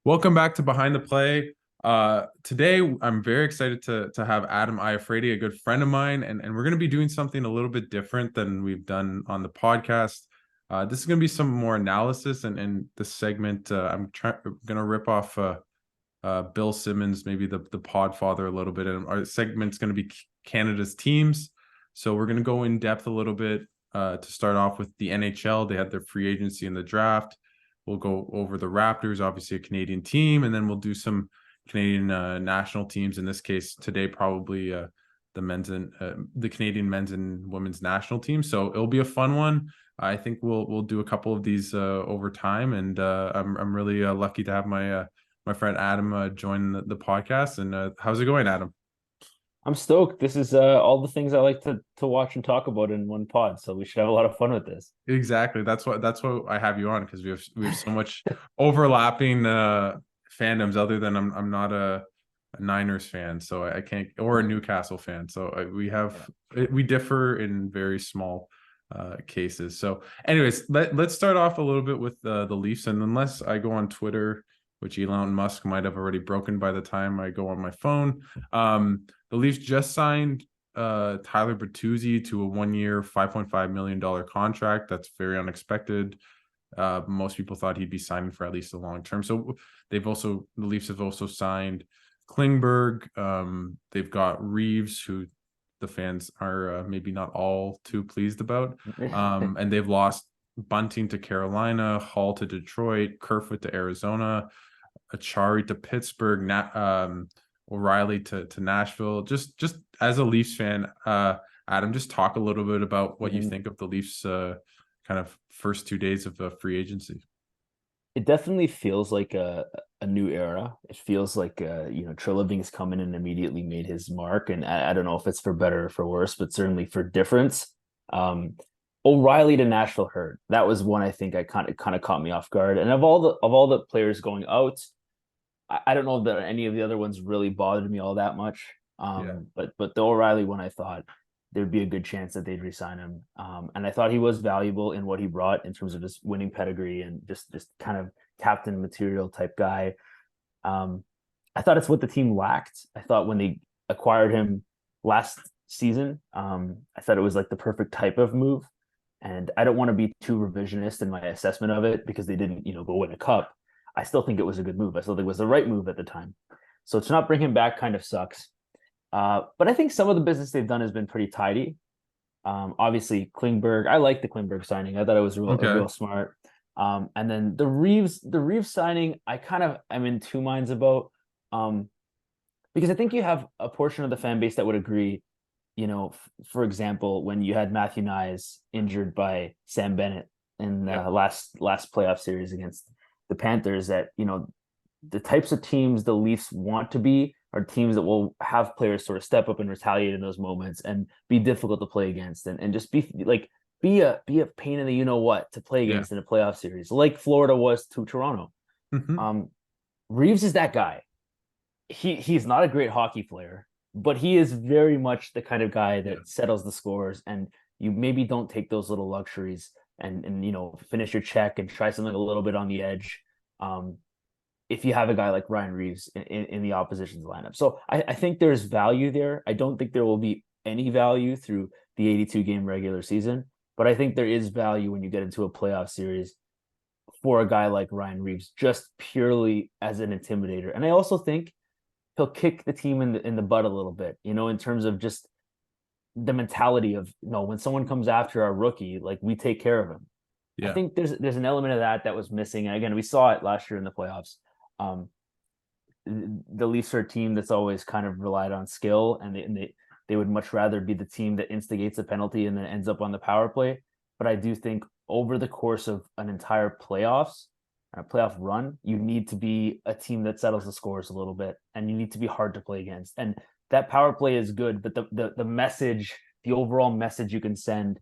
Welcome back to Behind the Play. Today, I'm very excited to have Adam Iafrate, a good friend of mine, and we're going to be doing something a little bit different than we've done on the podcast. This is going to be some more analysis, and this segment, I'm going to rip off Bill Simmons, maybe the Podfather a little bit, and our segment's going to be Canada's teams. So we're going to go in depth a little bit to start off with the NHL. They had their free agency in the draft. We'll go over the Raptors, obviously a Canadian team, and then we'll do some Canadian national teams. In this case, today probably the men's and the Canadian men's and women's national team. So it'll be a fun one. I think we'll do a couple of these over time, and I'm really lucky to have my friend Adam join the podcast. And how's it going, Adam? I'm stoked. This is all the things I like to watch and talk about in one pod. So we should have a lot of fun with this. Exactly. That's what I have you on, because we have so much overlapping fandoms. Other than I'm not a Niners fan, so I can't, or a Newcastle fan. So we differ in very small cases. So, anyways, let's start off a little bit with the Leafs, and unless I go on Twitter, which Elon Musk might have already broken by the time I go on my phone. The Leafs just signed Tyler Bertuzzi to a 1-year, $5.5 million contract. That's very unexpected. Most people thought he'd be signing for at least a long term. So the Leafs have also signed Klingberg. They've got Reeves, who the fans are maybe not all too pleased about. And they've lost Bunting to Carolina, Hall to Detroit, Kerfoot to Arizona, Achari to Pittsburgh, O'Reilly to Nashville. Just as a Leafs fan, Adam, just talk a little bit about what you think of the Leafs kind of first 2 days of free agency. It definitely feels like a new era. It feels like Treliving's come in and immediately made his mark. And I don't know if it's for better or for worse, but certainly for difference. O'Reilly to Nashville hurt. That was one I think I kind of caught me off guard. And of all the players going out, I don't know that any of the other ones really bothered me all that much. But the O'Reilly one, I thought there'd be a good chance that they'd resign him. And I thought he was valuable in what he brought in terms of his winning pedigree and just kind of captain material type guy. I thought it's what the team lacked. I thought when they acquired him last season, I thought it was like the perfect type of move. And I don't want to be too revisionist in my assessment of it because they didn't, go win a cup. I still think it was a good move. I still think it was the right move at the time. So to not bring him back kind of sucks. But I think some of the business they've done has been pretty tidy. Obviously, Klingberg. I like the Klingberg signing. I thought it was real smart. And then the Reeves signing, I'm in two minds about. Because I think you have a portion of the fan base that would agree. For example, when you had Matthew Nyes injured by Sam Bennett in the last playoff series against the Panthers, that the types of teams the Leafs want to be are teams that will have players sort of step up and retaliate in those moments and be difficult to play against and just be a pain in the what to play against in a playoff series, like Florida was to Toronto. Reeves is that guy. He's not a great hockey player, but he is very much the kind of guy that settles the scores, and you maybe don't take those little luxuries and finish your check and try something a little bit on the edge. If you have a guy like Ryan Reeves in the opposition's lineup. So I think there's value there. I don't think there will be any value through the 82 game regular season, but I think there is value when you get into a playoff series for a guy like Ryan Reeves, just purely as an intimidator. And I also think he'll kick the team in the butt a little bit, in terms of just the mentality of, when someone comes after our rookie, like, we take care of him. I think there's an element of that was missing. And again, we saw it last year in the playoffs. The Leafs are a team that's always kind of relied on skill, and they would much rather be the team that instigates a penalty and then ends up on the power play. But I do think over the course of an entire playoff run, you need to be a team that settles the scores a little bit, and you need to be hard to play against. And that power play is good, but the message, the overall message you can send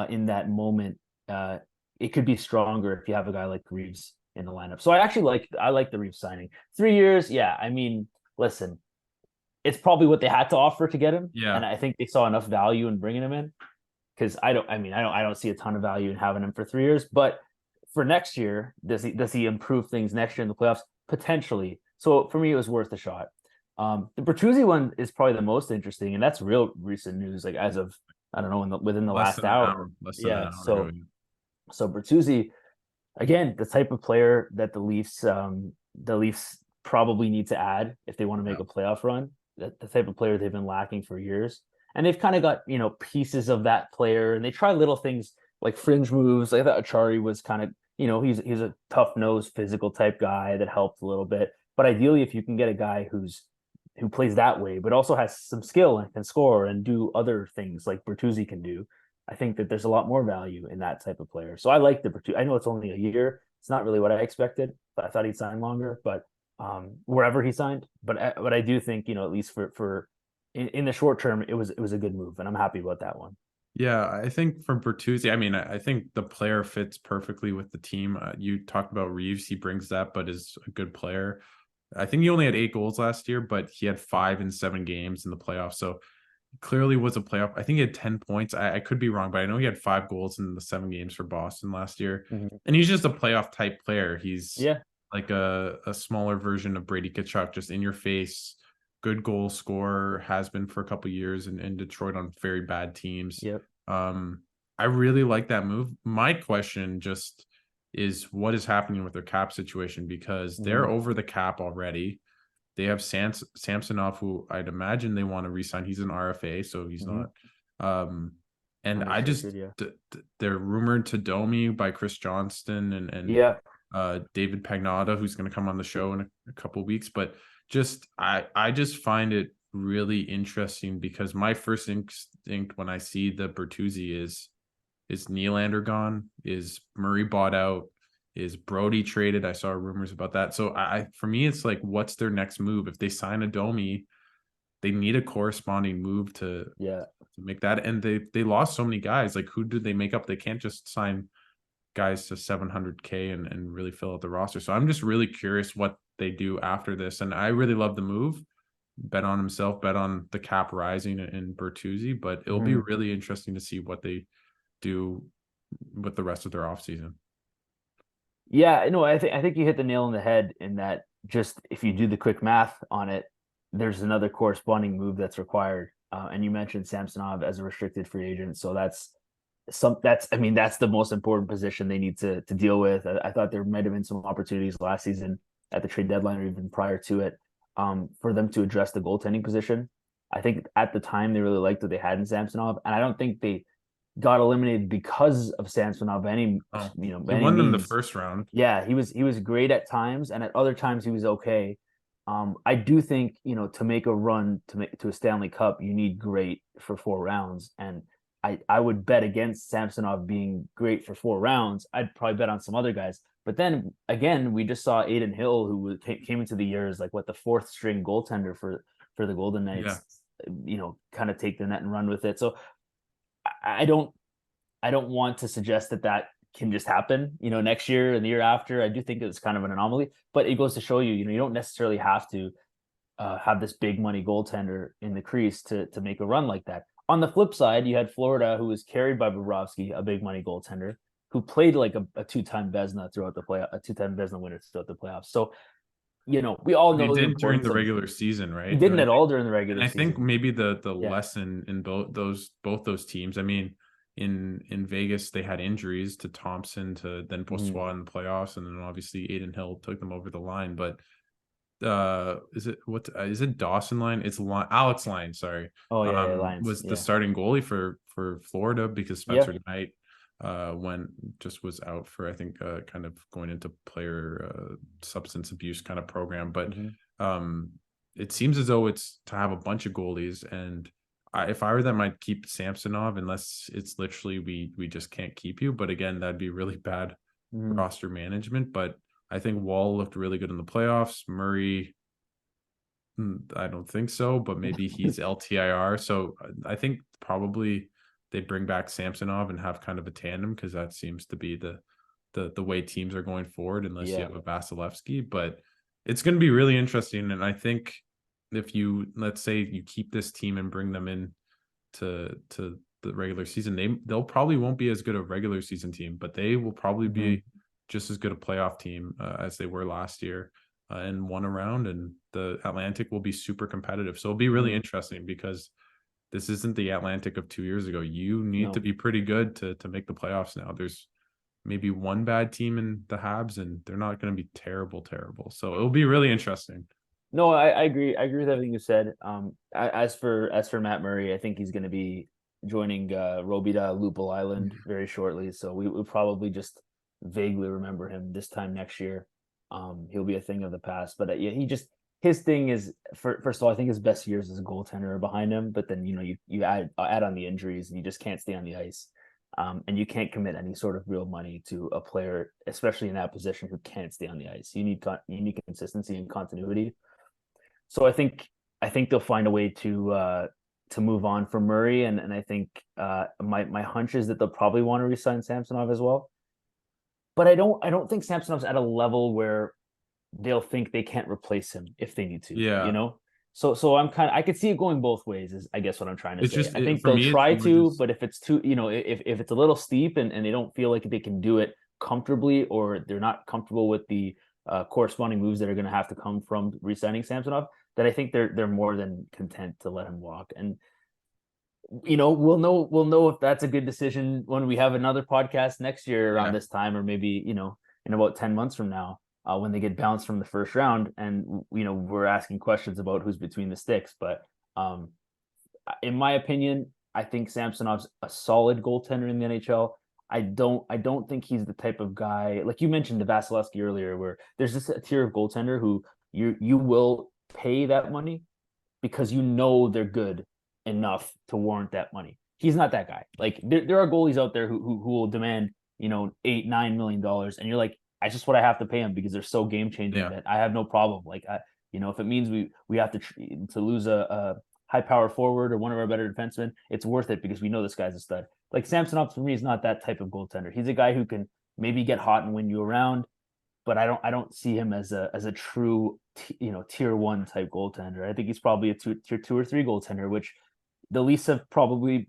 in that moment, it could be stronger if you have a guy like Reeves in the lineup. So I like the Reeves signing. 3 years, listen, it's probably what they had to offer to get him. And I think they saw enough value in bringing him in, because I don't see a ton of value in having him for 3 years. But for next year, does he improve things next year in the playoffs? potentially. So for me, it was worth a shot. The Bertuzzi one is probably the most interesting, and that's real recent news, like as of, I don't know, within the Less last than an hour. hour, less than an Yeah. hour ago. So Bertuzzi, again, the type of player that the Leafs probably need to add if they want to make Yeah. a playoff run. That the type of player they've been lacking for years, and they've kind of got, pieces of that player, and they try little things like fringe moves. I thought Achari was kind of, he's a tough nosed physical type guy that helped a little bit. But ideally, if you can get a guy who plays that way, but also has some skill and can score and do other things like Bertuzzi can do, I think that there's a lot more value in that type of player. So I like the Bertuzzi. I know it's only a year. It's not really what I expected, but I thought he'd sign longer. But wherever he signed, but I do think, at least for in the short term, it was a good move, and I'm happy about that one. Yeah, I think for Bertuzzi, I mean, I think the player fits perfectly with the team. You talked about Reeves, he brings that, but is a good player. I think he only had 8 goals last year, but he had 5 in 7 games in the playoffs. So clearly was a playoff. I think he had 10 points. I could be wrong, but I know he had 5 goals in the 7 games for Boston last year. Mm-hmm. And he's just a playoff type player. He's Yeah, like a smaller version of Brady Tkachuk, just in your face, good goal scorer, has been for a couple years in Detroit on very bad teams. yep. I really like that move. My question just is what is happening with their cap situation, because they're Mm-hmm. over the cap already. They have Samsonov, who I'd imagine they want to resign. He's an RFA, so he's Mm-hmm. not. And I just Unrestricted, yeah. they're rumored to Domi by Chris Johnston and Yeah. David Pagnotta, who's going to come on the show in a couple weeks. But just I just find it really interesting, because my first instinct when I see the Bertuzzi is Nylander gone? Is Murray bought out? Is Brody traded? I saw rumors about that. So for me, it's like, what's their next move? If they sign a Domi, they need a corresponding move to Yeah. make that. And they lost so many guys. Like, who did they make up? They can't just sign guys to 700K and really fill out the roster. So I'm just really curious what they do after this. And I really love the move. Bet on himself, bet on the cap rising in Bertuzzi, but it'll be Mm-hmm. really interesting to see what they do with the rest of their offseason. Yeah, no, I think you hit the nail on the head in that, just if you do the quick math on it, there's another corresponding move that's required. And you mentioned Samsonov as a restricted free agent, so that's the most important position they need to deal with. I thought there might have been some opportunities last season at the trade deadline or even prior to it, for them to address the goaltending position. I think at the time they really liked what they had in Samsonov, and I don't think they got eliminated because of Samsonov by any Oh, by he any won them the means. first round. Yeah, he was great at times, and at other times he was okay. I do think, to make a run to a Stanley Cup, you need great for 4 rounds, and I would bet against Samsonov being great for 4 rounds. I'd probably bet on some other guys. But then again, we just saw Adin Hill, who came into the year as like the fourth string goaltender for the Golden Yeah. Knights, kind of take the net and run with it. So I don't want to suggest that can just happen, next year and the year after. I do think it's kind of an anomaly, but it goes to show you, you don't necessarily have to have this big money goaltender in the crease to make a run like that. On the flip side, you had Florida, who was carried by Bobrovsky, a big money goaltender, who played like a two-time Vezina throughout the play, a two-time Vezina winner throughout the playoffs. So, we all They know the didn't during importance the of. regular season, He right? didn't at all during the And regular I think season. maybe the Yeah. lesson in both those teams. I mean, in Vegas they had injuries to Thompson, to then Poisson in the playoffs, and then obviously Adin Hill took them over the line. But is it Dawson Line? It's Alex Line, sorry. Oh yeah, Lions. Was the Yeah. starting goalie for Florida, because Yeah. Spencer Knight was out for, I think, kind of going into player substance abuse kind of program. But it seems as though it's to have a bunch of goalies, and if I were them, I'd keep Samsonov, unless it's literally we just can't keep you. But again, that'd be really bad roster management. But I think Wall looked really good in the playoffs. Murray, I don't think so, but maybe he's LTIR. So I think probably they bring back Samsonov and have kind of a tandem, because that seems to be the way teams are going forward, unless you Yeah. have a Vasilevsky. But it's going to be really interesting. And I think if let's say you keep this team and bring them in to the regular season, they'll probably won't be as good a regular season team, but they will probably be just as good a playoff team as they were last year. and won a round, and the Atlantic will be super competitive. So it'll be really interesting because this isn't the Atlantic of 2 years ago. You need to No. be pretty good to make the playoffs now. There's maybe one bad team in the Habs, and they're not going to be terrible. So it'll be really interesting. No, I agree. I agree with everything you said. As for Matt Murray, I think he's going to be joining Robida Lupul Island very shortly. So we probably just vaguely remember him this time next year. He'll be a thing of the past. But yeah, his thing is first of all, I think his best years as a goaltender are behind him. But then you add on the injuries, and you just can't stay on the ice. And you can't commit any sort of real money to a player, especially in that position, who can't stay on the ice. You need consistency and continuity. So I think they'll find a way to move on from Murray, and I think my hunch is that they'll probably want to re-sign Samsonov as well. But I don't think Samsonov's at a level where they'll think they can't replace him if they need to. Yeah. So I could see it going both ways, is I guess what I'm trying to say. I think for they'll me, try to, but if it's too, if it's a little steep and they don't feel like they can do it comfortably, or they're not comfortable with the corresponding moves that are going to have to come from re-signing Samsonov, that I think they're more than content to let him walk. And we'll know if that's a good decision when we have another podcast next year around this time, or maybe in about 10 months from now, when they get bounced from the first round, and we're asking questions about who's between the sticks. But in my opinion, I think Samsonov's a solid goaltender in the NHL. I don't think he's the type of guy, like you mentioned, the Vasilevsky earlier, where there's just a tier of goaltender who you will pay that money because they're good enough to warrant that money. He's not that guy. Like there are goalies out there who will demand $8-9 million, and you're like, I just what I have to pay him because they're so game changing that I have no problem. Like if it means we have to lose a high power forward or one of our better defensemen, it's worth it because we know this guy's a stud. Like Samsonov for me is not that type of goaltender. He's a guy who can maybe get hot and win you around, but I don't see him as a true tier one type goaltender. I think he's probably a tier 2 or 3 goaltender, which the Leafs have probably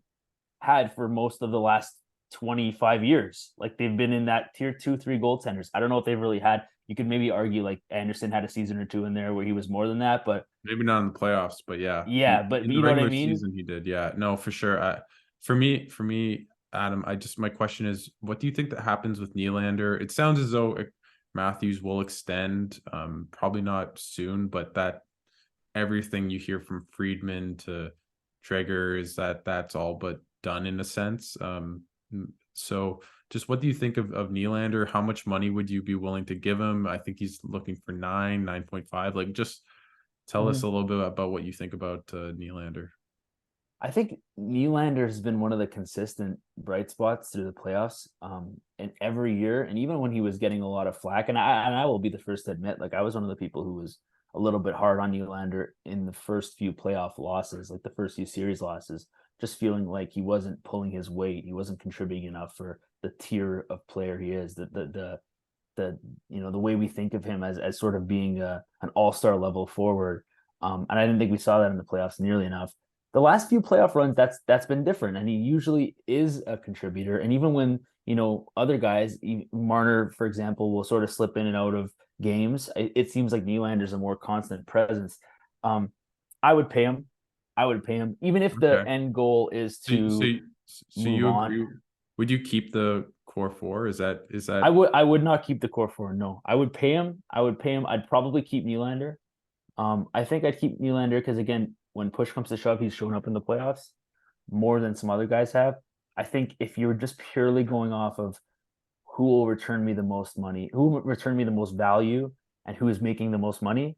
had for most of the last 25 years. Like they've been in that tier 2, 3 goaltenders. I don't know if they've really had. You could maybe argue like Anderson had a season or two in there where he was more than that, but maybe not in the playoffs. But yeah, but in you the know what I regular mean. season he did. Yeah, no, for sure. For me, Adam, my question is, what do you think that happens with Nylander? It sounds as though Matthews will extend, probably not soon, but that everything you hear from Friedman to Traeger is that's all but done in a sense. So just what do you think of Nylander? How much money would you be willing to give him? I think he's looking for 9.5. Like, just tell us a little bit about what you think about Nylander. I think Nylander has been one of the consistent bright spots through the playoffs. And every year, and even when he was getting a lot of flack, and I will be the first to admit, like I was one of the people who was a little bit hard on Nylander in the first few playoff losses, like the first few series losses, just feeling like he wasn't pulling his weight, he wasn't contributing enough for the tier of player he is. The way we think of him as sort of being an all-star level forward. And I didn't think we saw that in the playoffs nearly enough. The last few playoff runs, that's been different, and he usually is a contributor. And even when other guys, Marner, for example, will sort of slip in and out of games, it seems like Nylander's a more constant presence. I would pay him. Even if the end goal is to so you agree? Would you keep the core 4? Is that? I would not keep the core 4. No, I would pay him. I'd probably keep Nylander. I think I'd keep Nylander because, again, when push comes to shove, he's shown up in the playoffs more than some other guys have. I think if you're just purely going off of who will return me the most money, who will return me the most value, and who is making the most money,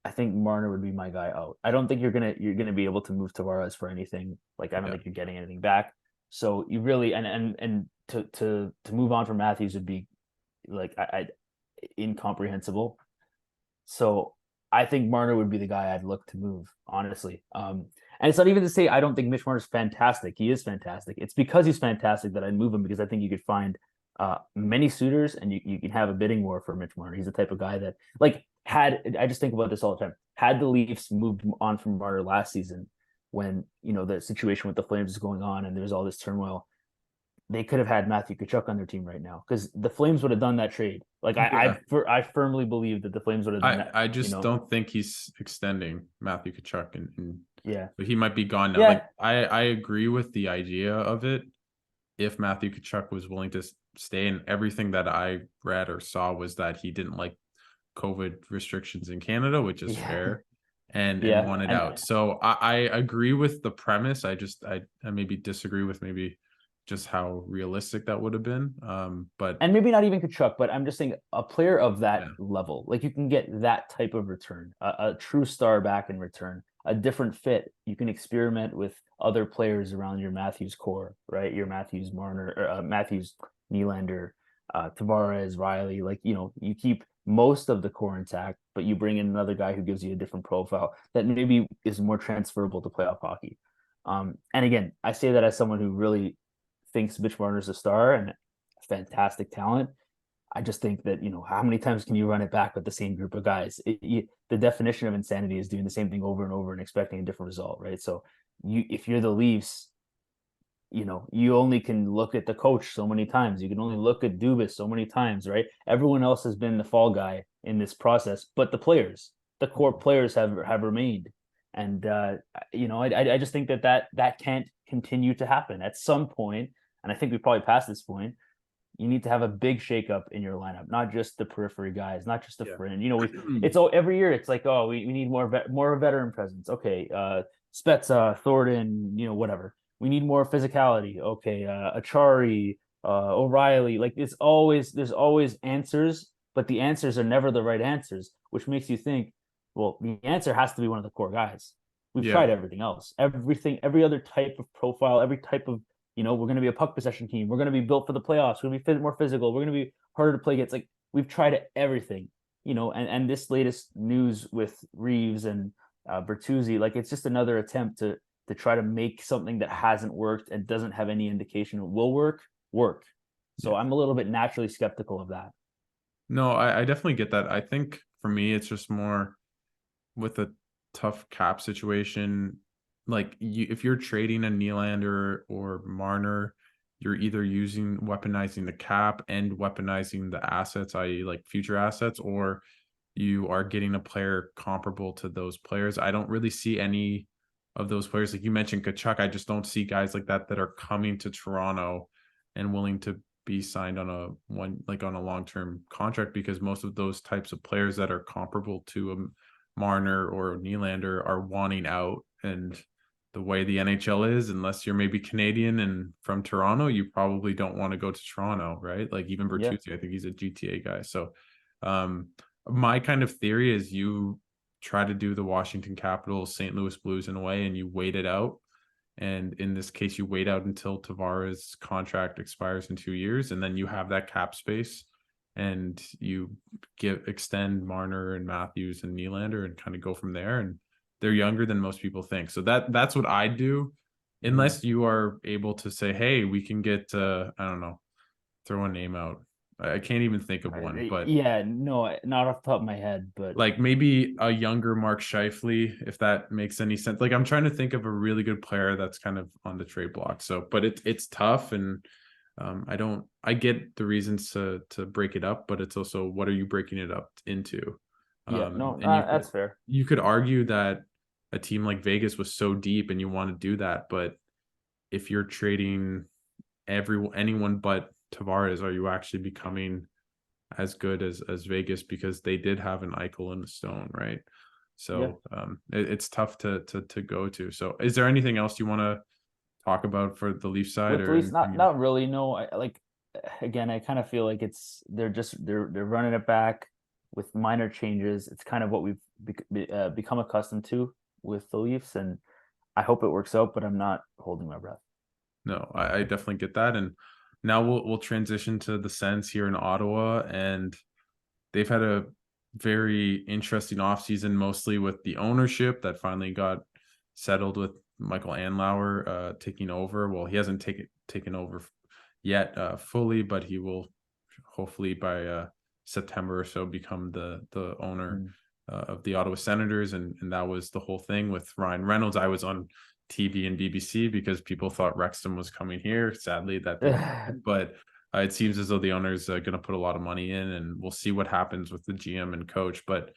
I think Marner would be my guy out. I don't think you're gonna be able to move Tavares for anything. Like I don't think you're getting anything back. So you really and to move on from Matthews would be like I incomprehensible. So I think Marner would be the guy I'd look to move, honestly. And it's not even to say I don't think Mitch Marner's fantastic. He is fantastic. It's because he's fantastic that I'd move him, because I think you could find many suitors and you can have a bidding war for Mitch Marner. He's the type of guy that, like, I just think about this all the time. Had the Leafs moved on from Marner last season, when the situation with the Flames is going on and there's all this turmoil, they could have had Matthew Tkachuk on their team right now because the Flames would have done that trade. Like Yeah. I firmly believe that the Flames would have done that. I just don't think he's extending Matthew Tkachuk, and Yeah, but he might be gone now. Like yeah, I agree with the idea of it if Matthew Tkachuk was willing to stay, and everything that I read or saw was that he didn't like COVID restrictions in Canada, which is yeah, fair, and yeah, wanted and out. So I agree with the premise. I maybe disagree with maybe just how realistic that would have been. But and maybe not even Kachuk, but I'm just saying a player of that yeah, level, like you can get that type of return, a true star back in return, a different fit. You can experiment with other players around your Matthews core, right? Your Matthews, Marner, or, Matthews, Nylander, Tavares, Riley. Like you keep most of the core intact, but you bring in another guy who gives you a different profile that maybe is more transferable to playoff hockey. And again, I say that as someone who really thinks Mitch Marner's a star and fantastic talent. I just think that how many times can you run it back with the same group of guys? The definition of insanity is doing the same thing over and over and expecting a different result, right? So if you're the Leafs, you only can look at the coach so many times. You can only look at Dubois so many times, right? Everyone else has been the fall guy in this process, but the core players have remained. And I just think that can't continue to happen at some point. And I think we've probably passed this point. You need to have a big shakeup in your lineup, not just the periphery guys, not just the fringe. It's every year. It's like, oh, we need more veteran presence. Okay, Spezza, Thornton, whatever. We need more physicality. Okay, Achari, O'Reilly. Like there's always answers, but the answers are never the right answers, which makes you think, well, the answer has to be one of the core guys. We've yeah, tried everything else, every other type of profile, every type of we're going to be a puck possession team. We're going to be built for the playoffs. We're going to be more physical. We're going to be harder to play against. Like we've tried everything, and this latest news with Reeves and Bertuzzi, like it's just another attempt to try to make something that hasn't worked and doesn't have any indication it will work. So yeah. I'm a little bit naturally skeptical of that. No, I definitely get that. I think for me, it's just more with a tough cap situation. Like if you're trading a Nylander or Marner, you're either weaponizing the cap and weaponizing the assets, i.e., like future assets, or you are getting a player comparable to those players. I don't really see any of those players. Like you mentioned Kachuk, I just don't see guys like that that are coming to Toronto and willing to be signed on a long-term contract, because most of those types of players that are comparable to a Marner or Nylander are wanting out. And the way the NHL is, unless you're maybe Canadian and from Toronto, you probably don't want to go to Toronto, right? Like even Yeah, Bertuzzi, I think he's a GTA guy. So my kind of theory is you try to do the Washington Capitals, St. Louis Blues in a way, and you wait it out. And in this case, you wait out until Tavares' contract expires in 2 years, and then you have that cap space, and you extend Marner and Matthews and Nylander and kind of go from there. And they're younger than most people think. So that's what I do, mm. unless you are able to say, hey, we can get I don't know, throw a name out. I can't even think of one, but Yeah, no, not off the top of my head, but like maybe a younger Mark Scheifele, if that makes any sense. Like I'm trying to think of a really good player that's kind of on the trade block. So, but it's tough, and I get the reasons to break it up, but it's also what are you breaking it up into? yeah, no, And that's fair. you could argue that a team like Vegas was so deep and you want to do that, but if you're trading anyone but Tavares, are you actually becoming as good as Vegas, because they did have an Eichel and a Stone, right? Yeah. So it's tough to go to. So is there anything else you want to talk about for the Leaf side, With the or Leafs, anything? not really. No, I like again. I kind of feel like they're running it back with minor changes. It's kind of what we've become accustomed to with the Leafs, and I hope it works out. But I'm not holding my breath. No, I definitely get that. And now we'll transition to the Sens here in Ottawa, and they've had a very interesting offseason, mostly with the ownership that finally got settled with Michael Andlauer taking over. Well, he hasn't taken over yet fully, but he will hopefully by September or so become the owner. Mm. of the Ottawa Senators, and that was the whole thing with Ryan Reynolds. I was on TV and BBC because people thought Rexton was coming here. Sadly, that didn't happen, but it seems as though the owner's going to put a lot of money in, and we'll see what happens with the GM and coach. But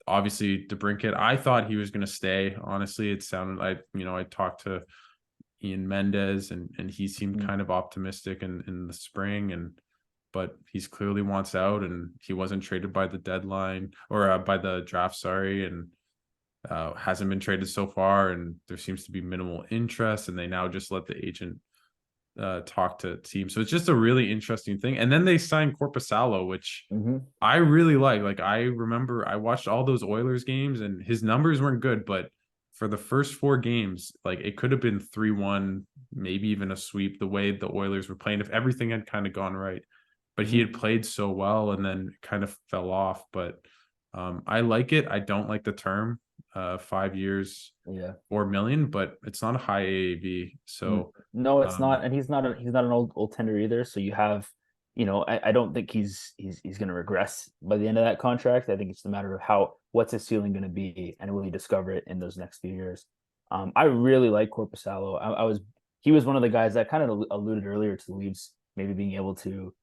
obviously, Debrincat, I thought he was going to stay. Honestly, it sounded like, I talked to Ian Mendez, and he seemed kind of optimistic in the spring, but he's clearly wants out, and he wasn't traded by the deadline or by the draft, sorry, and hasn't been traded so far, and there seems to be minimal interest, and they now just let the agent talk to teams. So it's just a really interesting thing. And then they signed Korpisalo, which I really like. Like, I remember I watched all those Oilers games, and his numbers weren't good, but for the first 4 games, like, it could have been 3-1, maybe even a sweep, the way the Oilers were playing if everything had kind of gone right. But he had played so well, and then kind of fell off. But I like it. I don't like the term 5 years, 4 million, but it's not a high AAV. So no, it's not, and he's not an old tender either. So you have, I don't think he's going to regress by the end of that contract. I think it's a matter of what's his ceiling going to be, and will he discover it in those next few years. I really like Korpisalo. He was one of the guys that kind of alluded earlier to the Leafs maybe being able to,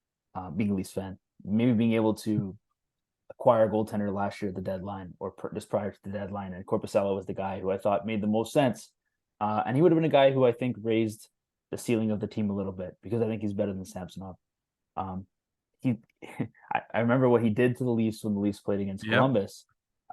being a Leafs fan, maybe being able to acquire a goaltender last year at the deadline, or just prior to the deadline. And Korpisalo was the guy who I thought made the most sense. And he would have been a guy who I think raised the ceiling of the team a little bit, because I think he's better than Samsonov. I remember what he did to the Leafs when the Leafs played against Columbus.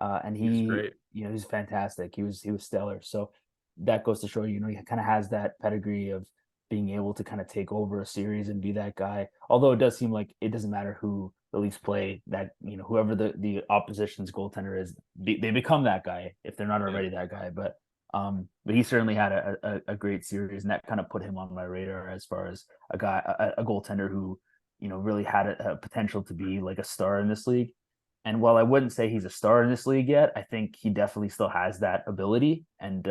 And he's great. He's fantastic. He was stellar. So that goes to show, he kind of has that pedigree of being able to kind of take over a series and be that guy. Although it does seem like it doesn't matter who the Leafs play, that whoever the opposition's goaltender is, they become that guy if they're not already that guy. But he certainly had a great series, and that kind of put him on my radar as far as a goaltender who really had a potential to be like a star in this league. And while I wouldn't say he's a star in this league yet, I think he definitely still has that ability. And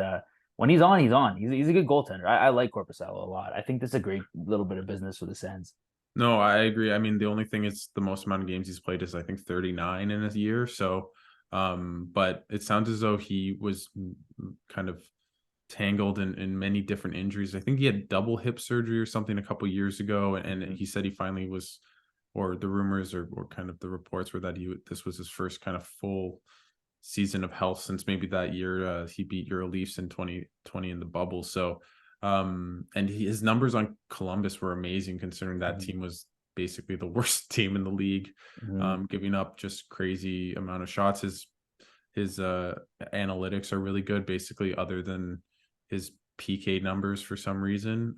when he's on, he's on. He's a good goaltender. I like Korpisalo a lot. I think this is a great little bit of business for the Sens. No, I agree. I mean, the only thing is the most amount of games he's played is, I think, 39 in a year. So, but it sounds as though he was kind of tangled in many different injuries. I think he had double hip surgery or something a couple years ago, and he said he finally was, or the rumors or kind of the reports were that this was his first kind of full season of health since maybe that year he beat Euro Leafs in 2020 in the bubble. So and his numbers on Columbus were amazing, considering that team was basically the worst team in the league, giving up just crazy amount of shots. His analytics are really good, basically, other than his PK numbers. For some reason,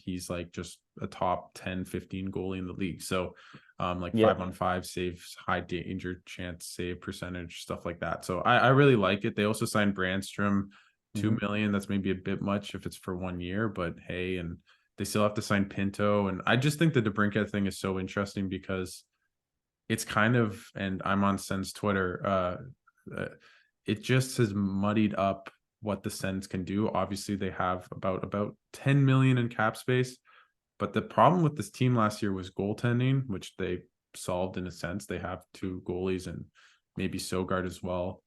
he's like just a top 10-15 goalie in the league. So 5-on-5 saves, high danger chance save percentage, stuff like that. So I really like it. They also signed Brandstrom, 2 million. That's maybe a bit much if it's for 1 year, but hey, and they still have to sign Pinto. And I just think the Debrincat thing is so interesting because it's kind of, and I'm on Sens Twitter, it just has muddied up what the Sens can do. Obviously, they have about 10 million in cap space, but the problem with this team last year was goaltending, which they solved in a sense. They have 2 goalies and maybe Sogard as well,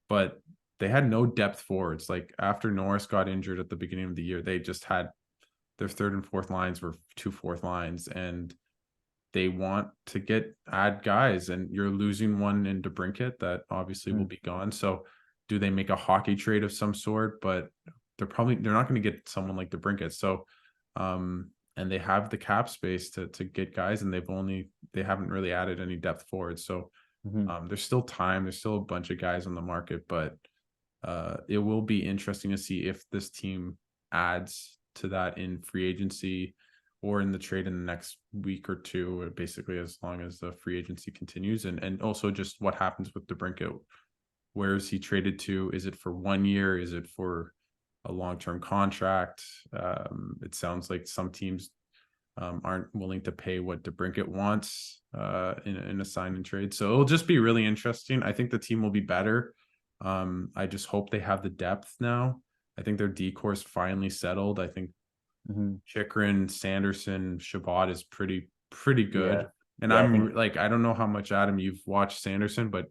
but they had no depth forwards. Like, after Norris got injured at the beginning of the year, they just had their 3rd and 4th lines were 2 fourth lines, and they want to add guys, and you're losing one in Debrincat that obviously will be gone. So do they make a hockey trade of some sort? But they're not going to get someone like Debrincat. So and they have the cap space to get guys, and they haven't really added any depth forwards. So there's still time. There's still a bunch of guys on the market, but it will be interesting to see if this team adds to that in free agency or in the trade in the next week or two, or basically as long as the free agency continues, and also just what happens with Debrincat. Where is he traded to? Is it for 1 year? Is it for a long-term contract? It sounds like some teams aren't willing to pay what Debrincat wants in a sign and trade. So it'll just be really interesting. I think the team will be better. I just hope they have the depth now. I think their D-course finally settled. I think Chychrun, Sanderson, Chabot is pretty good. And I don't know how much, Adam, you've watched Sanderson, but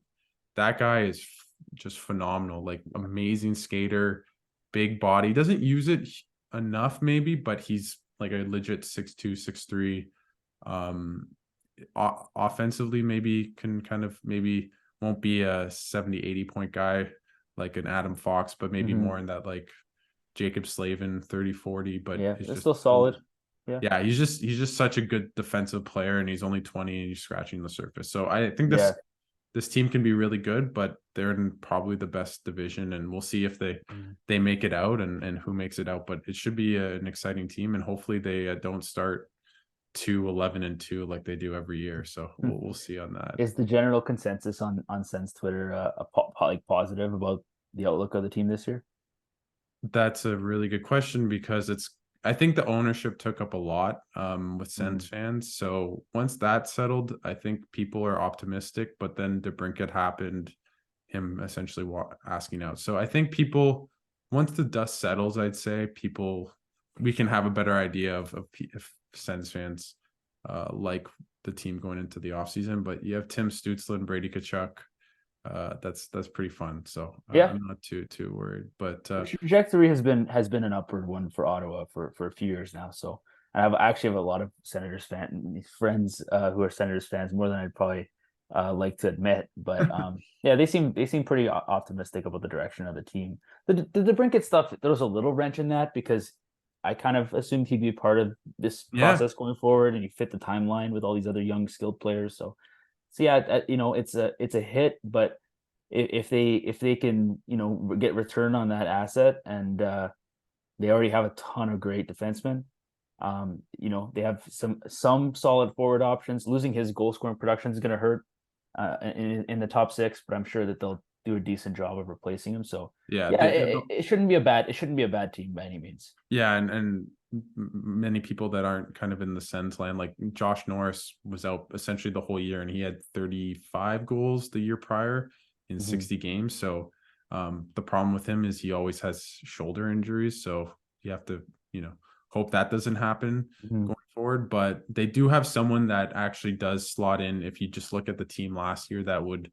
that guy is just phenomenal, like amazing skater, big body. Doesn't use it enough maybe, but he's like a legit 6'2", 6'3". Um, offensively maybe can kind of maybe won't be a 70, 80 point guy like an Adam Fox, but maybe Hmm. more in that like Jacob Slavin 30, 40, but Yeah, it's it's just still solid. Yeah. yeah, he's just such a good defensive player, and he's only 20 and he's scratching the surface. So I think Yeah. this team can be really good, but they're in probably the best division, and we'll see if Mhm. they make it out and who makes it out. But it should be an exciting team, and hopefully they don't start 2-11-2 like they do every year. So we'll see on that. Is the general consensus on Sens Twitter like positive about the outlook of the team this year? That's a really good question because I think the ownership took up a lot with Sens Mm. fans. So once that settled, I think people are optimistic. But then Debrincat happened, him essentially asking out. So I think people, once the dust settles, I'd say we can have a better idea of if Sens fans like the team going into the offseason. But you have Tim Stützle and Brady Tkachuk. That's pretty fun. So Yeah, I'm not too worried. But the trajectory has been an upward one for Ottawa for a few years now. So I actually have a lot of Senators friends who are Senators fans more than I'd probably like to admit. But yeah, they seem pretty optimistic about the direction of the team. The DeBrincat stuff, there was a little wrench in that because I kind of assumed he'd be part of this yeah, process going forward, and he fit the timeline with all these other young skilled players. So yeah, it's a hit, but if they can get return on that asset, and they already have a ton of great defensemen. They have some solid forward options. Losing his goal scoring production is going to hurt in the top six, but I'm sure that they'll do a decent job of replacing him. So yeah, yeah, it shouldn't be a bad team by any means. yeah, and many people that aren't kind of in the Sens land, like Josh Norris was out essentially the whole year, and he had 35 goals the year prior in Mhm. 60 games. So the problem with him is he always has shoulder injuries. So you have to, hope that doesn't happen Mhm. going forward. But they do have someone that actually does slot in. If you just look at the team last year, that would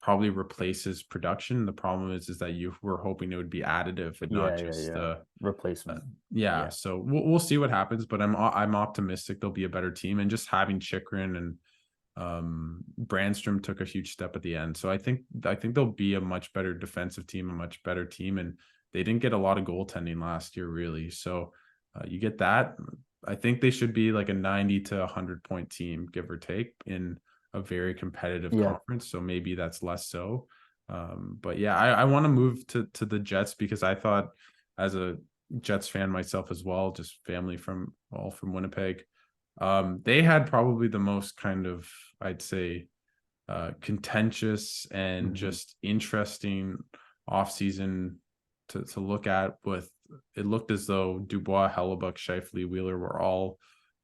probably replace his production. The problem is that you were hoping it would be additive and not just Yeah. Replacement. yeah. Yeah. So we'll see what happens, but I'm optimistic they'll be a better team, and just having Chikrin and Brandstrom took a huge step at the end. So I think they'll be a much better defensive team, a much better team, and they didn't get a lot of goaltending last year really. So you get that. I think they should be like a 90 to 100 point team, give or take, in a very competitive Yeah. conference. So maybe that's less so. But yeah, I want to move to the Jets because I thought, as a Jets fan myself as well, just family from Winnipeg. They had probably the most kind of, I'd say, contentious and Mhm. just interesting offseason to look at. With it looked as though Dubois, Hellebuyck, Scheifele, Wheeler were all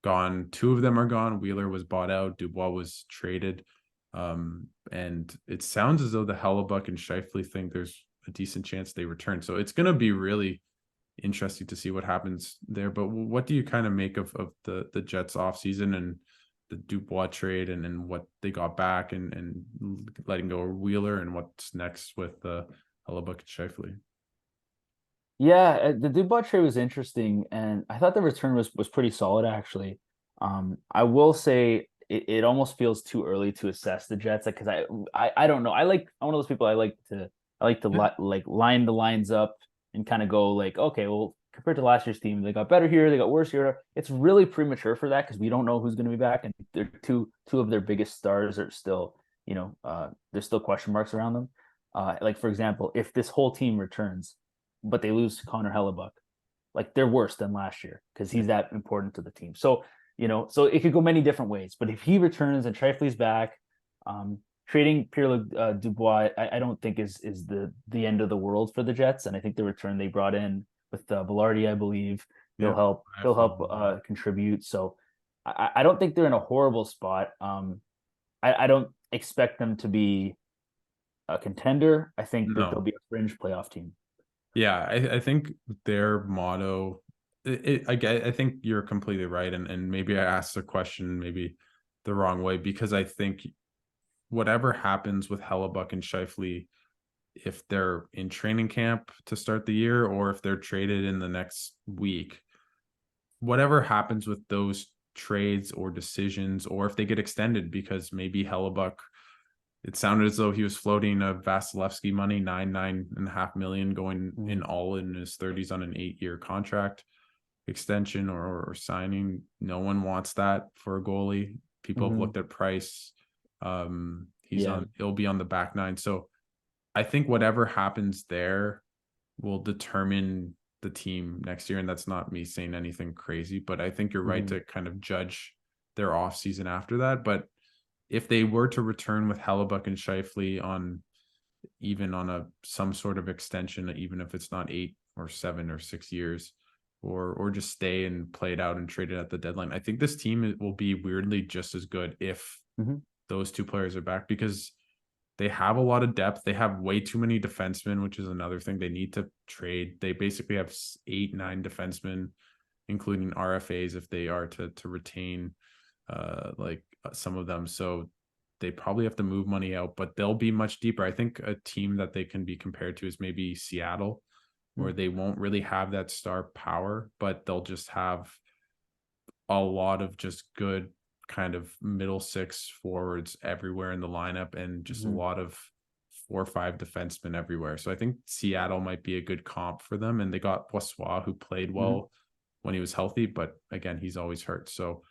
gone. Two of them are gone. Wheeler was bought out. Dubois was traded. And it sounds as though the Hellebuyck and Scheifele think there's a decent chance they return. So it's going to be really interesting to see what happens there. But what do you kind of make of the Jets offseason and the Dubois trade and what they got back and letting go of Wheeler, and what's next with Hellebuyck and Scheifele? Yeah, the Dubois trade was interesting, and I thought the return was pretty solid actually. I will say it almost feels too early to assess the Jets because I don't know. I'm one of those people I like to Yeah. like line the lines up and kind of go like, okay, well, compared to last year's team, they got better here, they got worse here. It's really premature for that because we don't know who's going to be back, and they're two of their biggest stars are still, there's still question marks around them. Like for example, if this whole team returns but they lose Connor Hellebuyck, like they're worse than last year because he's that important to the team. So it could go many different ways. But if he returns and Scheifele's back, trading Pierre Dubois, I don't think is the end of the world for the Jets. And I think the return they brought in with Velarde, I believe, he'll Yeah, help I he'll feel help contribute. So I don't think they're in a horrible spot. I don't expect them to be a contender. I think that they'll no. be a fringe playoff team. Yeah, I think their motto. I think you're completely right, and maybe I asked the question maybe the wrong way, because I think whatever happens with Hellebuyck and Scheifele, if they're in training camp to start the year or if they're traded in the next week, whatever happens with those trades or decisions, or if they get extended, because maybe Hellebuyck, it sounded as though he was floating a Vasilevsky money, 9.5 million going in all in his 30s on an 8-year contract extension or signing. No one wants that for a goalie. People have looked at price. He'll be on the back nine. So I think whatever happens there will determine the team next year. And that's not me saying anything crazy, but I think you're right to kind of judge their offseason after that. But if they were to return with Hellebuyck and Scheifele on even on some sort of extension, even if it's not 8 or 7 or 6 years, or just stay and play it out and trade it at the deadline, I think this team will be weirdly just as good if those two players are back, because they have a lot of depth. They have way too many defensemen, which is another thing they need to trade. They basically have 8-9 defensemen, including RFAs if they are to retain some of them. So they probably have to move money out, but they'll be much deeper. I think a team that they can be compared to is maybe Seattle, where they won't really have that star power, but they'll just have a lot of just good kind of middle six forwards everywhere in the lineup, and just a lot of 4 or 5 defensemen everywhere. So I think Seattle might be a good comp for them. And they got Boissois, who played well when he was healthy, but again, he's always hurt. So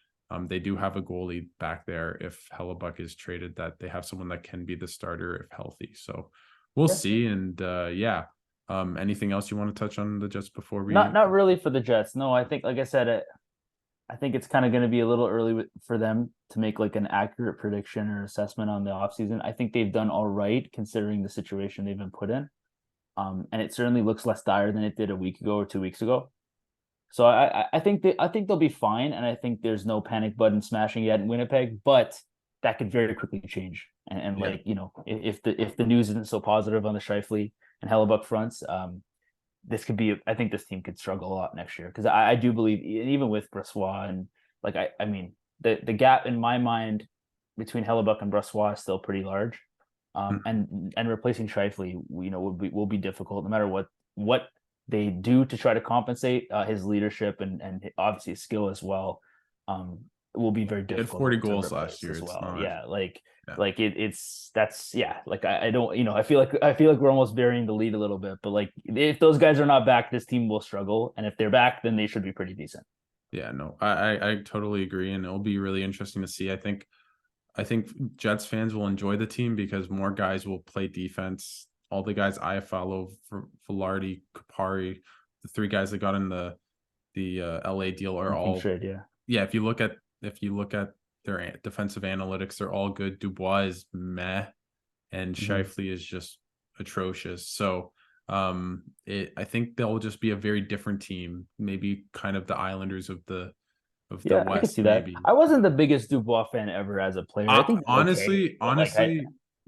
they do have a goalie back there if Hellebuyck is traded, that they have someone that can be the starter if healthy. So we'll see. And anything else you want to touch on the Jets before we? Not really for the Jets. No, I think, like I said, I think it's kind of going to be a little early for them to make like an accurate prediction or assessment on the offseason. I think they've done all right considering the situation they've been put in. And it certainly looks less dire than it did a week ago or 2 weeks ago. So I think they'll be fine, and I think there's no panic button smashing yet in Winnipeg, but that could very quickly change. And like, you know, if the news isn't so positive on the Scheifele and Hellebuyck fronts, this could be, I think this team could struggle a lot next year, because I do believe, even with Brossoit, and like I mean the gap in my mind between Hellebuyck and Brossoit is still pretty large, and replacing Scheifele, you know, will be difficult no matter what they do to try to compensate. His leadership and obviously his skill as well will be very difficult. He had 40 goals last year as well. I don't, you know, I feel like we're almost burying the lead a little bit, but like if those guys are not back, this team will struggle, and if they're back, then they should be pretty decent. Yeah, no, I totally agree, and it'll be really interesting to see. I think Jets fans will enjoy the team because more guys will play defense. All the guys, Iafrate, Velarde, Kupari, the 3 guys that got in the LA deal are all trade, If you look at their defensive analytics, they're all good. Dubois is meh, and Scheifele is just atrocious. So I think they'll just be a very different team, maybe kind of the Islanders of the West. I can see that. I wasn't the biggest Dubois fan ever as a player. I think honestly,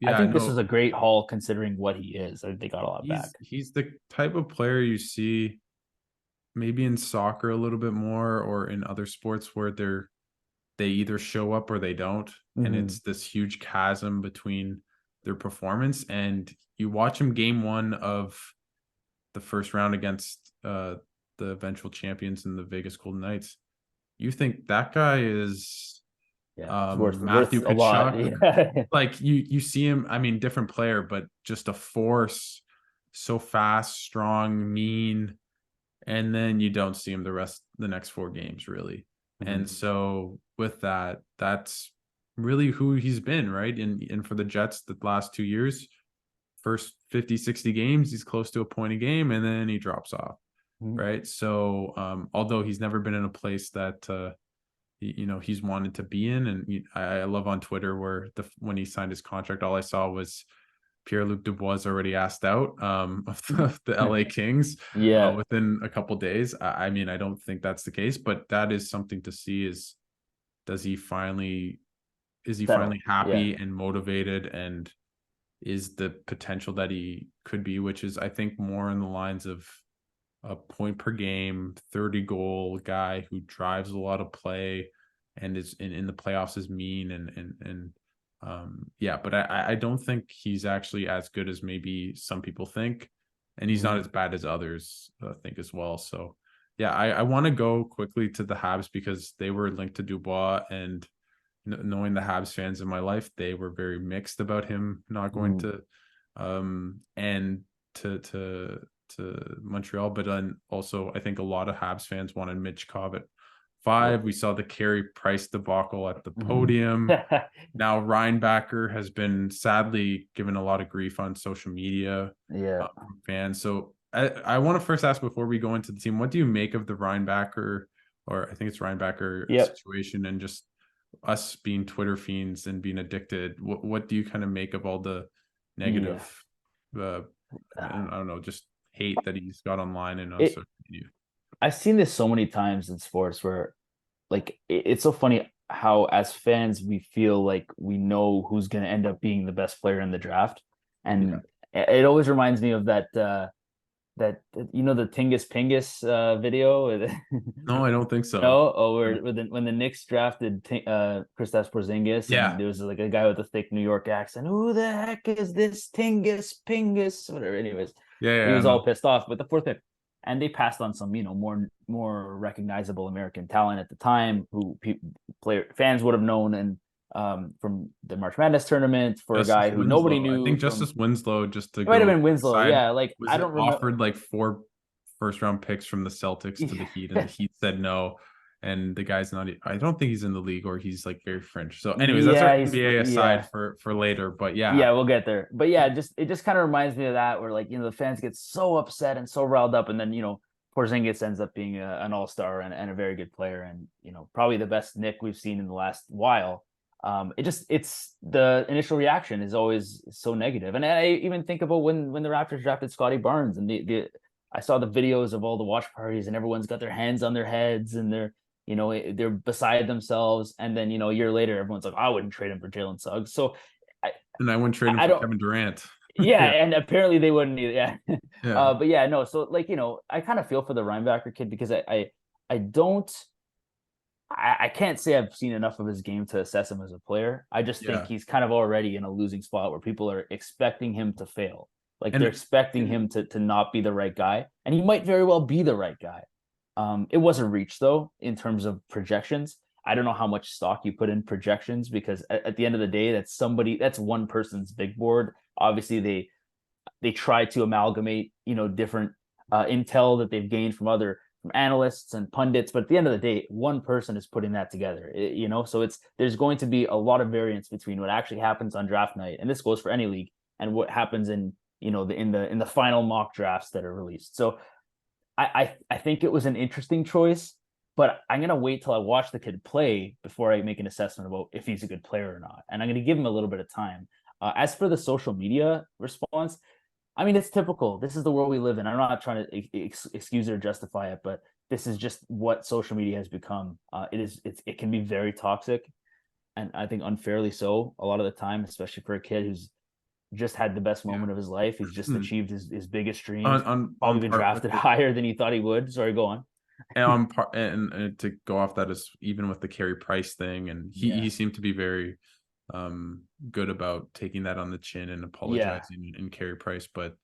I think this was a great haul considering what he is. I think they got a lot back. He's the type of player you see maybe in soccer a little bit more, or in other sports, where they either show up or they don't. And it's this huge chasm between their performance. And you watch him game 1 of the first round against the eventual champions in the Vegas Golden Knights. You think that guy is Matthew Tkachuk. Like you see him, I mean, different player, but just a force, so fast, strong, mean. And then you don't see him the next 4 games, really. And so with that, that's really who he's been, right? And for the Jets, the last 2 years, first 50, 60 games, he's close to a point a game, and then he drops off, right? So although he's never been in a place that he's wanted to be in. And I love on Twitter where when he signed his contract, all I saw was Pierre-Luc Dubois already asked out of the LA Kings within a couple days. I mean, I don't think that's the case, but that is something to see. Is he finally happy and motivated, and is the potential that he could be, which is, I think, more in the lines of a point per game, 30 goal guy who drives a lot of play and is in the playoffs is mean and Yeah, but I don't think he's actually as good as maybe some people think, and he's not Mhm. as bad as others think as well. So yeah, I want to go quickly to the Habs because they were linked to Dubois, and knowing the Habs fans in my life, they were very mixed about him not going Mhm. to and to Montreal. But then also I think a lot of Habs fans wanted Mitch Cobb at Yep. 5. We saw the Carey Price debacle at the Mhm. podium. Now Reinbacher has been sadly given a lot of grief on social media Yeah. from fans. So I want to first ask before we go into the team, what do you make of the Reinbacher, or I think it's Reinbacher Yep. situation, and just us being Twitter fiends and being addicted? What do you kind of make of all the Yeah. negative, uh, I don't know, just hate that he's got online and on It social media? I've seen this so many times in sports where like it's so funny how as fans we feel like we know who's going to end up being the best player in the draft, Yeah. and it always reminds me of that you know the Tingus Pingus video. No, I don't think so. No, oh, where when the Knicks drafted Kristaps Porzingis, and Yeah. there was like a guy with a thick New York accent. Who the heck is this Tingus Pingus? Whatever. Anyways, Yeah, he yeah, was no. all pissed off with the fourth pick, and they passed on some more recognizable American talent at the time, who player fans would have known, and from the March Madness tournament for a Justice guy who nobody Winslow. I knew think from. Justice Winslow, just to It might have go been Winslow, aside, yeah. Like was I it don't remember. offered like 4 first round picks from the Celtics to the Heat, and the Heat said no. And the guy's not, I don't think he's in the league, or he's like very French. So, anyways, that's our Yeah, he's NBA aside yeah. for later. But yeah, Yeah, we'll get there. But yeah, just it just kind of reminds me of that where like, the fans get so upset and so riled up, and then, Porzingis ends up being an all-star and a very good player, and probably the best Nick we've seen in the last while. It's the initial reaction is always so negative. And I even think about when the Raptors drafted Scotty Barnes, and the I saw the videos of all the watch parties, and everyone's got their hands on their heads, and they're beside themselves, and then a year later everyone's like, I wouldn't trade him for Jalen Suggs. So I, and I wouldn't trade him I for don't. Kevin Durant. Yeah, Yeah, and apparently they wouldn't either. Yeah, yeah, but yeah, no. So like I kind of feel for the Reinbacher kid because I don't. I can't say I've seen enough of his game to assess him as a player. I just think yeah. he's kind of already in a losing spot where people are expecting him to fail. Like they're And expecting him to not be the right guy, and he might very well be the right guy. It was a reach though in terms of projections. I don't know how much stock you put in projections because at the end of the day, that's one person's big board. Obviously, they try to amalgamate different intel that they've gained from analysts and pundits, but at the end of the day one person is putting that together, so there's going to be a lot of variance between what actually happens on draft night, and this goes for any league, and what happens in in the final mock drafts that are released. So I think it was an interesting choice, but I'm gonna wait till I watch the kid play before I make an assessment about if he's a good player or not, and I'm gonna give him a little bit of time. As for the social media response, I mean, it's typical. This is the world we live in. I'm not trying to excuse or justify it, but this is just what social media has become. It can be very toxic, and I think unfairly so a lot of the time, especially for a kid who's just had the best yeah, moment of his life. He's just achieved his biggest dreams. on Probably been part with drafted it. higher than he thought he would. Sorry, go on. And on part, and to go off that, is even with the Carey Price thing, and Yeah, he seemed to be very good about taking that on the chin and yeah, apologizing and Carey Price. But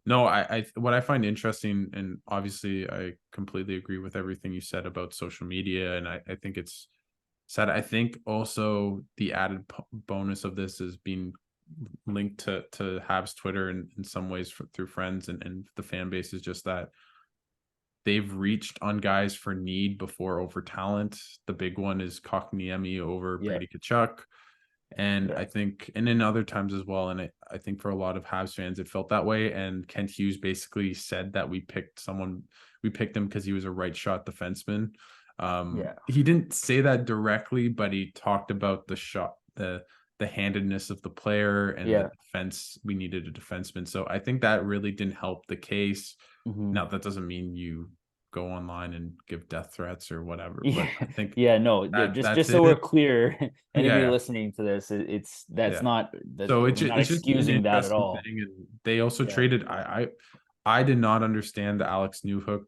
no, I what I find interesting, and obviously I completely agree with everything you said about social media, and I think it's sad. I think also the added bonus of this is being linked to Habs Twitter in some ways through friends and the fan base, is just that they've reached on guys for need before over talent. The big one is Kotkaniemi over yeah, Brady Tkachuk. And yeah, I think, and in other times as well, and I think for a lot of Habs fans, it felt that way. And Kent Hughes basically said that we picked him because he was a right shot defenseman. yeah, He didn't say that directly, but he talked about the handedness of the player and the yeah. defense. We needed a defenseman. So I think that really didn't help the case. Hmm. Now, that doesn't mean you go online and give death threats or whatever, Yeah, but I think yeah. No, just that's so we're it. clear, Yeah, anybody yeah, listening to this, that's yeah. not that So we're not it's just an excusing that at interesting all. thing, and they also Yeah, traded. I did not understand the Alex Newhook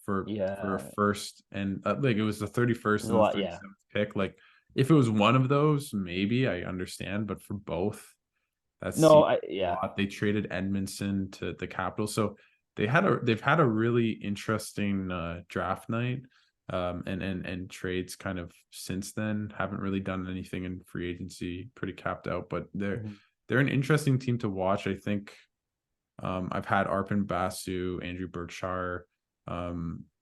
for a yeah. first, and like it was the 31st There's a and the lot. Yeah, 37th pick. Like If it was one of those, maybe I understand, but for both, that No, seems a yeah. lot. They traded Edmondson to the Capitals, so they've had a really interesting draft night, and trades kind of since then. Haven't really done anything in free agency, pretty capped out, but Mhm. they're an interesting team to watch. I think I've had Arpon Basu, Andrew Berkshire,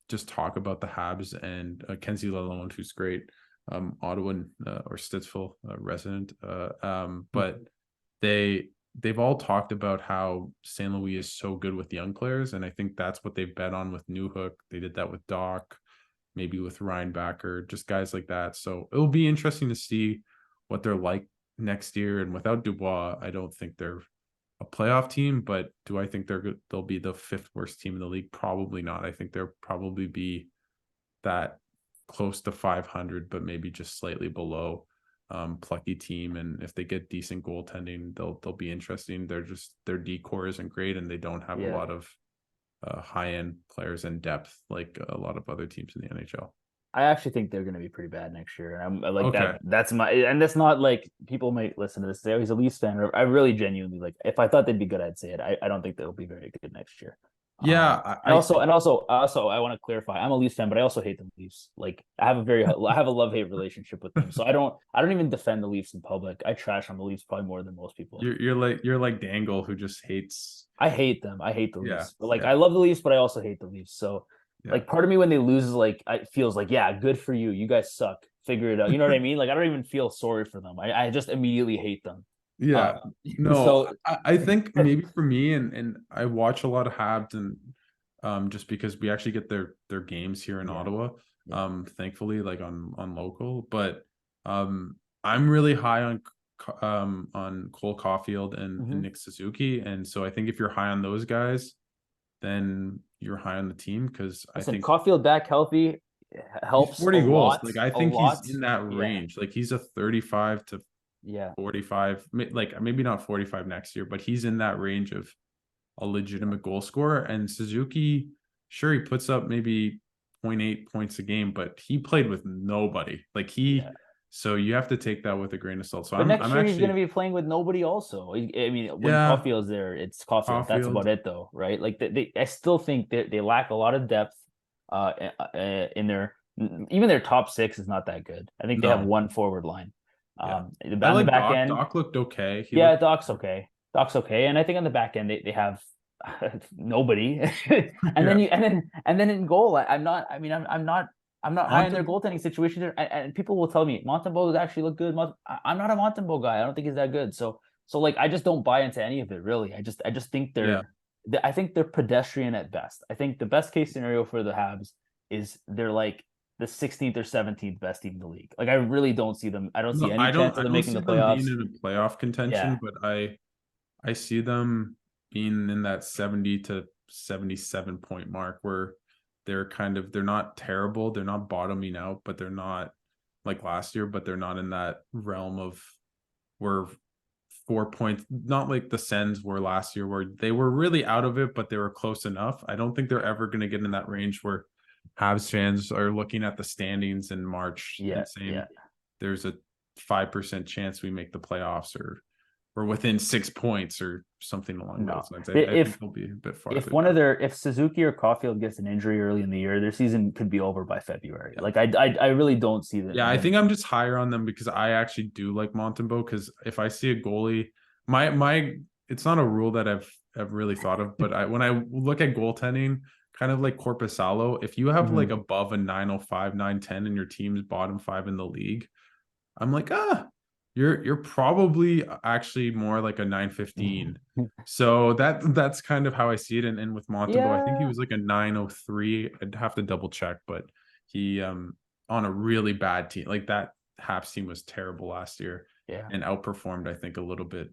just talk about the Habs and Kenzie Lalonde, who's great, Ottawa or Stittsville resident. But they they've all talked about how St. Louis is so good with young players, and I think that's what they've bet on with Newhook. They did that with Doc, maybe with Reinbacher, just guys like that. So it'll be interesting to see what they're like next year. And without Dubois, I don't think they're a playoff team, but do I think they're good? They'll be the fifth worst team in the league? Probably not. I think they'll probably be that close to 500, but maybe just slightly below plucky team. And if they get decent goaltending, they'll be interesting. Their decor isn't great, and they don't have a Yeah. lot of high end players and depth like a lot of other teams in the NHL. I actually think they're going to be pretty bad next year. And I'm like that. Okay. That's my, and that's not like people might listen to this. Say, oh, he's a Leafs fan. Or I really genuinely like, if I thought they'd be good, I'd say it. I don't think they'll be very good next year. Yeah, And also, I want to clarify. I'm a Leafs fan, but I also hate the Leafs. Like, I have a love hate relationship with them. So I don't even defend the Leafs in public. I trash on the Leafs probably more than most people. you're like Dangle, who just hates. I hate them. I hate the Yeah, Leafs. But like, yeah, I love the Leafs, but I also hate the Leafs. So yeah. like, part of me when they lose is like, it feels like, yeah, good for you. You guys suck. Figure it out. You know what I mean? Like, I don't even feel sorry for them. I just immediately hate them. Uh, Yeah. No, so I think maybe for me, and I watch a lot of Habs, and just because we actually get their games here in yeah, Ottawa, yeah. thankfully, like on local. But I'm really high on Cole Caulfield and Mm-hmm. Nick Suzuki. And so I think if you're high on those guys, then you're high on the team, because I Listen, think Caulfield back healthy he's helps a 40 goals. lot. Like I A think he's lot. in that Yeah. range. Like he's a 35 to Yeah. 45, like maybe not 45 next year, but he's in that range of a legitimate goal scorer. And Suzuki, sure, he puts up maybe zero point 0.8 points a game, but he played with nobody. Like Yeah. so you have to take that with a grain of salt. So But I'm next year he's going to actually, be playing with nobody. Also, I mean, when yeah, Caulfield's there, it's Caulfield. That's Caulfield, about it, though, right? Like I still think that they lack a lot of depth. In their even their top six is not that good. I think they have no, one forward line. yeah. I On the like back Doc. end, Doc looked okay. He yeah, looked, Doc's okay. Doc's okay, and I think on the back end they have nobody. yeah. And then in goal, I'm not. I mean, I'm not high on their Montembeau, goaltending situation there. And people will tell me Montembeau actually look good. I'm not a Montembeau guy. I don't think he's that good. So like I just don't buy into any of it really. I just think yeah. I think they're pedestrian at best. I think the best case scenario for the Habs is they're like the 16th or 17th best team in the league. Like I really don't see them. I don't see No, any chance I of them don't making see the them being playoffs. in a playoff contention, Yeah. but I see them being in that 70 to 77 point mark, where they're not terrible, they're not bottoming out, but they're not like last year, but they're not in that realm of where 4 points, not like the Sens were last year, where they were really out of it, but they were close enough. I don't think they're ever going to get in that range where Habs fans are looking at the standings in March Yeah. and saying Yeah. there's a 5% chance we make the playoffs, or within 6 points or something along No. those lines. I think If they'll be a bit if farther one down. of their if Suzuki or Caulfield gets an injury early in the year, their season could be over by February. Yeah. Like I really don't see Yeah, I think them. I'm just higher on them because I actually do like Montembeau. Because if I see a goalie, my it's not a rule that I've really thought of, but when I look at goaltending, kind of like Korpisalo, if you have like Mhm. above a 905, 910 and your team's bottom five in the league, I'm like, you're probably actually more like a 915. So that's kind of how I see it. And with Montembeau, I think he Yeah. was like a 903. I'd have to double check, but he on a really bad team. Like that Habs team was terrible last year Yeah. and outperformed, I think, a little bit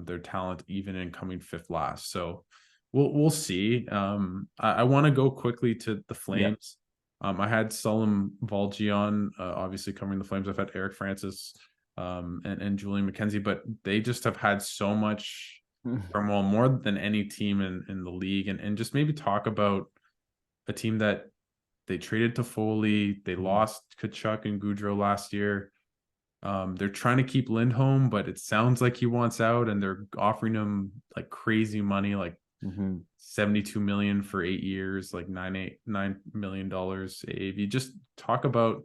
their talent even in coming fifth last. So we'll see. I want to go quickly to the Yeah. Flames. I had Sullum Valgi on, obviously covering the Flames. I've had Eric Francis and Julian McKenzie, but they just have had so much turmoil, more than any team in the league. And just maybe talk about a team that they traded Toffoli, they lost Kachuk and Goudreau last year. They're trying to keep Lindholm, but it sounds like he wants out, and they're offering him like crazy money, like Mm-hmm. 72 million for 8 years, like $9 million AAV. Just talk about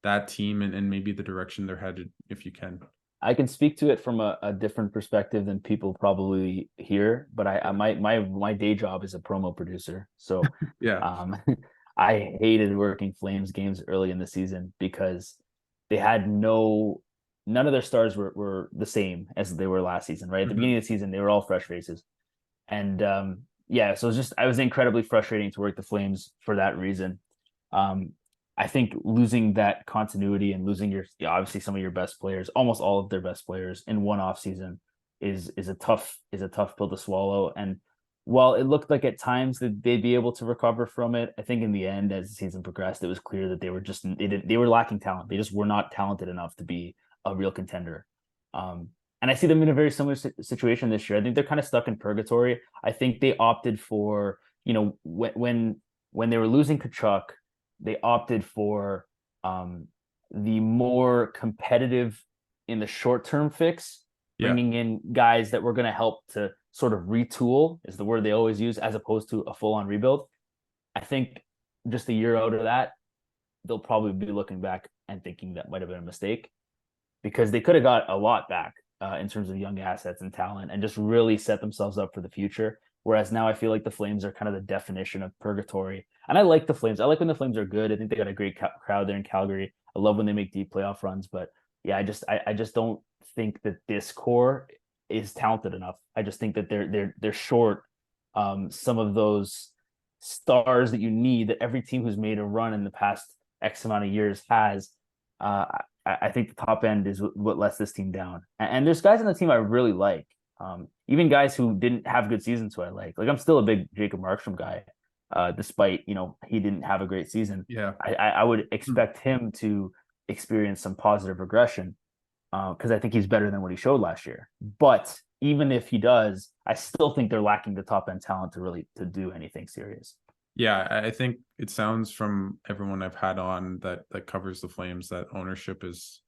that team and maybe the direction they're headed, if you can. I can speak to it from a different perspective than people probably hear, but my day job is a promo producer. So Yeah. um I hated working Flames games early in the season because they had none of their stars were the same as they were last season, right? At the Mhm. beginning of the season, they were all fresh faces. And yeah, so it was incredibly frustrating to work the Flames for that reason. Um, I think losing that continuity and losing obviously some of your best players, almost all of their best players in one off season is a tough pill to swallow. And while it looked like at times that they'd be able to recover from it, I think in the end, as the season progressed, it was clear that they were lacking talent. They just were not talented enough to be a real contender. Um, and I see them in a very similar situation this year. I think they're kind of stuck in purgatory. I think they opted for, when they were losing Kachuk, they opted for the more competitive in the short term fix, Yeah. bringing in guys that were going to help to sort of retool, is the word they always use, as opposed to a full on rebuild. I think just a year out of that, they'll probably be looking back and thinking that might have been a mistake, because they could have got a lot back in terms of young assets and talent and just really set themselves up for the future. Whereas now I feel like the Flames are kind of the definition of purgatory. And I like the Flames. I like when the Flames are good. I think they got a great crowd there in Calgary. I love when they make deep playoff runs. But yeah, I just don't think that this core is talented enough. I just think that they're short some of those stars that you need, that every team who's made a run in the past X amount of years has. Uh, I think the top end is what lets this team down. And there's guys on the team I really like. Even guys who didn't have good seasons who I like. Like I'm still a big Jacob Markstrom guy, despite he didn't have a great season. Yeah. I would Hmm. expect him to experience some positive regression because I think he's better than what he showed last year. But even if he does, I still think they're lacking the top end talent to really to do anything serious. Yeah, I think it sounds from everyone I've had on that covers the Flames that ownership is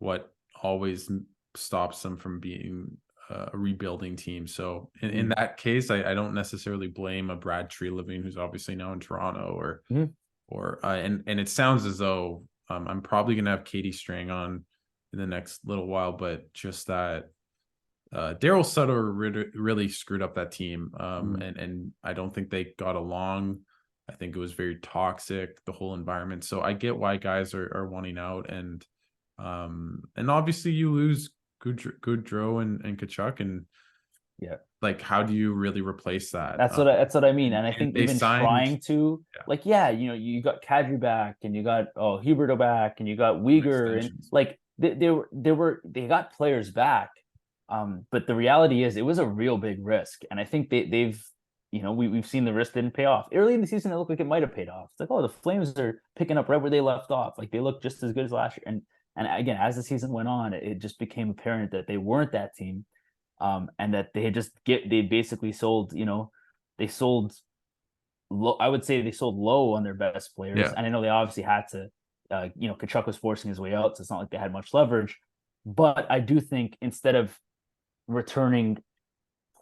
what always stops them from being a rebuilding team. So in Mm-hmm. that case, I don't necessarily blame a Brad Treliving, who's obviously now in Toronto, Mm-hmm. and it sounds as though I'm probably gonna have Katie Strang on in the next little while, but just that Daryl Sutter really screwed up that team, and I don't think they got along. I think it was very toxic, the whole environment. So I get why guys are wanting out, and obviously you lose Goudreau and Kachuk, and Yeah. like how do you really replace that? That's what I mean. And I think They even signed, trying to, yeah, like, yeah, you got Kadri back and you got Huberto back and you got some Uyghur, and extensions. like they got players back. But the reality is it was a real big risk. And I think they've we've seen the risk didn't pay off. Early in the season, it looked like it might have paid off. It's like, oh, the Flames are picking up right where they left off. Like they look just as good as last year. And again, as the season went on, it just became apparent that they weren't that team, and that they basically sold, they sold low. I would say they sold low on their best players, Yeah, and I know they obviously had to. Kachuk was forcing his way out, so it's not like they had much leverage. But I do think instead of returning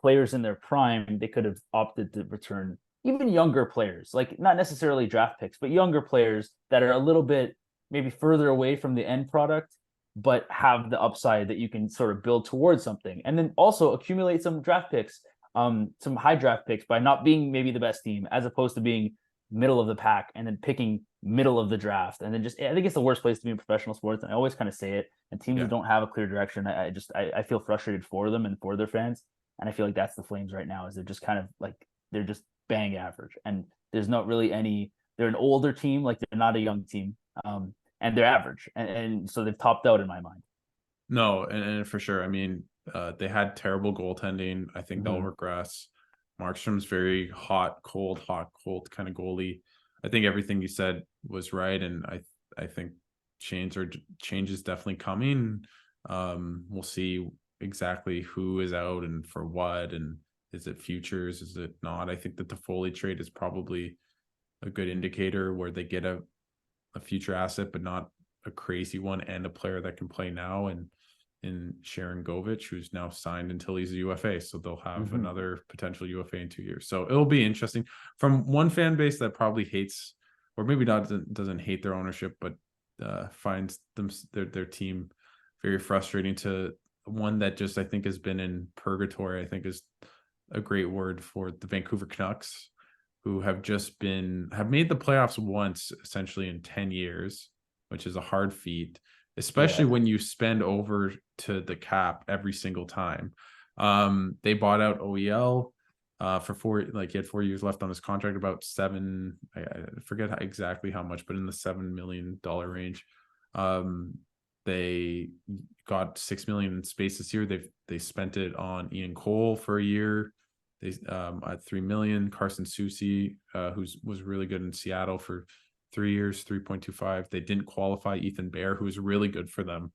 players in their prime, they could have opted to return even younger players, like not necessarily draft picks, but younger players that are a little bit maybe further away from the end product, but have the upside that you can sort of build towards something. And then also accumulate some draft picks, some high draft picks by not being maybe the best team, as opposed to being middle of the pack and then picking middle of the draft. And then just, I think it's the worst place to be in professional sports. And I always kind of say it. And teams that yeah. don't have a clear direction, I feel frustrated for them and for their fans. And I feel like that's the Flames right now, is they're just kind of like, they're just bang average. And there's not really they're an older team, like they're not a young team. And they're average. And so they've topped out in my mind. No, and for sure. I mean, they had terrible goaltending. I think they'll Mm-hmm. regress. Markstrom's very hot, cold kind of goalie. I think everything you said was right, and I think change is definitely coming. We'll see exactly who is out and for what, and is it futures? Is it not? I think that the Toffoli trade is probably a good indicator where they get a future asset, but not a crazy one and a player that can play now, and in Sharon Govich, who's now signed until he's a UFA. So they'll have another potential UFA in 2 years. So it'll be interesting from one fan base that probably hates, or maybe doesn't hate their ownership, but finds their team very frustrating, to one that just, I think, has been in purgatory, I think is a great word for the Vancouver Canucks, who have made the playoffs once essentially in 10 years, which is a hard feat, especially when you spend over to the cap every single time. They bought out OEL for he had 4 years left on his contract, about I forget exactly how much, but in the $7 million range. They got $6 million in space this year. They spent it on Ian Cole for a year. They at $3 million. Carson Soucy, was really good in Seattle for 3 years, 3.25. They didn't qualify Ethan Bear, who was really good for them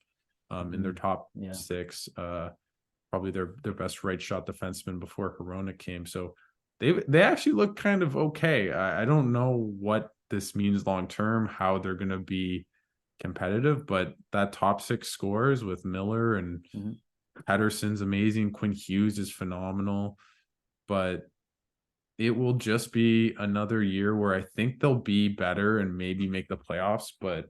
in their top six. Probably their best right shot defenseman before Corona came. So they actually look kind of okay. I don't know what this means long term, how they're going to be competitive, but that top six scores with Miller and Pedersen's amazing. Quinn Hughes is phenomenal, but it will just be another year where I think they'll be better and maybe make the playoffs, but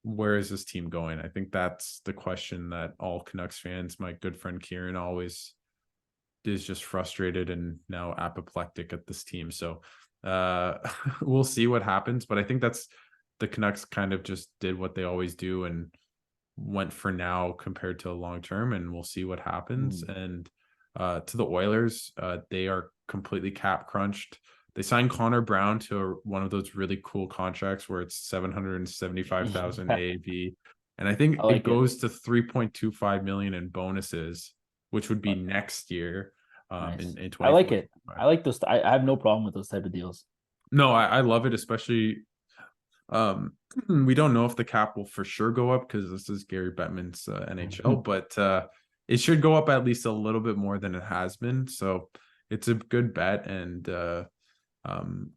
where is this team going? I think that's the question that all Canucks fans, my good friend Kieran, always is just frustrated and now apoplectic at this team. So we'll see what happens, but I think that's the Canucks kind of just did what they always do and went for now compared to long term, and we'll see what happens. And to the Oilers, they are completely cap crunched. They signed Connor Brown to one of those really cool contracts where it's $775,000 AAV, and I think it goes to $3.25 million in bonuses, which would be next year. In I like it. I like those. I have no problem with those type of deals. No, I love it, especially. We don't know if the cap will for sure go up because this is Gary Bettman's NHL, but it should go up at least a little bit more than it has been. So it's a good bet, and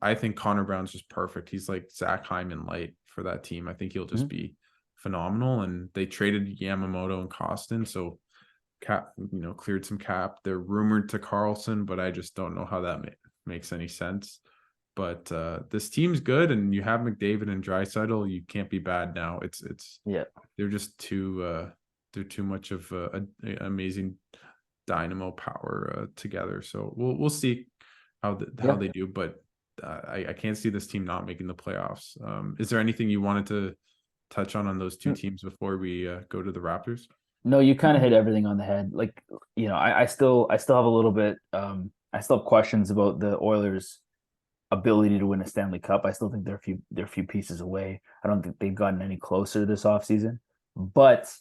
I think Connor Brown's just perfect. He's like Zach Hyman light for that team. I think he'll just be phenomenal. And they traded Yamamoto and Costin, so cap, cleared some cap. They're rumored to Carlson, but I just don't know how that makes any sense. But this team's good, and you have McDavid and Draisaitl. You can't be bad now. They're just too much of an amazing dynamo power together. So we'll see how they do, but I can't see this team not making the playoffs. Is there anything you wanted to touch on those two teams before we go to the Raptors? No, you kind of hit everything on the head. Like, I still have a little bit. I still have questions about the Oilers' ability to win a Stanley Cup. I still think they're a few pieces away. I don't think they've gotten any closer this offseason. But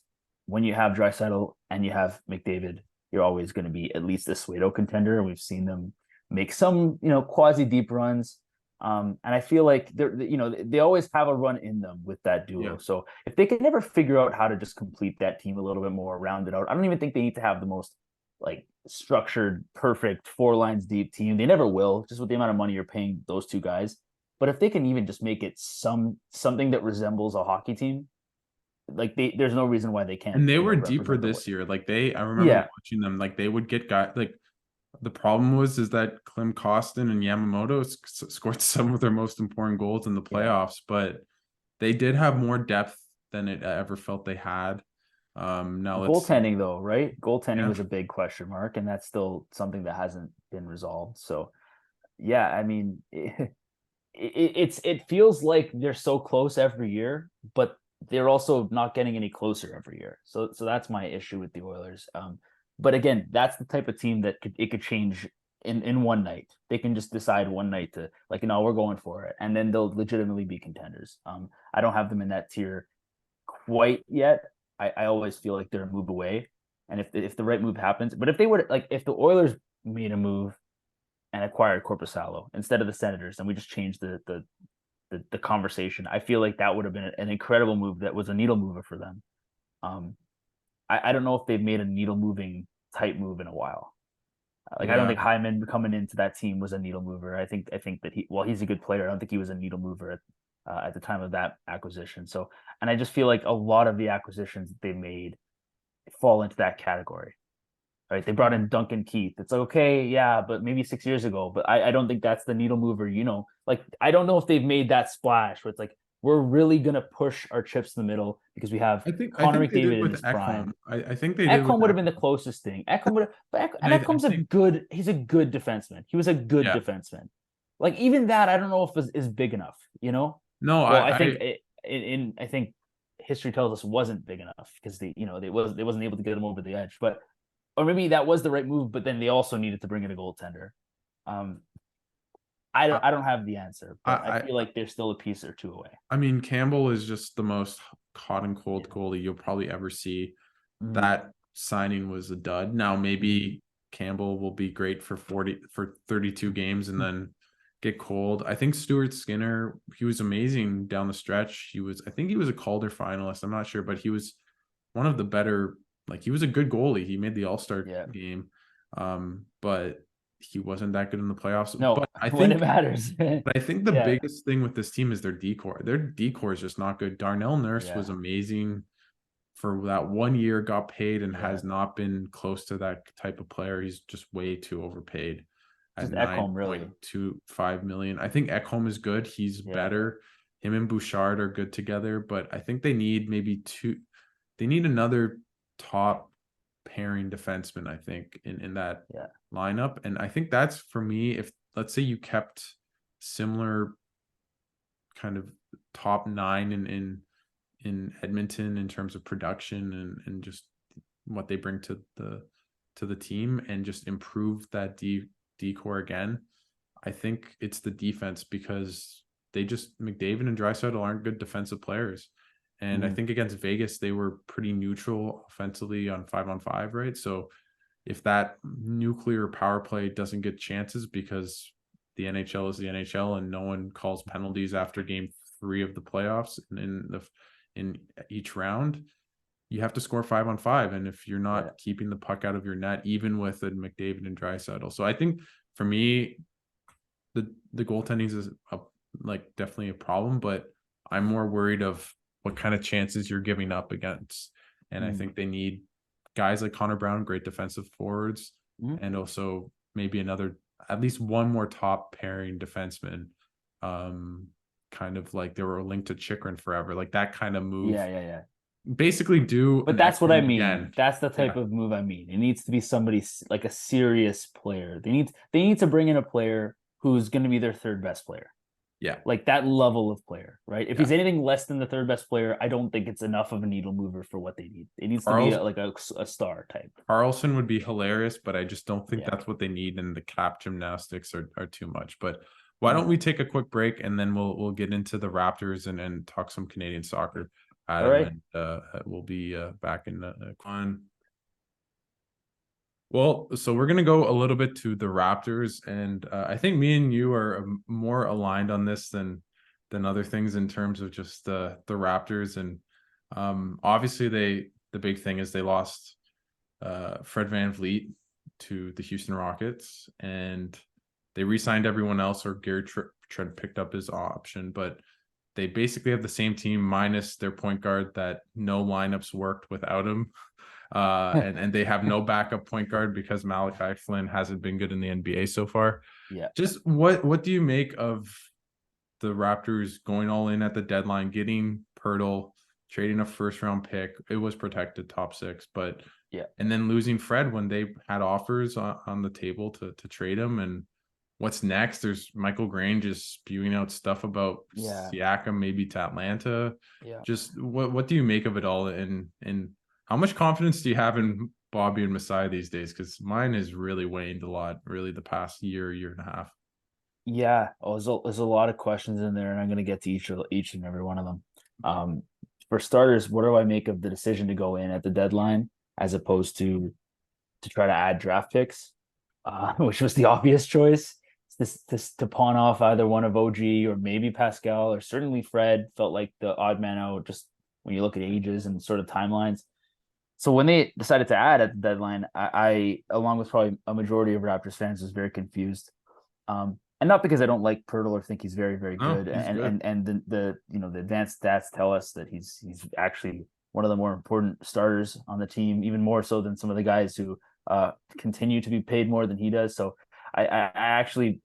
when you have Draisaitl and you have McDavid, you're always going to be at least a pseudo contender. We've seen them make some, quasi deep runs. And I feel like they always have a run in them with that duo. Yeah. So if they can never figure out how to just complete that team a little bit more, round it out, I don't even think they need to have the most structured, perfect 4 lines deep team. They never will, just with the amount of money you're paying those two guys. But if they can even just make it something that resembles a hockey team, there's no reason why they can't. And they were deeper this year. I remember watching them. They would get guys. The problem is that Klim Kostin and Yamamoto scored some of their most important goals in the playoffs, but they did have more depth than it ever felt they had. Now goaltending though, right? Goaltending was a big question mark, and that's still something that hasn't been resolved. So, I mean, it feels like they're so close every year, but they're also not getting any closer every year. So that's my issue with the Oilers. But again, that's the type of team that could change in one night. They can just decide one night to no, we're going for it, and then they'll legitimately be contenders. I don't have them in that tier quite yet. I always feel like they're a move away, and if the right move happens, but if they were if the Oilers made a move and acquired Korpisalo instead of the Senators, and we just changed the conversation, I feel like that would have been an incredible move that was a needle mover for them. I don't know if they've made a needle moving type move in a while. I don't think Hyman coming into that team was a needle mover. I think that he's a good player. I don't think he was a needle mover at the time of that acquisition. So, and I just feel like a lot of the acquisitions that they made fall into that category. Right? They brought in Duncan Keith. It's like, okay, yeah, but maybe 6 years ago. But I don't think that's the needle mover. Like I don't know if they've made that splash where it's like we're really gonna push our chips in the middle because we have I Connor think they did McDavid in with his prime. Ekholm. I think they did with Ekholm would have been the Ekholm. closest thing. Ekholm would have, And I Ekholm's think he's a good defenseman. He was a good yeah. defenseman. Like even that, I don't know if is big enough. No, Well, I think I think history tells us wasn't big enough because they wasn't able to get him over the edge. But or maybe that was the right move, but then they also needed to bring in a goaltender. I don't have the answer, but I feel like they're still a piece or two away. I mean, Campbell is just the most hot and cold goalie you'll probably ever see. Mhm. That signing was a dud. Now maybe Campbell will be great for 32 games and then get cold. I think Stuart Skinner, he was amazing down the stretch. I think he was a Calder finalist. I'm not sure, but he was one of the better, like he was a good goalie. He made the All-Star game. But he wasn't that good in the playoffs. No, but I when think it matters. but I think the biggest thing with this team is their decor. Their decor is just not good. Darnell Nurse was amazing for that 1 year, got paid and has not been close to that type of player. He's just way too overpaid at Just Ekholm, really. 9.25 million. I think Ekholm is good. He's better. Him and Bouchard are good together, but I think they need they need another top pairing defenseman, I think, in that lineup. And I think that's for me, if let's say you kept similar kind of top 9 in Edmonton in terms of production and just what they bring to the team and just improve that decor again. I think it's the defense because McDavid and Draisaitl aren't good defensive players. And I think against Vegas, they were pretty neutral offensively on 5-on-5, right? So if that nuclear power play doesn't get chances because the NHL is the NHL and no one calls penalties after game 3 of the playoffs in each round, you have to score 5-on-5. And if you're not keeping the puck out of your net, even with a McDavid and Draisaitl. So I think for me, the goaltending is definitely a problem, but I'm more worried of what kind of chances you're giving up against. And I think they need guys like Connor Brown, great defensive forwards, and also maybe at least one more top pairing defenseman. Kind of like they were linked to Chychrun forever, like that kind of move. Yeah. Basically But that's what I mean. Again. That's the type of move I mean. It needs to be somebody like a serious player. They need to bring in a player who's going to be their third best player. Yeah. Like that level of player, right? If he's anything less than the third best player, I don't think it's enough of a needle mover for what they need. It needs to be a star type. Carlson would be hilarious, but I just don't think that's what they need, and the cap gymnastics are too much. But why don't we take a quick break and then we'll get into the Raptors and talk some Canadian soccer. Adam, all right. And we'll be back in the Well, so we're going to go a little bit to the Raptors, and I think me and you are more aligned on this than other things in terms of just the Raptors. And obviously the big thing is they lost Fred VanVleet to the Houston Rockets, and they re-signed everyone else, or Gary Trent picked up his option, but they basically have the same team minus their point guard that no lineups worked without him. And they have no backup point guard because Malachi Flynn hasn't been good in the NBA so far. Yeah. Just what do you make of the Raptors going all in at the deadline, getting Pirtle, trading a first round pick? It was protected top 6, but and then losing Fred when they had offers on the table to trade him. And what's next? There's Michael Grange just spewing out stuff about Siakam maybe to Atlanta. Yeah. Just what do you make of it all? And how much confidence do you have in Bobby and Masai these days? Because mine has really waned a lot, really, the past year and a half. Yeah, there's a lot of questions in there, and I'm going to get to each and every one of them. For starters, what do I make of the decision to go in at the deadline as opposed to try to add draft picks, which was the obvious choice? This to pawn off either one of OG or maybe Pascal, or certainly Fred felt like the odd man out just when you look at ages and sort of timelines. So when they decided to add at the deadline, I along with probably a majority of Raptors fans, was very confused. And not because I don't like Pirtle or think he's very, very No, good. he's And good. the the advanced stats tell us that he's actually one of the more important starters on the team, even more so than some of the guys who continue to be paid more than he does. So I actually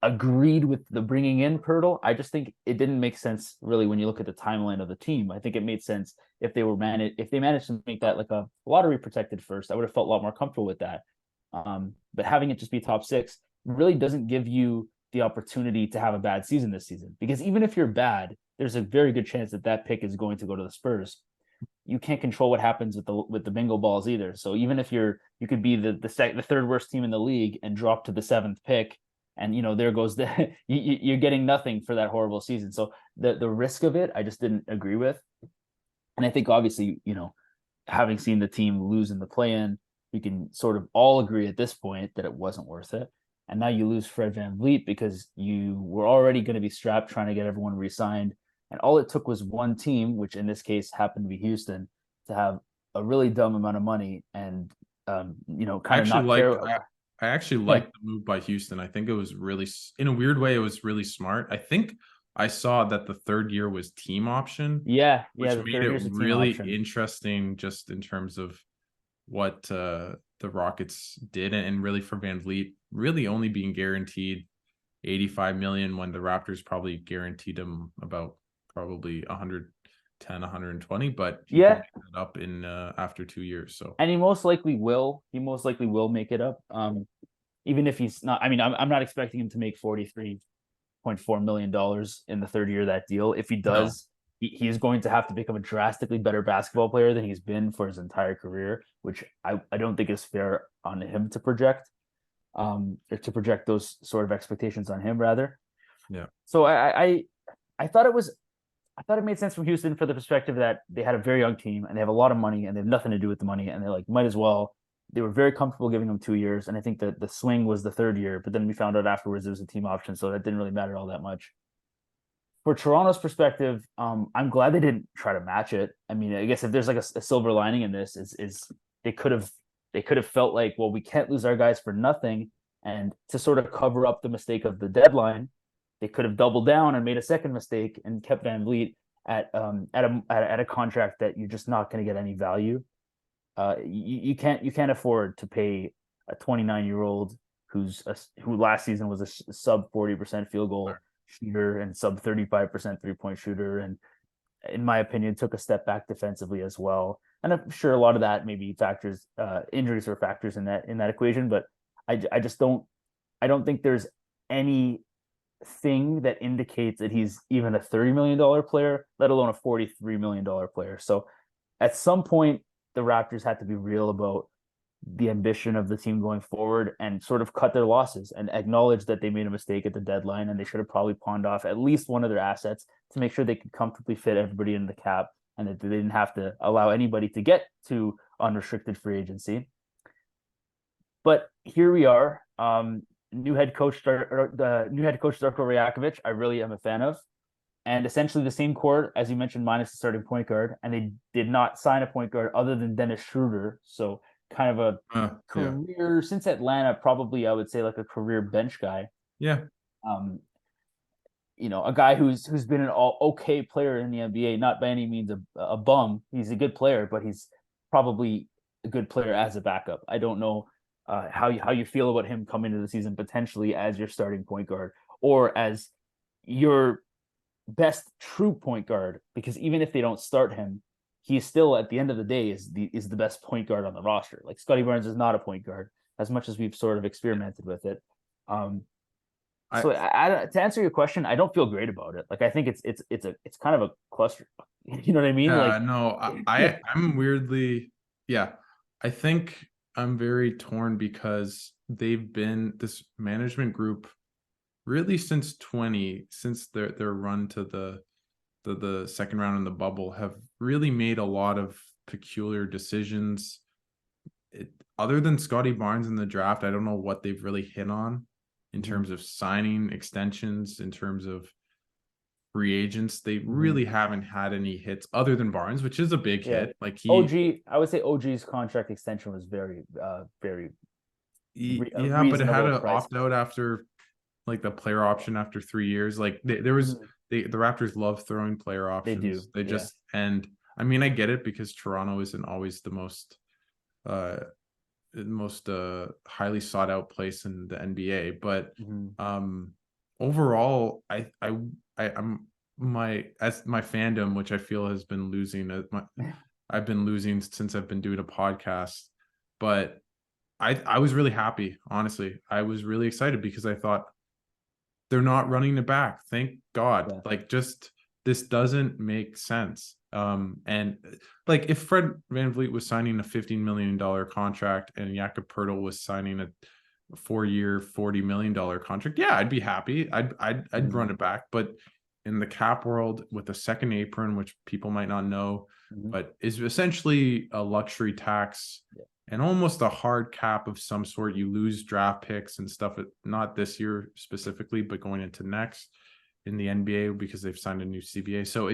agreed with the bringing in Pirtle. I just think it didn't make sense really when you look at the timeline of the team. I think it made sense if they managed to make that like a lottery protected first. I would have felt a lot more comfortable with that. But having it just be top six really doesn't give you the opportunity to have a bad season this season, because even if you're bad, there's a very good chance that that pick is going to go to the Spurs. You can't control what happens with the bingo balls either. So even if you could be the third worst team in the league and drop to the seventh pick, and there goes the you're getting nothing for that horrible season. So the risk of it, I just didn't agree with. And I think obviously, having seen the team lose in the play-in, we can sort of all agree at this point that it wasn't worth it. And now you lose Fred VanVleet because you were already going to be strapped trying to get everyone re-signed. And all it took was one team, which in this case happened to be Houston, to have a really dumb amount of money and kind of not care. I actually Yeah, liked the move by Houston. I think it was really, in a weird way, it was really smart. I think I saw that the third year was team option, yeah. which The made third it year's a team really option. interesting just in terms of what the Rockets did, and really for Van Vliet, really only being guaranteed 85 million when the Raptors probably guaranteed him about probably 110, 120, but he can Yeah, make that up in after 2 years. So and he most likely will. He most likely will make it up. Even if he's not. I mean, I'm not expecting him to make $43.4 million in the third year of that deal. If he no, does, he's going to have to become a drastically better basketball player than he's been for his entire career, which I don't think is fair on him to project. Or to project those sort of expectations on him rather. yeah. So I thought it made sense from Houston for the perspective that they had a very young team and they have a lot of money and they have nothing to do with the money, and they like might as well. They were very comfortable giving them 2 years, and I think that the swing was the third year. But then we found out afterwards it was a team option, so that didn't really matter all that much. For Toronto's perspective, I'm glad they didn't try to match it. I mean, I guess if there's like a silver lining in this, is they could have felt like, well, we can't lose our guys for nothing, and to sort of cover up the mistake of the deadline, they could have doubled down and made a second mistake and kept Van Vliet at a contract that you're just not going to get any value. You can't afford to pay a 29-year-old who last season was a sub 40% field goal shooter and sub 35% 3-point shooter, and in my opinion took a step back defensively as well. And I'm sure a lot of that maybe factors, injuries are factors in that equation, but I just don't think there's any thing that indicates that he's even a $30 million player, let alone a $43 million player. So at some point, the Raptors had to be real about the ambition of the team going forward and sort of cut their losses and acknowledge that they made a mistake at the deadline, and they should have probably pawned off at least one of their assets to make sure they could comfortably fit everybody in the cap and that they didn't have to allow anybody to get to unrestricted free agency. But here we are. New head coach Darko Rajakovic, I really am a fan of, and essentially the same core as you mentioned, minus the starting point guard, and they did not sign a point guard other than Dennis Schroeder. So kind of a Yeah, career since Atlanta, probably I would say like a career bench guy. yeah. Um, a guy who's been an all okay player in the NBA, not by any means a bum. He's a good player, but he's probably a good player as a backup. I don't know how you feel about him coming into the season potentially as your starting point guard or as your best true point guard, because even if they don't start him, he still at the end of the day is the best point guard on the roster. Like Scotty Barnes is not a point guard as much as we've sort of experimented with it. I So to answer your question, I don't feel great about it. Like I think it's kind of a cluster. You know what I mean? Yeah, Like no, I'm weirdly, yeah. I think I'm very torn because they've been this management group really since their run to the second round in the bubble have really made a lot of peculiar decisions. Other than Scotty Barnes in the draft, I don't know what they've really hit on in terms of signing extensions, in terms of free agents. They really haven't had any hits other than Barnes, which is a big yeah. hit. Like I would say OG's contract extension was very, very yeah, but it had reasonable to price. opt out after like the player option after 3 years. Like there was the Raptors love throwing player They do. options. They Yeah. just and I mean I get it because Toronto isn't always the uh most highly sought out place in the NBA, but overall I'm my fandom, which I feel has been losing I've been losing since I've been doing a podcast, but I was really happy, honestly. I was really excited because I thought they're not running it back. Thank God. Yeah. Like, just this doesn't make sense. And like if Fred VanVleet was signing a $15 million contract and Jakob Poeltl was signing a 4-year, $40 million contract, yeah, I'd be happy. I'd run it back. But in the cap world with a second apron, which people might not know, but is essentially a luxury tax and almost a hard cap of some sort. You lose draft picks and stuff, not this year specifically, but going into next in the NBA because they've signed a new CBA. So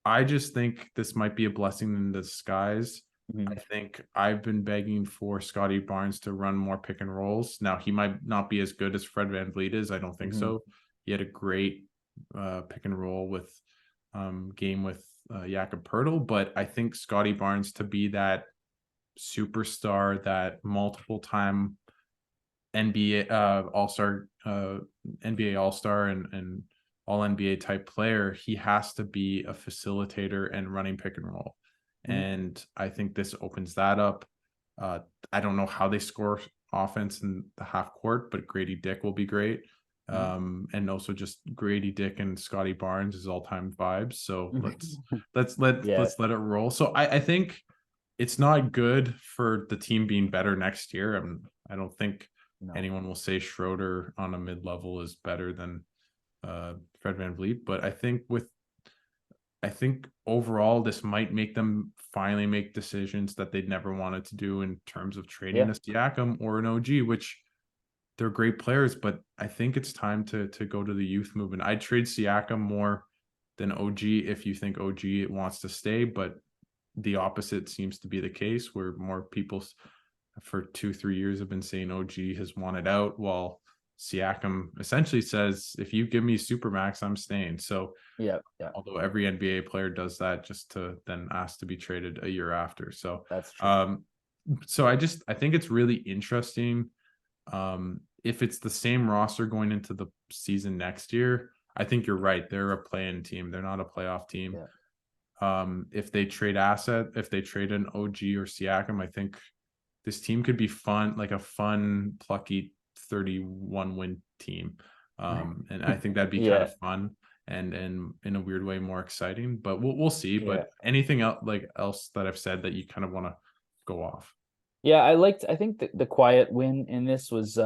I just think this might be a blessing in disguise. I think I've been begging for Scotty Barnes to run more pick and rolls. Now, he might not be as good as Fred VanVleet is. I don't think so. He had a great pick and roll with game with Jakob Poeltl, but I think Scotty Barnes to be that superstar, that multiple time NBA all-star, NBA all-star and all NBA type player, he has to be a facilitator and running pick and roll. And I think this opens that up. I don't know how they score offense in the half court, but Grady Dick will be great. And also just Grady Dick and Scotty Barnes is all-time vibes. So let's let it roll. So I think it's not good for the team being better next year. I don't think anyone will say Schroeder on a mid-level is better than Fred VanVleet, but I think overall this might make them finally make decisions that they'd never wanted to do in terms of trading a Siakam or an OG, which they're great players, but I think it's time to go to the youth movement. I'd trade Siakam more than OG if you think OG wants to stay, but the opposite seems to be the case, where more people for 2-3 years have been saying OG has wanted out, while Siakam essentially says, if you give me Supermax, I'm staying. So although every NBA player does that just to then ask to be traded a year after. So that's true. So I think it's really interesting. If it's the same roster going into the season next year, I think you're right. They're a play-in team. They're not a playoff team. If they trade if they trade an OG or Siakam, I think this team could be fun, like a fun, plucky 31 win team. And I think that'd be kind of fun and in a weird way more exciting, but we'll see. But anything else that I've said that you kind of want to go off? I think the quiet win in this was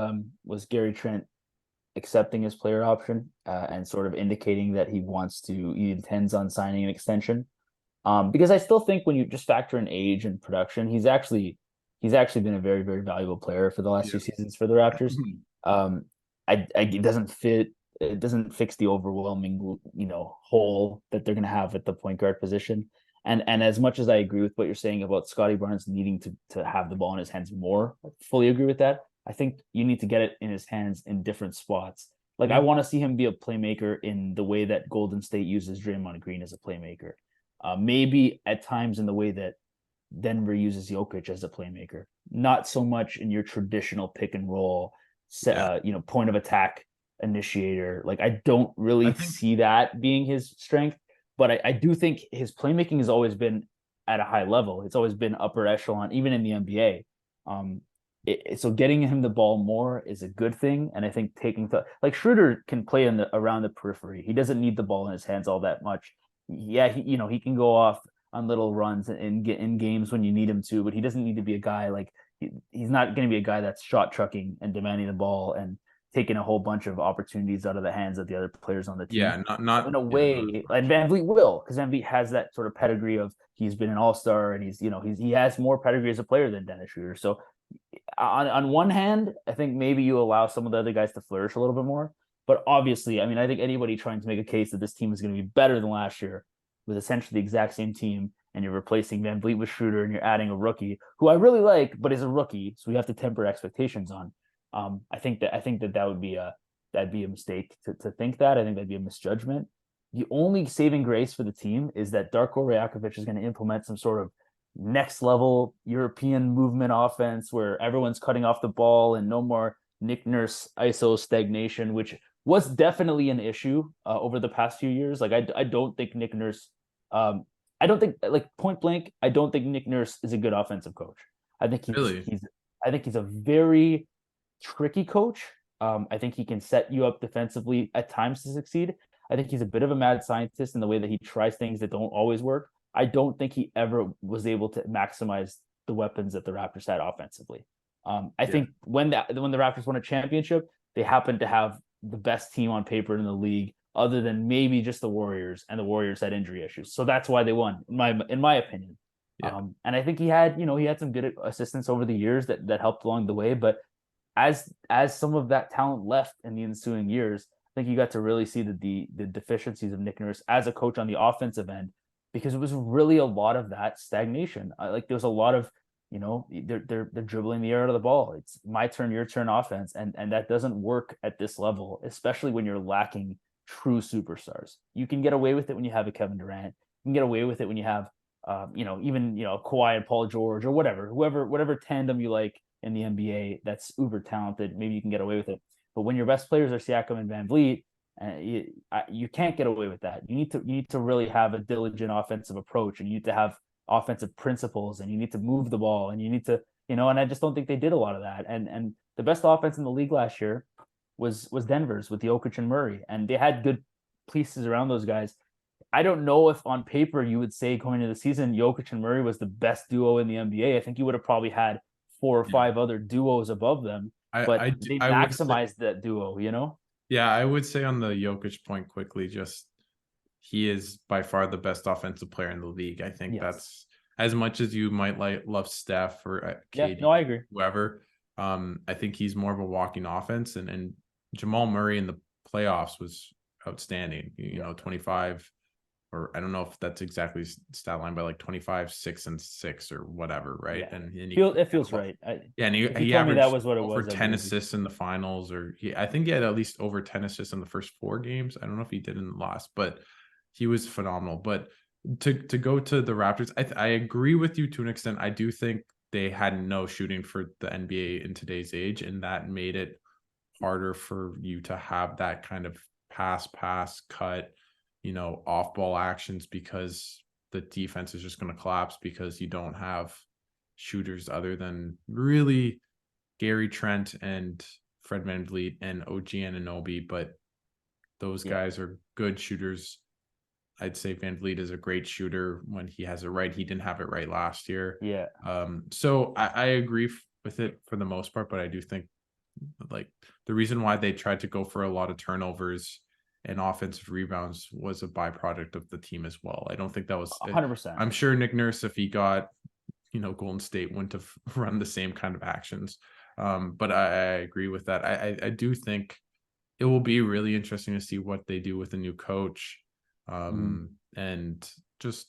Gary Trent accepting his player option and sort of indicating that he intends on signing an extension. Because I still think when you just factor in age and production, he's actually been a very, very valuable player for the last few seasons for the Raptors. It doesn't fix the overwhelming, hole that they're going to have at the point guard position. And as much as I agree with what you're saying about Scotty Barnes needing to have the ball in his hands more, I fully agree with that. I think you need to get it in his hands in different spots. Like I want to see him be a playmaker in the way that Golden State uses Draymond Green as a playmaker. Maybe at times in the way that Denver uses Jokic as a playmaker. Not so much in your traditional pick and roll, point of attack initiator. Like I don't really see that being his strength. But I do think his playmaking has always been at a high level. It's always been upper echelon, even in the NBA. So getting him the ball more is a good thing. And I think like Schroeder can play around the periphery. He doesn't need the ball in his hands all that much. Yeah, he can go off on little runs and get in games when you need him to, but he doesn't need to be a guy like he's not going to be a guy that's shot trucking and demanding the ball and taking a whole bunch of opportunities out of the hands of the other players on the team. Yeah, not in a way. And VanVleet will, because VanVleet has that sort of pedigree of he's been an all-star and he has more pedigree as a player than Dennis Schroeder. So on one hand, I think maybe you allow some of the other guys to flourish a little bit more. But obviously, I mean, I think anybody trying to make a case that this team is going to be better than last year with essentially the exact same team, and you're replacing VanVleet with Schroeder and you're adding a rookie who I really like, but is a rookie, so we have to temper expectations on. I think that would be a that'd be a mistake to think that. I think that'd be a misjudgment. The only saving grace for the team is that Darko Rajakovic is going to implement some sort of next level European movement offense where everyone's cutting off the ball and no more Nick Nurse ISO stagnation, which was definitely an issue over the past few years. Like I don't think Nick Nurse, I don't think, like, point blank, I don't think Nick Nurse is a good offensive coach. I think Really? I think he's a very tricky coach. I think he can set you up defensively at times to succeed. I think he's a bit of a mad scientist in the way that he tries things that don't always work. I don't think he ever was able to maximize the weapons that the Raptors had offensively. I think when the Raptors won a championship, they happened to have the best team on paper in the league, other than maybe just the Warriors, and the Warriors had injury issues, so that's why they won, in my opinion. Yeah. And I think he had some good assistants over the years that helped along the way, but as some of that talent left in the ensuing years, I think you got to really see the deficiencies of Nick Nurse as a coach on the offensive end, because it was really a lot of that stagnation. Like there was a lot of, they're dribbling the air out of the ball. It's my turn, your turn offense, and that doesn't work at this level, especially when you're lacking true superstars. You can get away with it when you have a Kevin Durant. You can get away with it when you have, even Kawhi and Paul George, or whatever tandem you like in the NBA that's uber talented. Maybe you can get away with it. But when your best players are Siakam and VanVleet, you can't get away with that. You need to really have a diligent offensive approach, and you need to have offensive principles, and you need to move the ball, and you need to, and I just don't think they did a lot of that. And the best offense in the league last year was Denver's with Jokic and Murray, and they had good pieces around those guys. I don't know if on paper you would say going into the season Jokic and Murray was the best duo in the NBA. I think you would have probably had 4 or 5 other duos above them, but they maximized that duo, Yeah, I would say on the Jokic point quickly, just he is by far the best offensive player in the league. I think that's, as much as you might love Steph or KD, no, I agree. Whoever, I think he's more of a walking offense, and Jamal Murray in the playoffs was outstanding. 25, or I don't know if that's exactly stat line, but like 25, 6 and 6 or whatever, right? Yeah. And it feels right. And he told me that was what it over was, 10 assists in the finals, or I think he had at least over 10 assists in the first 4 games. I don't know if he did in the last, but he was phenomenal. But to go to the Raptors, I agree with you to an extent. I do think they had no shooting for the NBA in today's age, and that made it harder for you to have that kind of pass, cut, off ball actions, because the defense is just going to collapse because you don't have shooters other than really Gary Trent and Fred VanVleet and OG Anunoby, but those guys are good shooters. I'd say VanVleet is a great shooter when he has it right. He didn't have it right last year. Yeah. So I agree with it for the most part, but I do think, like, the reason why they tried to go for a lot of turnovers and offensive rebounds was a byproduct of the team as well. I don't think that was 100%. I'm sure Nick Nurse, if he got, Golden State, wouldn't have run the same kind of actions. But I agree with that. I do think it will be really interesting to see what they do with a new coach. And just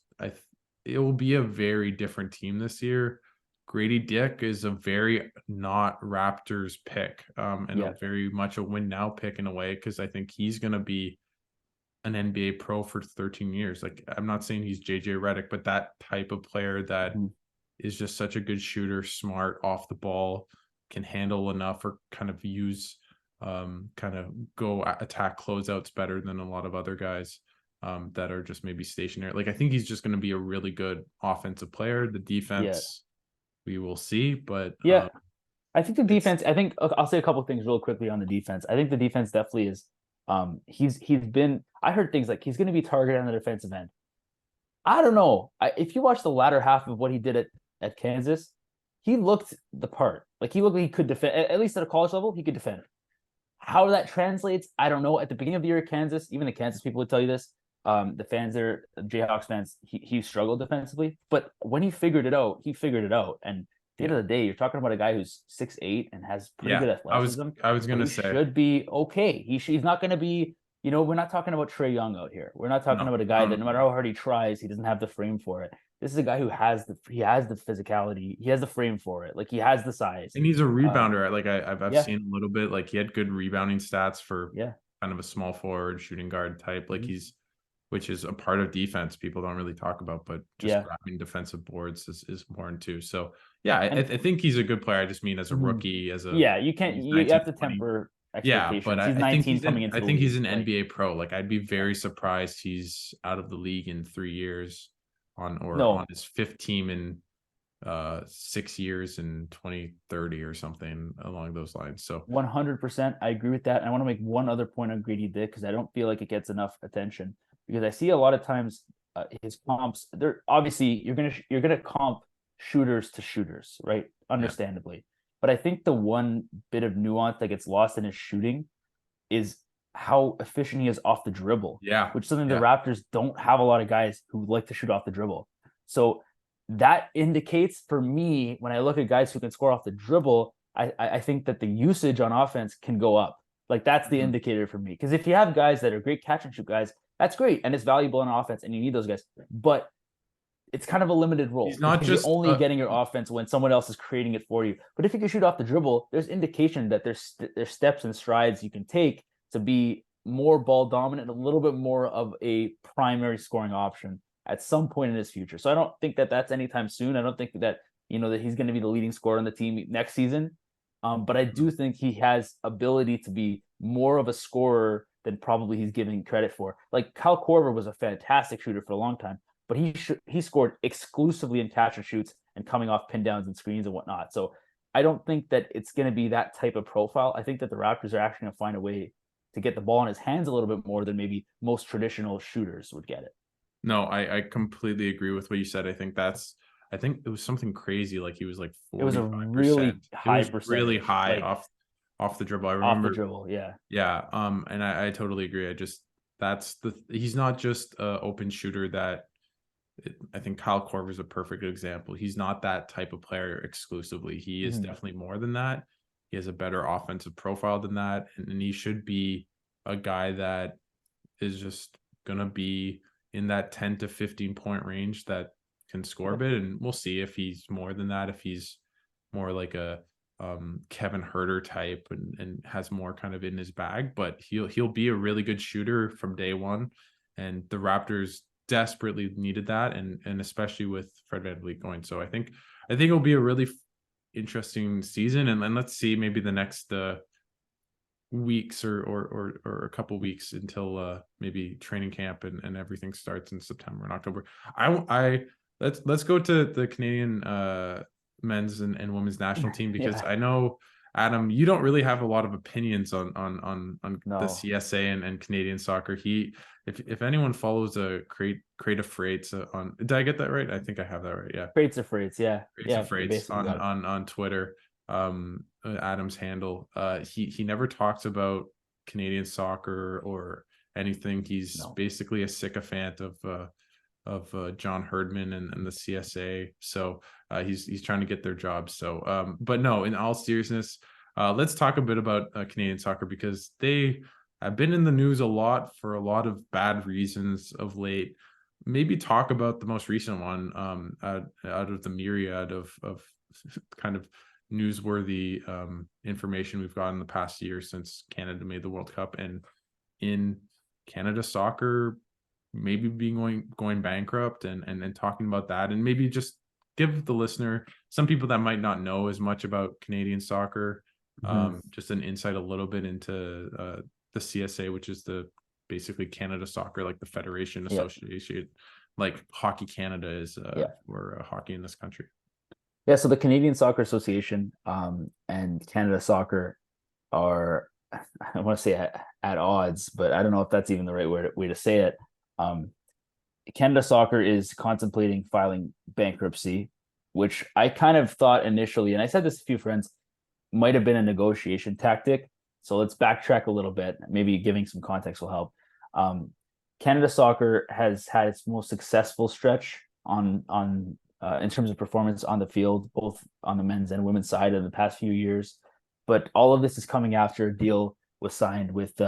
it will be a very different team this year. Grady Dick is a very not Raptors pick, and a very much a win now pick in a way, because I think he's going to be an NBA pro for 13 years. Like, I'm not saying he's JJ Redick, but that type of player that is just such a good shooter, smart off the ball, can handle enough, or kind of use, kind of go attack closeouts better than a lot of other guys that are just maybe stationary. Like, I think he's just going to be a really good offensive player. The defense, we will see, but I think the defense, I'll say a couple of things real quickly on the defense. I think the defense definitely is, he's been, I heard things like he's going to be targeted on the defensive end. I don't know. If you watch the latter half of what he did at Kansas, he looked the part. Like, he looked like he could defend, at least at a college level, he could defend. How that translates, I don't know. At the beginning of the year at Kansas, even the Kansas people would tell you this. The fans there, Jayhawks fans, he struggled defensively, but when he figured it out, And at the end of the day, you're talking about a guy who's 6'8" and has pretty good athleticism. I was gonna say should be okay. He's not gonna be, we're not talking about Trae Young out here. We're not talking about a guy that no matter how hard he tries, he doesn't have the frame for it. this is a guy who has the physicality, he has the frame for it, like he has the size, And he's a rebounder. Like I've yeah, seen a little bit. Like he had good rebounding stats for yeah. kind of a small forward, shooting guard type. Like Mhm. which is a part of defense people don't really talk about, but just Yeah. grabbing defensive boards is important too. So yeah, I And think he's a good player. I just mean as a mhm. rookie, as a Yeah, you can't, he's you 19, have to 20. temper Yeah, but expectations. He's I think 19 coming into I the think he's league. an Like, NBA pro. Like I'd be yeah. very surprised he's out of the league in 3 years or on No, his fifth team in 6 years in 2030 or something along those lines. So 100%. I agree with that. And I want to make one other point on Grady Dick because I don't feel like it gets enough attention because I see a lot of times his comps. They're obviously you're gonna comp shooters to shooters, right? yeah. Understandably, but I think the one bit of nuance that gets lost in his shooting is how efficient he is off the dribble, Yeah. which is something the Yeah. Raptors don't have a lot of guys who like to shoot off the dribble. So that indicates for me when I look at guys who can score off the dribble, I think that the usage on offense can go up. Like that's the Mhm. indicator for me. Because if you have guys that are great catch and shoot guys, that's great and it's valuable in offense and you need those guys. But it's kind of a limited role He's not because you're just only getting your offense when someone else is creating it for you. But if you can shoot off the dribble, there's indication that there's steps and strides you can take to be more ball dominant, a little bit more of a primary scoring option at some point in his future. So I don't think that that's anytime soon. I don't think that that he's going to be the leading scorer on the team next season. But I do think he has ability to be more of a scorer than probably he's giving credit for. Like Kyle Korver was a fantastic shooter for a long time, but he scored exclusively in catch and shoots and coming off pin downs and screens and whatnot. So I don't think that it's going to be that type of profile. I think that the Raptors are actually going to find a way to get the ball in his hands a little bit more than maybe most traditional shooters would get it. No, I completely agree with what you said. I think it was something crazy. Like he was like It was a 45%. really It high was really percentage, high like off the dribble. I off the remember. dribble. Yeah. Yeah. And I totally agree. He's not just a open shooter I think Kyle Korver is a perfect example. He's not that type of player exclusively. He is Mhm. definitely more than that. He has a better offensive profile than that. And he should be a guy that is just gonna be in that 10 to 15 point range that can score a Yeah. bit. And we'll see if he's more than that, if he's more like a Kevin Herter type and has more kind of in his bag, but he'll be a really good shooter from day one. And the Raptors desperately needed that, and especially with Fred VanVleet going. So I think it'll be a really interesting season, and then let's see maybe the next weeks or a couple weeks until maybe training camp and everything starts in September and October. I let's go to the Canadian men's and women's national team, because Yeah. I know, Adam, you don't really have a lot of opinions on the No. CSA and Canadian soccer. If anyone follows Creative Freights on, did I get that right? I think I have that right. Yeah. Freights are freights. Yeah. Creates Yeah. of Freights Basically got it. on Twitter, Adam's handle. He never talks about Canadian soccer or anything. He's No. basically a sycophant of John Herdman and the CSA. So he's trying to get their job. So but no, in all seriousness, let's talk a bit about Canadian soccer, because they have been in the news a lot for a lot of bad reasons of late. Maybe talk about the most recent one, out of the myriad of kind of newsworthy information we've got in the past year since Canada made the World Cup, and in Canada soccer maybe going bankrupt, and talking about that, and maybe just give the listener, some people that might not know as much about Canadian soccer, Mhm. just an insight a little bit into the CSA, which is the basically Canada soccer, like the federation Yeah. association, like Hockey Canada is Yeah. for hockey in this country. Yeah. So the Canadian Soccer Association and Canada Soccer are, I want to say at odds, but I don't know if that's even the right way to say it. Um, Canada Soccer is contemplating filing bankruptcy, which I kind of thought initially, and I said this to a few friends, might have been a negotiation tactic. So let's backtrack a little bit. Maybe giving some context will help. Um, Canada Soccer has had its most successful stretch on in terms of performance on the field, both on the men's and women's side in the past few years. But all of this is coming after a deal was signed with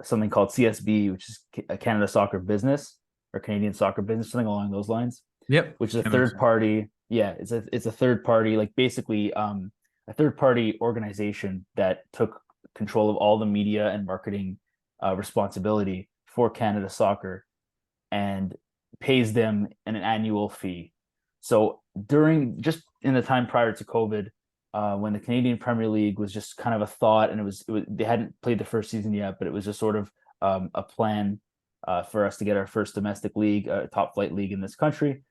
something called CSB, which is a Canada Soccer Business or Canadian Soccer Business, something along those lines. Yep. which is a Canucks. third party. Yeah, it's a third party, like basically a third party organization that took control of all the media and marketing responsibility for Canada Soccer and pays them an annual fee. So during just in the time prior to COVID, when the Canadian Premier League was just kind of a thought, and it was they hadn't played the first season yet, but it was just sort of a plan for us to get our first domestic league, top flight league in this country.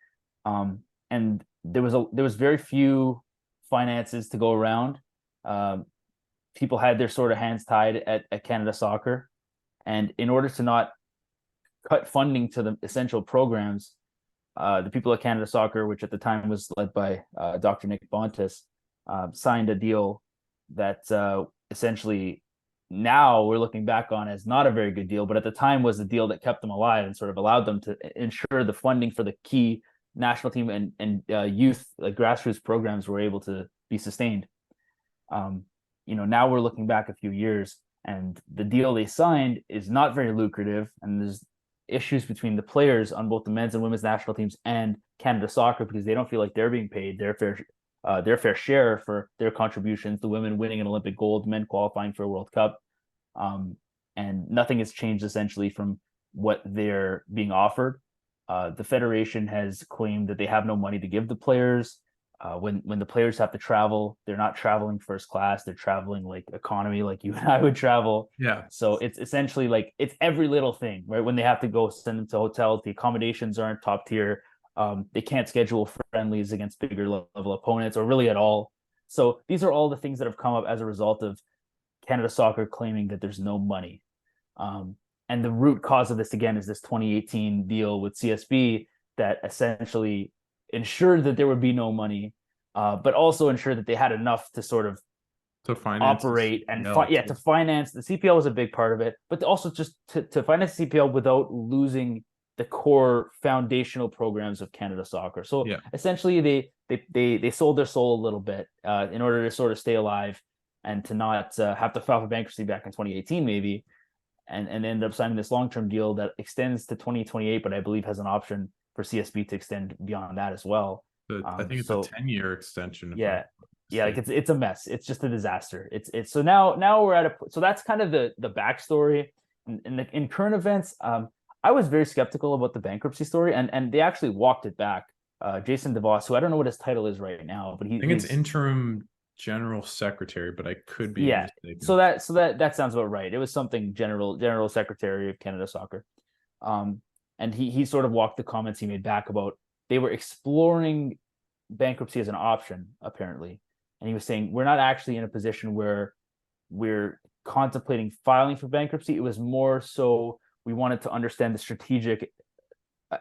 And there was very few finances to go around. People had their sort of hands tied at Canada Soccer, and in order to not cut funding to the essential programs, the people at Canada Soccer, which at the time was led by Dr. Nick Bontis, signed a deal that essentially now we're looking back on as not a very good deal, but at the time was the deal that kept them alive and sort of allowed them to ensure the funding for the key national team and youth like grassroots programs were able to be sustained. Now we're looking back a few years, and the deal they signed is not very lucrative, and there's issues between the players on both the men's and women's national teams and Canada Soccer because they don't feel like they're being paid their fair share for their contributions. The women winning an Olympic gold, men qualifying for a World Cup, and nothing has changed essentially from what they're being offered. The federation has claimed that they have no money to give the players. When the players have to travel, they're not traveling first class, they're traveling like economy, like you and I would travel. Yeah. So it's essentially like it's every little thing, right? When they have to go send them to hotels, the accommodations aren't top tier. They can't schedule friendlies against bigger level opponents or really at all. So these are all the things that have come up as a result of Canada Soccer claiming that there's no money. And the root cause of this, again, is this 2018 deal with CSB that essentially ensured that there would be no money, but also ensured that they had enough to sort of To finance operate and to finance. The CPL was a big part of it, but also just to finance the CPL without losing the core foundational programs of Canada Soccer. So essentially, they sold their soul a little bit in order to sort of stay alive and to not have to file for bankruptcy back in 2018, maybe, and end up signing this long-term deal that extends to 2028, but I believe has an option for CSB to extend beyond that as well. I think it's a 10-year extension. Yeah, like it's a mess. It's just a disaster. It's so now we're at so that's kind of the backstory. In current events, I was very skeptical about the bankruptcy story, and they actually walked it back. Jason Dubois, who I don't know what his title is right now, but I think it's interim general secretary, but I could be mistaken. So that sounds about right. It was something general secretary of Canada Soccer. And he sort of walked the comments he made back about they were exploring bankruptcy as an option, apparently. And he was saying, we're not actually in a position where we're contemplating filing for bankruptcy. It was more so we wanted to understand the strategic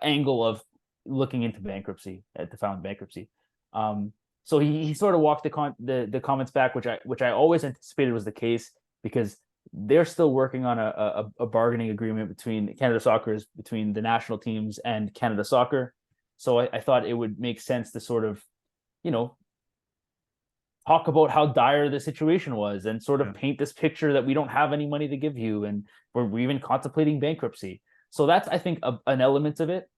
angle of looking into bankruptcy, to filing bankruptcy. So he sort of walked the comments back, which I always anticipated was the case, because they're still working on a bargaining agreement between Canada Soccer, between the national teams and Canada Soccer. So I thought it would make sense to sort of, talk about how dire the situation was and sort of paint this picture that we don't have any money to give you and we're even contemplating bankruptcy. So that's, I think, an element of it.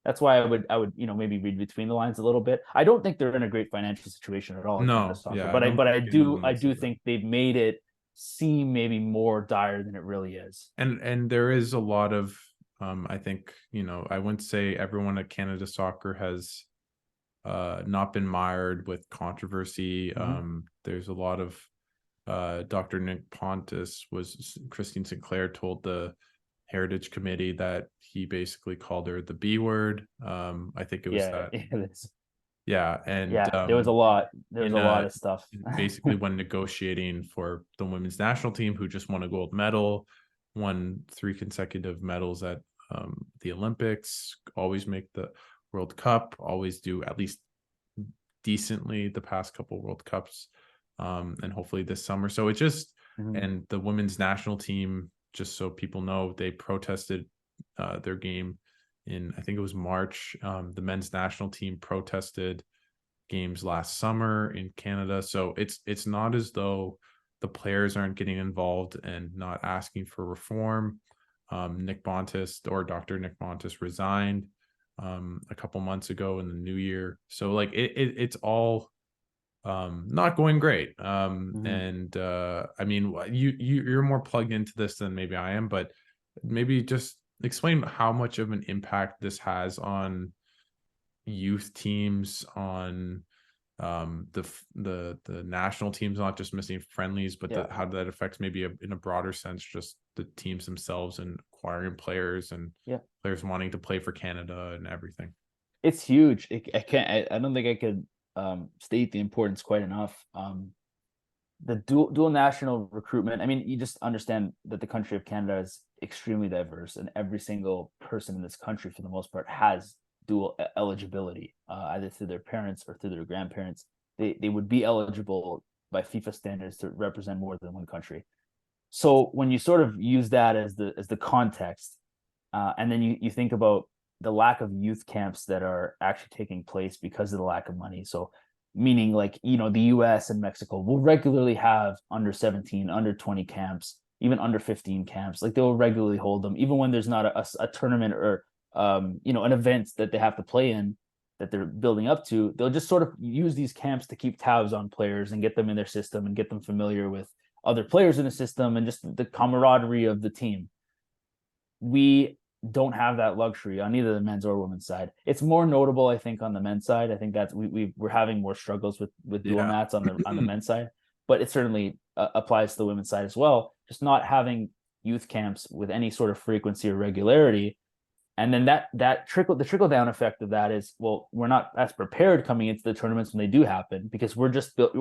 That's why I would maybe read between the lines a little bit. I don't think they're in a great financial situation at all. No, but I do think they've made it seem maybe more dire than it really is. And there is a lot of I think, I wouldn't say everyone at Canada Soccer has not been mired with controversy. There's a lot of Dr. Nick Pontus Christine Sinclair told the Heritage Committee that he basically called her the B word. I think it was that. There was a lot. There's a lot of stuff. Basically, when negotiating for the women's national team, who just won a gold medal, won 3 consecutive medals at the Olympics, always make the World Cup, always do at least decently the past couple World Cups, and hopefully this summer. So it just and the women's national team, just so people know, they protested their game in, I think it was March. The men's national team protested games last summer in Canada. So it's not as though the players aren't getting involved and not asking for reform. Nick Bontis, or Dr. Nick Bontis, resigned. a couple months ago in the new year. So like it's all not going great. And I mean, you're more plugged into this than maybe I am, but maybe just explain how much of an impact this has on youth teams, on the national teams, not just missing friendlies, but Yeah. how that affects maybe in a broader sense just the teams themselves and acquiring players and Yeah. players wanting to play for Canada and everything. It's huge. I don't think I could state the importance quite enough. The dual national recruitment. I mean, you just understand that the country of Canada is extremely diverse, and every single person in this country, for the most part, has dual eligibility, either through their parents or through their grandparents. They would be eligible by FIFA standards to represent more than one country. So when you sort of use that as the context, and then you think about the lack of youth camps that are actually taking place because of the lack of money. So meaning like, the US and Mexico will regularly have under 17, under 20 camps, even under 15 camps. Like they'll regularly hold them, even when there's not a tournament or, an event that they have to play in that they're building up to. They'll just sort of use these camps to keep tabs on players and get them in their system and get them familiar with other players in the system and just the camaraderie of the team. We don't have that luxury on either the men's or women's side. It's more notable, I think, on the men's side. I think that's we're having more struggles with dual nats on the men's side, but it certainly applies to the women's side as well. Just not having youth camps with any sort of frequency or regularity, and then the trickle down effect of that is, well, we're not as prepared coming into the tournaments when they do happen because we're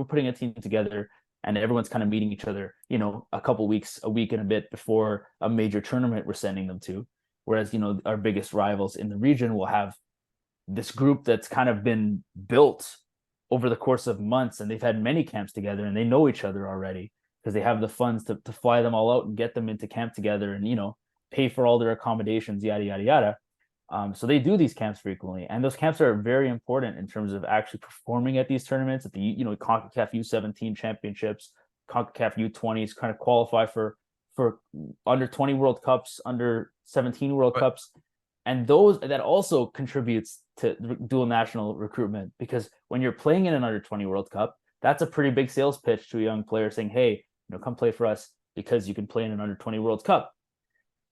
putting a team together and everyone's kind of meeting each other, a week and a bit before a major tournament we're sending them to. Whereas, our biggest rivals in the region will have this group that's kind of been built over the course of months, and they've had many camps together and they know each other already because they have the funds to fly them all out and get them into camp together and, pay for all their accommodations, yada, yada, yada. So they do these camps frequently, and those camps are very important in terms of actually performing at these tournaments, at the, CONCACAF U17 championships, CONCACAF U20s, kind of qualify for under 20 World Cups, under 17 World Cups. And that also contributes to dual national recruitment, because when you're playing in an under 20 World Cup, that's a pretty big sales pitch to a young player saying, hey, come play for us because you can play in an under 20 World Cup.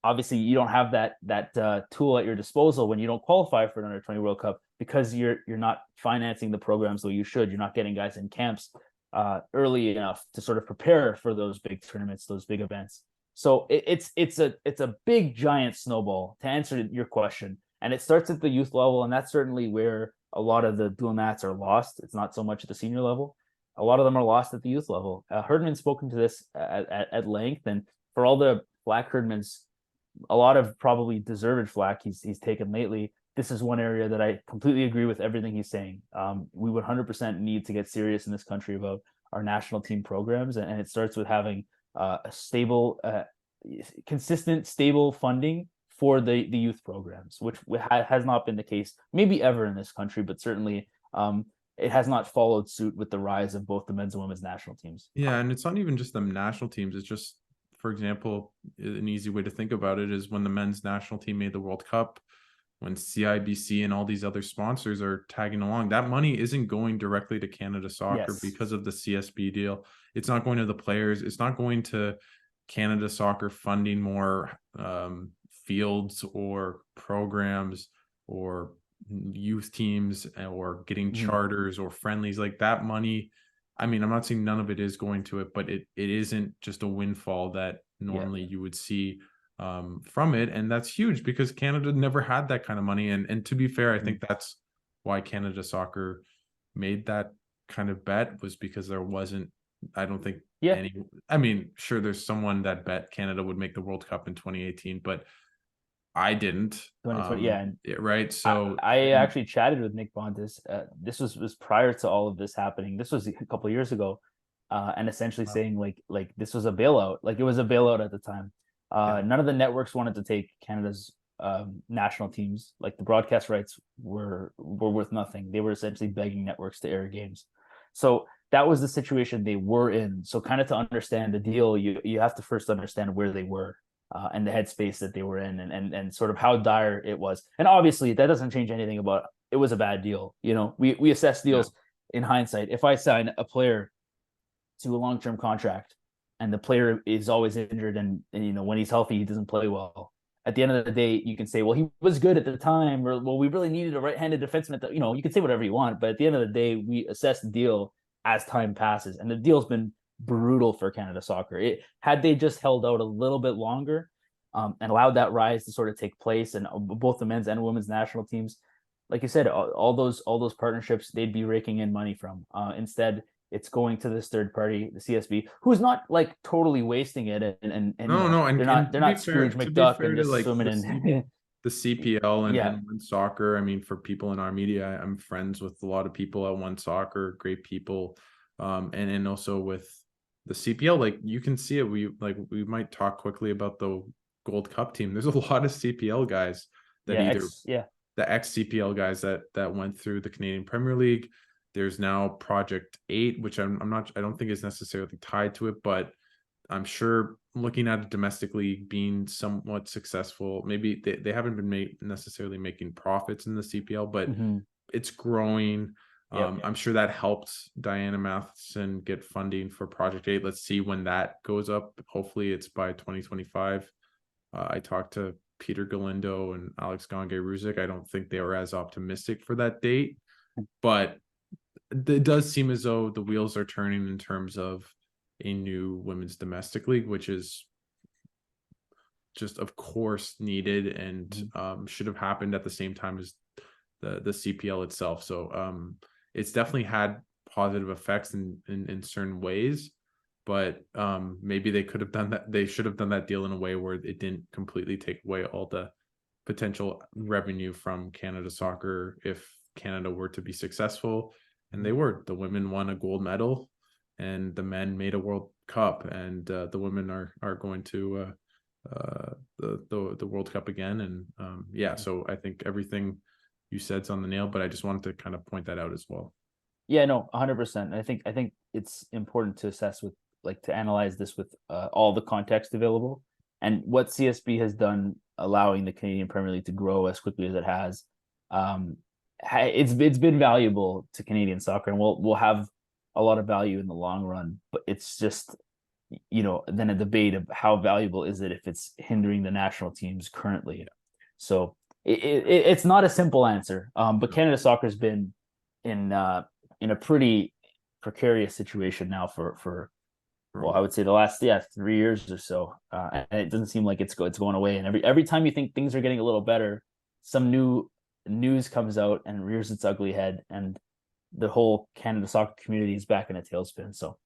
Obviously, you don't have that tool at your disposal when you don't qualify for an under 20 World Cup because you're not financing the programs the way you should. You're not getting guys in camps early enough to sort of prepare for those big tournaments, those big events. So it's a big giant snowball, to answer your question, and it starts at the youth level, and that's certainly where a lot of the dual nats are lost. It's not so much at the senior level. A lot of them are lost at the youth level. Herdman's spoken to this at length, and for all the flack Herdman's, a lot of probably deserved flack he's taken lately, this is one area that I completely agree with everything he's saying. We would 100% need to get serious in this country about our national team programs, and it starts with having a stable, consistent, stable funding for the youth programs, which has not been the case maybe ever in this country, but certainly it has not followed suit with the rise of both the men's and women's national teams. Yeah, and it's not even just the national teams. It's just, for example, an easy way to think about it is when the men's national team made the World Cup, when CIBC and all these other sponsors are tagging along, that money isn't going directly to Canada Soccer because of the CSB deal. It's not going to the players. It's not going to Canada Soccer funding more fields or programs or youth teams or getting charters or friendlies. Like that money, I mean, I'm not saying none of it is going to it, but it isn't just a windfall that normally you would see from it. And that's huge because Canada never had that kind of money. And to be fair, I think that's why Canada Soccer made that kind of bet, was because there wasn't, I don't think any, I mean, sure, there's someone that bet Canada would make the World Cup in 2018, but I didn't. 2020, right. So I actually chatted with Nick Bontis. This was prior to all of this happening. This was a couple of years ago, and essentially saying like this was a bailout. Like it was a bailout at the time. None of the networks wanted to take Canada's national teams. Like the broadcast rights were worth nothing. They were essentially begging networks to air games. So that was the situation they were in. So kind of to understand the deal, you have to first understand where they were. and the headspace that they were in, and sort of how dire it was. And obviously, that doesn't change anything about it was a bad deal. We assess deals in hindsight. If I sign a player to a long-term contract and the player is always injured, and when he's healthy, he doesn't play well. At the end of the day, you can say, well, he was good at the time, or well, we really needed a right-handed defenseman. You can say whatever you want, but at the end of the day, we assess the deal as time passes, and the deal's been brutal for Canada Soccer. Had they just held out a little bit longer, and allowed that rise to sort of take place, and both the men's and women's national teams, like you said, all those partnerships, they'd be raking in money from. Instead, it's going to this third party, the CSB, who's not like totally wasting it, and No, and they're to be not fair, Scrooge McDuck and to just like swimming in. the CPL Yeah, and One Soccer. I mean, for people in our media, I'm friends with a lot of people at One Soccer, great people, and also with the CPL. Like you can see it. We might talk quickly about the Gold Cup team. There's a lot of CPL guys that the ex CPL guys that went through the Canadian Premier League. There's now Project 8, which I don't think is necessarily tied to it, but I'm sure looking at it domestically being somewhat successful. Maybe they haven't been necessarily making profits in the CPL, but it's growing. I'm sure that helped Diana Matheson get funding for Project 8. Let's see when that goes up. Hopefully it's by 2025. I talked to Peter Galindo and Alex Gange-Ruzic. I don't think they were as optimistic for that date, but it does seem as though the wheels are turning in terms of a new women's domestic league, which is just, of course, needed and should have happened at the same time as the CPL itself. So it's definitely had positive effects in certain ways, but maybe they could have done that. They should have done that deal in a way where it didn't completely take away all the potential revenue from Canada Soccer if Canada were to be successful. And they were. The women won a gold medal, and the men made a World Cup, and the women are going to the World Cup again. And so I think everything you said's on the nail, but I just wanted to kind of point that out as well. Yeah, no, 100%. I think it's important to assess to analyze this with all the context available, and what CSB has done, allowing the Canadian Premier League to grow as quickly as it has. It's been valuable to Canadian soccer, and will have a lot of value in the long run. But it's just, then a debate of how valuable is it if it's hindering the national teams currently. So it's not a simple answer. But Canada Soccer has been in a pretty precarious situation now for I would say the last 3 years or so, and it doesn't seem like it's going away. And every time you think things are getting a little better, some new news comes out and rears its ugly head, and the whole Canada soccer community is back in a tailspin. So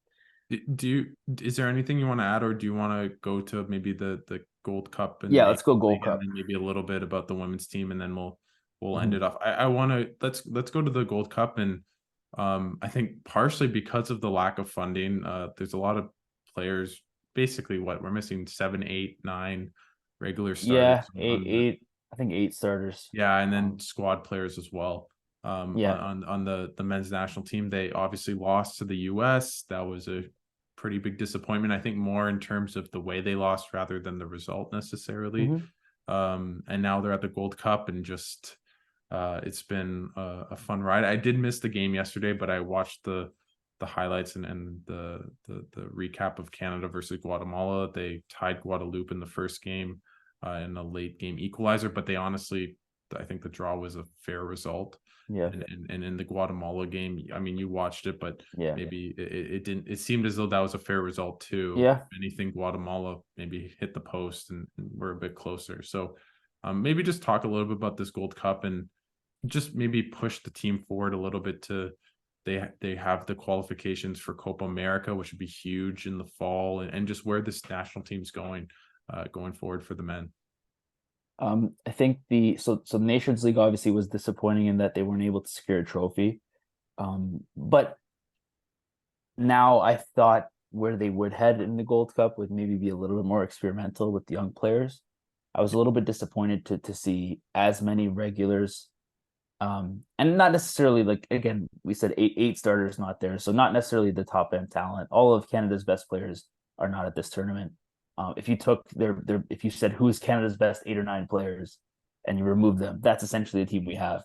is there anything you want to add, or do you want to go to maybe the Gold Cup? And let's go Gold Cup, and maybe a little bit about the women's team, and then we'll end it off. I want to let's go to the Gold Cup. And I think partially because of the lack of funding, there's a lot of players. Basically, we're missing 7, 8, 9 regular starters. Eight. I think 8 starters. Yeah, and then squad players as well. On the men's national team, they obviously lost to the US. That was a pretty big disappointment. I think more in terms of the way they lost rather than the result necessarily. And now they're at the Gold Cup, and just it's been a fun ride. I did miss the game yesterday, but I watched the highlights and the recap of Canada versus Guatemala. They tied Guadeloupe in the first game in a late game equalizer, but I think the draw was a fair result. Yeah. And in the Guatemala game, I mean, you watched it, but maybe it didn't. It seemed as though that was a fair result too. Yeah. If anything, Guatemala maybe hit the post and we're a bit closer. So maybe just talk a little bit about this Gold Cup, and just maybe push the team forward a little bit to. They have the qualifications for Copa America, which would be huge in the fall, and just where this national team's going forward for the men. I think the Nations League obviously was disappointing in that they weren't able to secure a trophy. But now I thought where they would head in the Gold Cup would maybe be a little bit more experimental with the young players. I was a little bit disappointed to see as many regulars, and not necessarily, like, again, we said eight starters not there, so not necessarily the top end talent. All of Canada's best players are not at this tournament. If you took if you said who's Canada's best 8 or 9 players, and you remove them, that's essentially the team we have.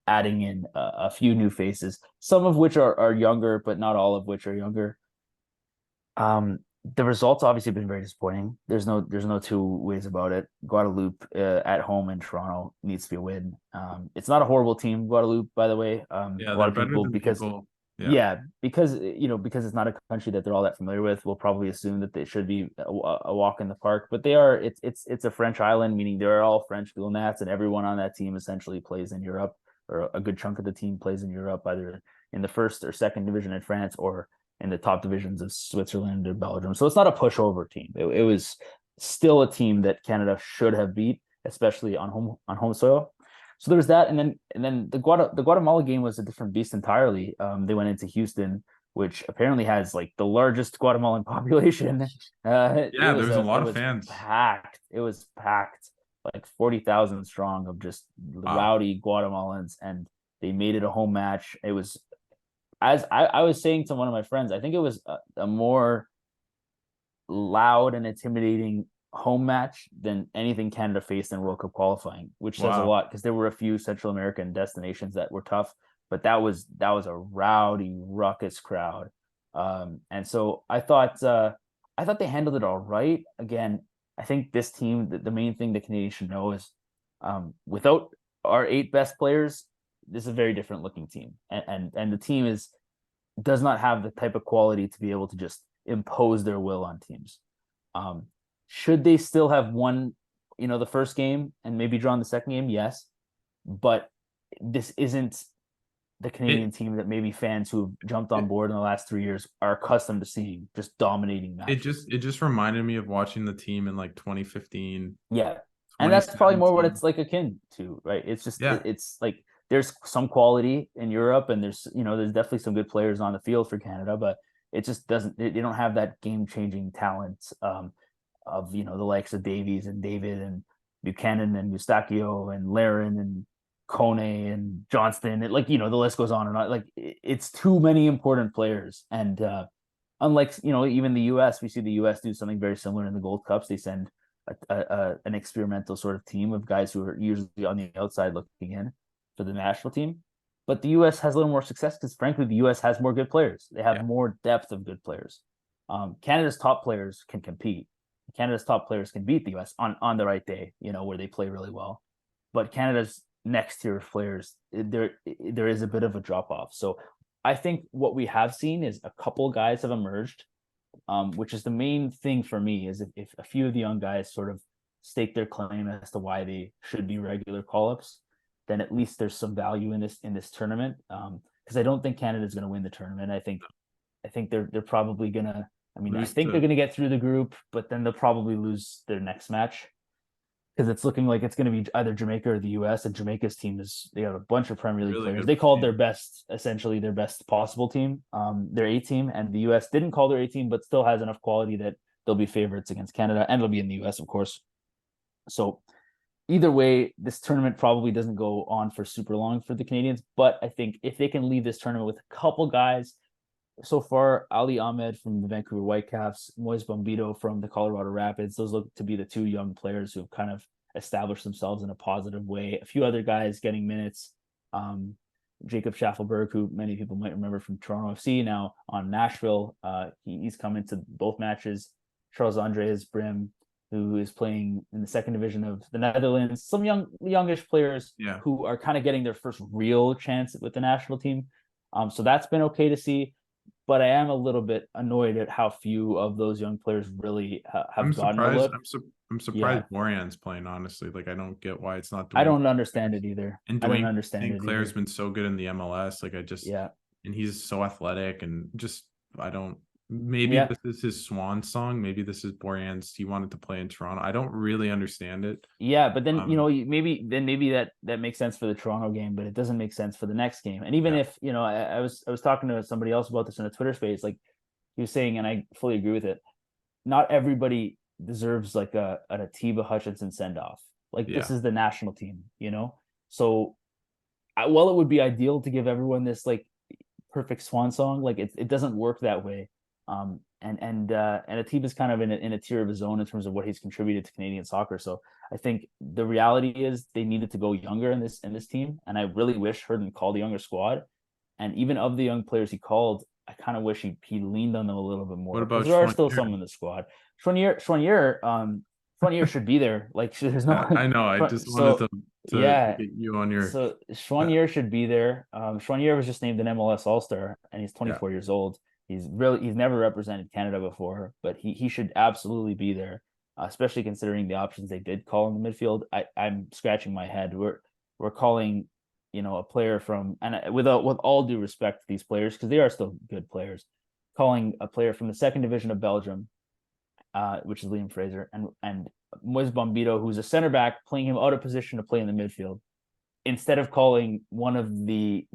Adding in a few new faces, some of which are younger, but not all of which are younger. The results obviously have been very disappointing. There's no two ways about it. Guadeloupe at home in Toronto needs to be a win. It's not a horrible team, Guadeloupe, by the way. Yeah, A lot they're of better people than because people. Yeah. yeah, because because it's not a country that they're all that familiar with, we'll probably assume that they should be a walk in the park. But they are. It's a French island, meaning they're all French diplomats, and everyone on that team essentially plays in Europe, or a good chunk of the team plays in Europe, either in the first or second division in France, or in the top divisions of Switzerland or Belgium. So it's not a pushover team. It was still a team that Canada should have beat, especially on home soil. So there was that, and then the Guatemala game was a different beast entirely. They went into Houston, which apparently has like the largest Guatemalan population. Yeah, there's a lot it of was fans. packed. It was packed, like 40,000 strong of just Wow. rowdy Guatemalans, and they made it a home match. It was, as I was saying to one of my friends, I think it was a more loud and intimidating home match than anything Canada faced in World Cup qualifying, which says a Wow. lot because there were a few Central American destinations that were tough, but that was a rowdy, ruckus crowd. And so I thought they handled it all right. Again, I think this team, the main thing the Canadians should know is, without our 8 best players, this is a very different looking team, and the team does not have the type of quality to be able to just impose their will on teams. Um, should they still have won, the first game and maybe drawn the second game? Yes, but this isn't the Canadian It team that maybe fans who have jumped on it board in the last 3 years are accustomed to seeing, just dominating it matches. just reminded me of watching the team in like 2015, Yeah, and that's probably more what 2017. it's like akin to, right? It's just Yeah. it's like there's some quality in Europe, and there's definitely some good players on the field for Canada, but it just doesn't. They don't have that game changing talent, of the likes of Davies and David and Buchanan and Eustachio and Laren and Kone and Johnston. The list goes on and on. Like it's too many important players, and unlike even the U.S., we see the U.S. do something very similar in the Gold Cups. They send an experimental sort of team of guys who are usually on the outside looking in for the national team. But the U.S. has a little more success because, frankly, the U.S. has more good players. They have Yeah. more depth of good players. Canada's top players can compete. Canada's top players can beat the U.S. on the right day, where they play really well. But Canada's next tier of players, there is a bit of a drop off. So I think what we have seen is a couple guys have emerged, which is the main thing for me. Is if a few of the young guys sort of stake their claim as to why they should be regular call-ups, then at least there's some value in this tournament. Because I don't think Canada's going to win the tournament. I think they're probably gonna. I mean, I Lose think they're to gonna get through the group, but then they'll probably lose their next match because it's looking like it's going to be either Jamaica or the U.S. And Jamaica's team they have a bunch of Premier League really players. good They called team. essentially their best possible team, their A team, and the U.S. didn't call their A team, but still has enough quality that they'll be favorites against Canada, and they'll be in the U.S. of course. So either way, this tournament probably doesn't go on for super long for the Canadians, but I think if they can leave this tournament with a couple guys so far, Ali Ahmed from the Vancouver Whitecaps, Moise Bombito from the Colorado Rapids. Those look to be the two young players who have kind of established themselves in a positive way. A few other guys getting minutes. Jacob Schaffelberg, who many people might remember from Toronto FC, now on Nashville. He's come into both matches. Charles Andreas Brim, who is playing in the second division of the Netherlands. Some youngish players Yeah. who are kind of getting their first real chance with the national team. So that's been okay to see, but I am a little bit annoyed at how few of those young players really I'm have gotten a surprised. look. I'm surprised Yeah, Borjan's playing, honestly. Like I don't get why it's not I Dwayne. don't understand it either. And I don't Dwayne understand St. it Clair's either. been so good in the MLS. Yeah, And he's so athletic and just I don't maybe yeah, this is his swan song. Maybe this is Borjan's he wanted to play in Toronto. I don't really understand it. yeah. But then Um maybe that makes sense for the Toronto game, but it doesn't make sense for the next game. And even yeah. if I was talking to somebody else about this in a Twitter space, like he was saying, and I fully agree with it. Not everybody deserves like an Atiba Hutchinson send off. Like this Yeah. is the national team. So while it would be ideal to give everyone this like perfect swan song, like it doesn't work that way. And a team is kind of in a tier of his own in terms of what he's contributed to Canadian soccer. So I think the reality is they needed to go younger in this team, and I really wish Herdman called a younger squad. And even of the young players he called, I kind of wish he leaned on them a little bit What more, because about there are still some Schwanier? in the squad. Schwanier should be there. Like, there's no I know. I just wanted so to yeah. get you on your. So Schwanier should be there. Schwanier was just named an MLS All-Star, and he's Yeah. 24 years old. He's never represented Canada before, but he should absolutely be there, especially considering the options they did call in the midfield. I'm scratching my head. We're calling, a player from, and with all due respect to these players, because they are still good players, calling a player from the second division of Belgium, which is Liam Fraser, and Moise Bombito, who's a center back, playing him out of position to play in the midfield, instead of calling one of the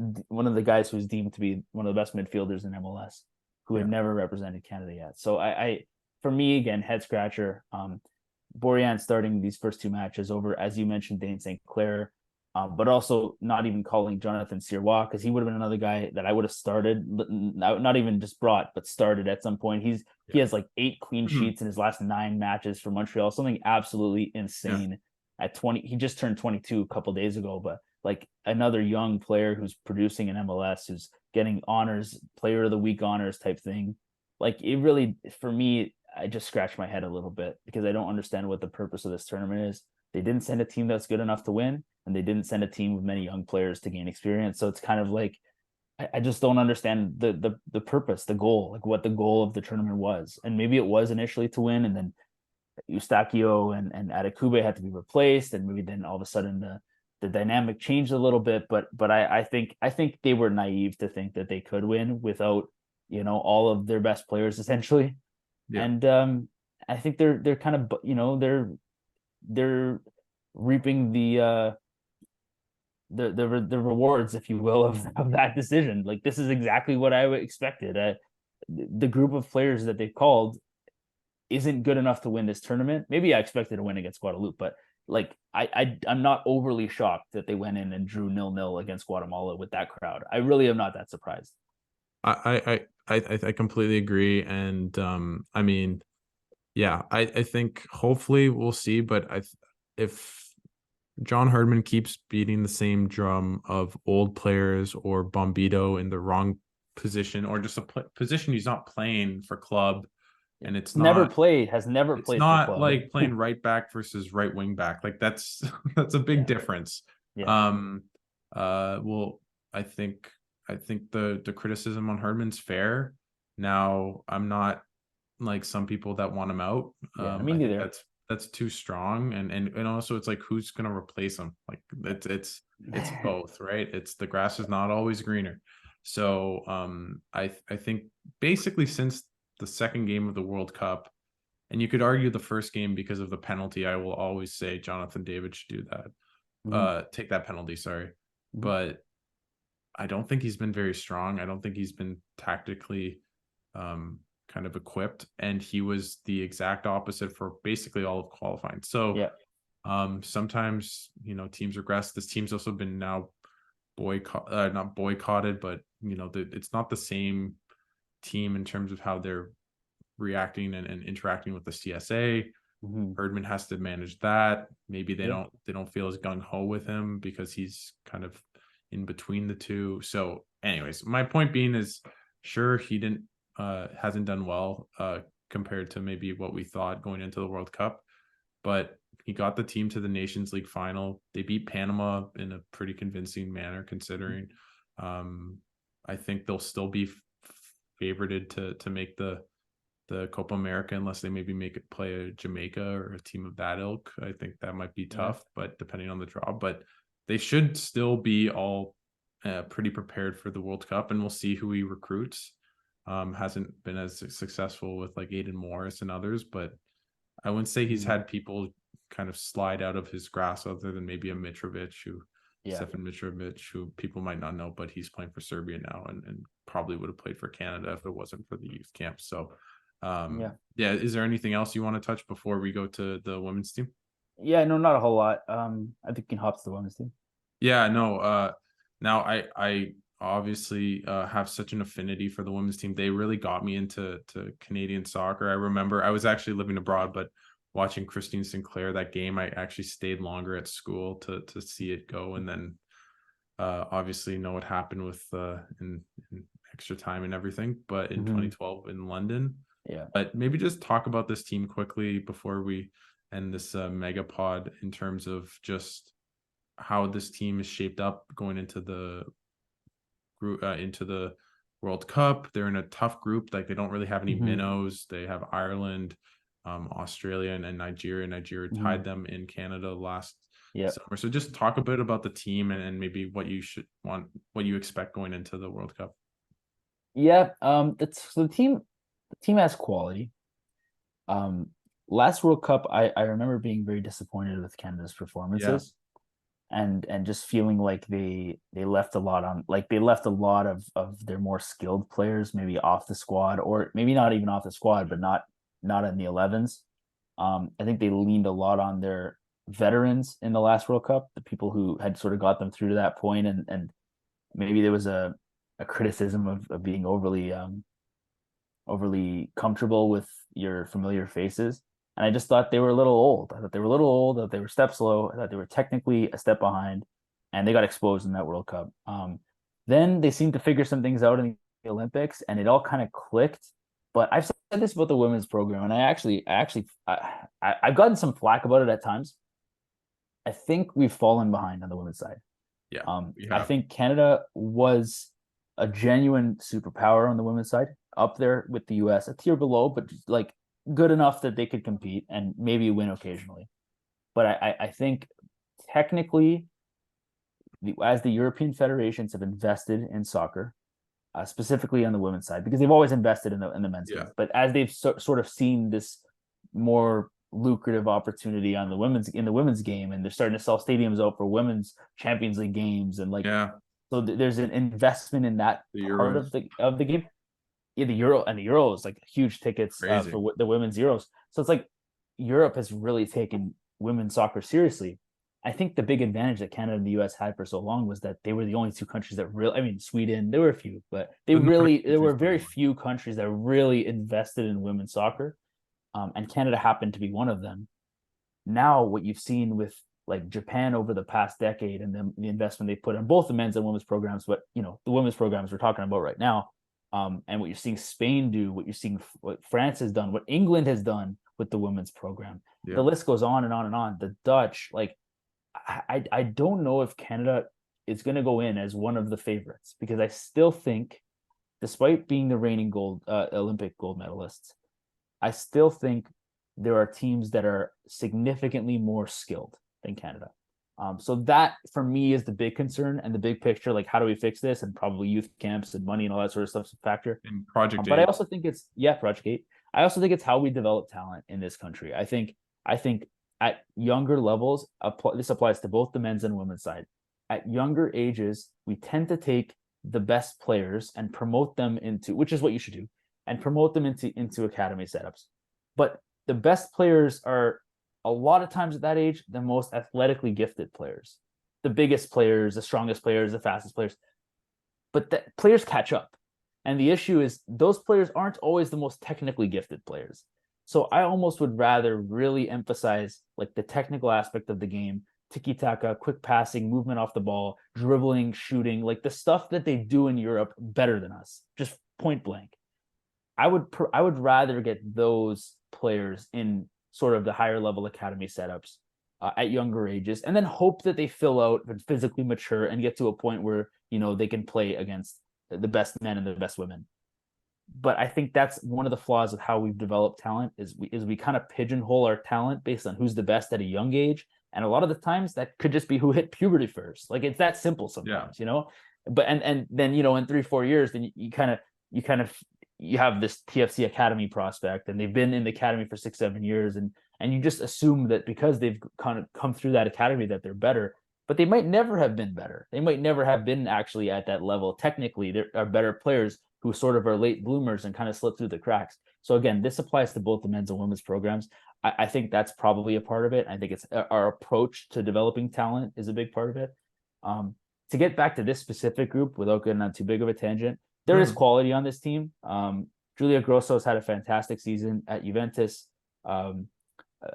guys who's deemed to be one of the best midfielders in MLS, who had never represented Canada yet. So I for me, again, head scratcher. Borjan starting these first two matches over, as you mentioned, Dane St. Clair, but also not even calling Jonathan Sirois, because he would have been another guy that I would have started, not even just brought, but started at some point. He has like 8 clean sheets in his last 9 matches for Montreal, something absolutely insane. Yeah. At 20, he just turned 22 a couple days ago, but like another young player who's producing in MLS, who's getting honors, player of the week honors type thing. Like, it really, for me, I just scratch my head a little bit, because I don't understand what the purpose of this tournament is. They didn't send a team that's good enough to win, and they didn't send a team with many young players to gain experience. So it's kind of like, I just don't understand the purpose, the goal, like what the goal of the tournament was. And maybe it was initially to win, and then Eustachio and Adekube had to be replaced, and maybe then all of a sudden the dynamic changed a little bit. But I think they were naive to think that they could win without, all of their best players, essentially. Yeah. And I think they're kind of, they're reaping the rewards, if you will, of that decision. Like, this is exactly what I expected. The group of players that they called isn't good enough to win this tournament. Maybe I expected to win against Guadeloupe, but like, I'm not overly shocked that they went in and drew 0-0 against Guatemala with that crowd. I really am not that surprised. I completely agree, and I mean, yeah, I think hopefully we'll see, but if John Herdman keeps beating the same drum of old players or Bombito in the wrong position, or just a position he's not playing for club, and has never played for club. like playing right back versus right wing back. Like, that's a big difference. Yeah. Well, I think the criticism on Herdman's fair. Now, I'm not like some people that want him out. Yeah, I think that's too strong, and also it's like, who's gonna replace him? Like, it's both, right? It's the grass is not always greener. So I think basically since the second game of the World Cup, and you could argue the first game because of the penalty, I will always say Jonathan David should do that. Take that penalty, sorry. But I don't think he's been very strong. I don't think he's been tactically kind of equipped, and he was the exact opposite for basically all of qualifying. So sometimes, teams regress. This team's also been now not boycotted, but it's not the same team in terms of how they're reacting and interacting with the CSA. Herdman has to manage that. Maybe they don't feel as gung-ho with him because he's kind of in between the two. So anyways, my point being is, sure, he hasn't done well compared to maybe what we thought going into the World Cup, but he got the team to the Nations League final. They beat Panama in a pretty convincing manner, considering. I think they'll still be favorited to make the Copa America, unless they maybe play a Jamaica or a team of that ilk. I think that might be tough, but depending on the draw, but they should still be all pretty prepared for the World Cup, and we'll see who he recruits. Hasn't been as successful with like Aiden Morris and others, but I wouldn't say he's had people kind of slide out of his grasp, other than maybe a Mitrovic, Stefan Mitrovic, who people might not know, but he's playing for Serbia now, and probably would have played for Canada if it wasn't for the youth camp. So is there anything else you want to touch before we go to the women's team? No, not a whole lot. I think we can hop to the women's team. Now I obviously have such an affinity for the women's team. They really got me into Canadian soccer. I remember I was actually living abroad, but watching Christine Sinclair, that game, I actually stayed longer at school to see it go. And then obviously know what happened with in extra time and everything, but in 2012 in London. Yeah. But maybe just talk about this team quickly before we end this mega pod, in terms of just how this team is shaped up going into the group, into the World Cup. They're in a tough group. Like, they don't really have any minnows. They have Ireland, Australia, and Nigeria. Nigeria tied them in Canada last summer. So just talk a bit about the team, and maybe what you expect going into the World Cup. Yeah, the team has quality. Last World Cup, I remember being very disappointed with Canada's performances. And just feeling like they left a lot on, like they left a lot of their more skilled players maybe off the squad, or maybe not even off the squad, but not in the 11s. I think they leaned a lot on their veterans in the last World Cup, the people who had sort of got them through to that point, and maybe there was a criticism of being overly comfortable with your familiar faces. And I just thought they were a little old. I thought they were a little old, that they were step slow. I thought they were technically a step behind, and they got exposed in that World Cup. Then they seemed to figure some things out in the Olympics, and it all kind of clicked. But I've said this about the women's program, and I've gotten some flack about it at times. I think we've fallen behind on the women's side. I think Canada was a genuine superpower on the women's side, up there with the US, a tier below, but just like good enough that they could compete and maybe win occasionally. But I think technically, as the European federations have invested in soccer, specifically on the women's side, because they've always invested in the men's game, but as they've sort of seen this more lucrative opportunity on the women's game, and they're starting to sell stadiums out for women's Champions League games, and so there's an investment in that part of the game. Yeah, the Euro is like huge tickets for the women's Euros. So it's like Europe has really taken women's soccer seriously. I think the big advantage that Canada and the US had for so long was that they were the only two countries that really, I mean, Sweden, there were a few, but there were very few countries that really invested in women's soccer. And Canada happened to be one of them. Now, what you've seen with like Japan over the past decade, and the investment they put in both the men's and women's programs, but the women's programs we're talking about right now, and what you're seeing Spain do, what you're seeing what France has done, what England has done with the women's program. The list goes on and on and on. The Dutch, like, I don't know if Canada is going to go in as one of the favorites, because I still think, despite being the reigning Olympic gold medalists, I still think there are teams that are significantly more skilled than Canada. So that for me is the big concern, and the big picture, like how do we fix this, and probably youth camps and money and all that sort of stuff's a factor. And Project 8. But I also think it's Project 8. I also think it's how we develop talent in this country. I think at younger levels, this applies to both the men's and women's side. At younger ages, we tend to take the best players and promote them into, which is what you should do, and promote them into academy setups. But the best players are a lot of times at that age the most athletically gifted players, the biggest players, the strongest players, the fastest players. But the players catch up. And the issue is those players aren't always the most technically gifted players. So I almost would rather really emphasize like the technical aspect of the game, tiki-taka, quick passing, movement off the ball, dribbling, shooting, like the stuff that they do in Europe better than us, just point blank. I would rather get those players in sort of the higher level academy setups at younger ages, and then hope that they fill out and physically mature and get to a point where they can play against the best men and the best women. But I think that's one of the flaws of how we've developed talent is we kind of pigeonhole our talent based on who's the best at a young age, and a lot of the times that could just be who hit puberty first. Like, it's that simple sometimes, But and then in 3-4 years, then you have this TFC Academy prospect, and they've been in the academy for 6-7 years, and you just assume that because they've kind of come through that academy that they're better, but they might never have been better. They might never have been actually at that level. Technically, there are better players who sort of are late bloomers and kind of slip through the cracks. So again, this applies to both the men's and women's programs. I think that's probably a part of it. I think it's our approach to developing talent is a big part of it. to get back to this specific group without getting on too big of a tangent, there is No, quality on this team. Julia Grosso's had a fantastic season at Juventus.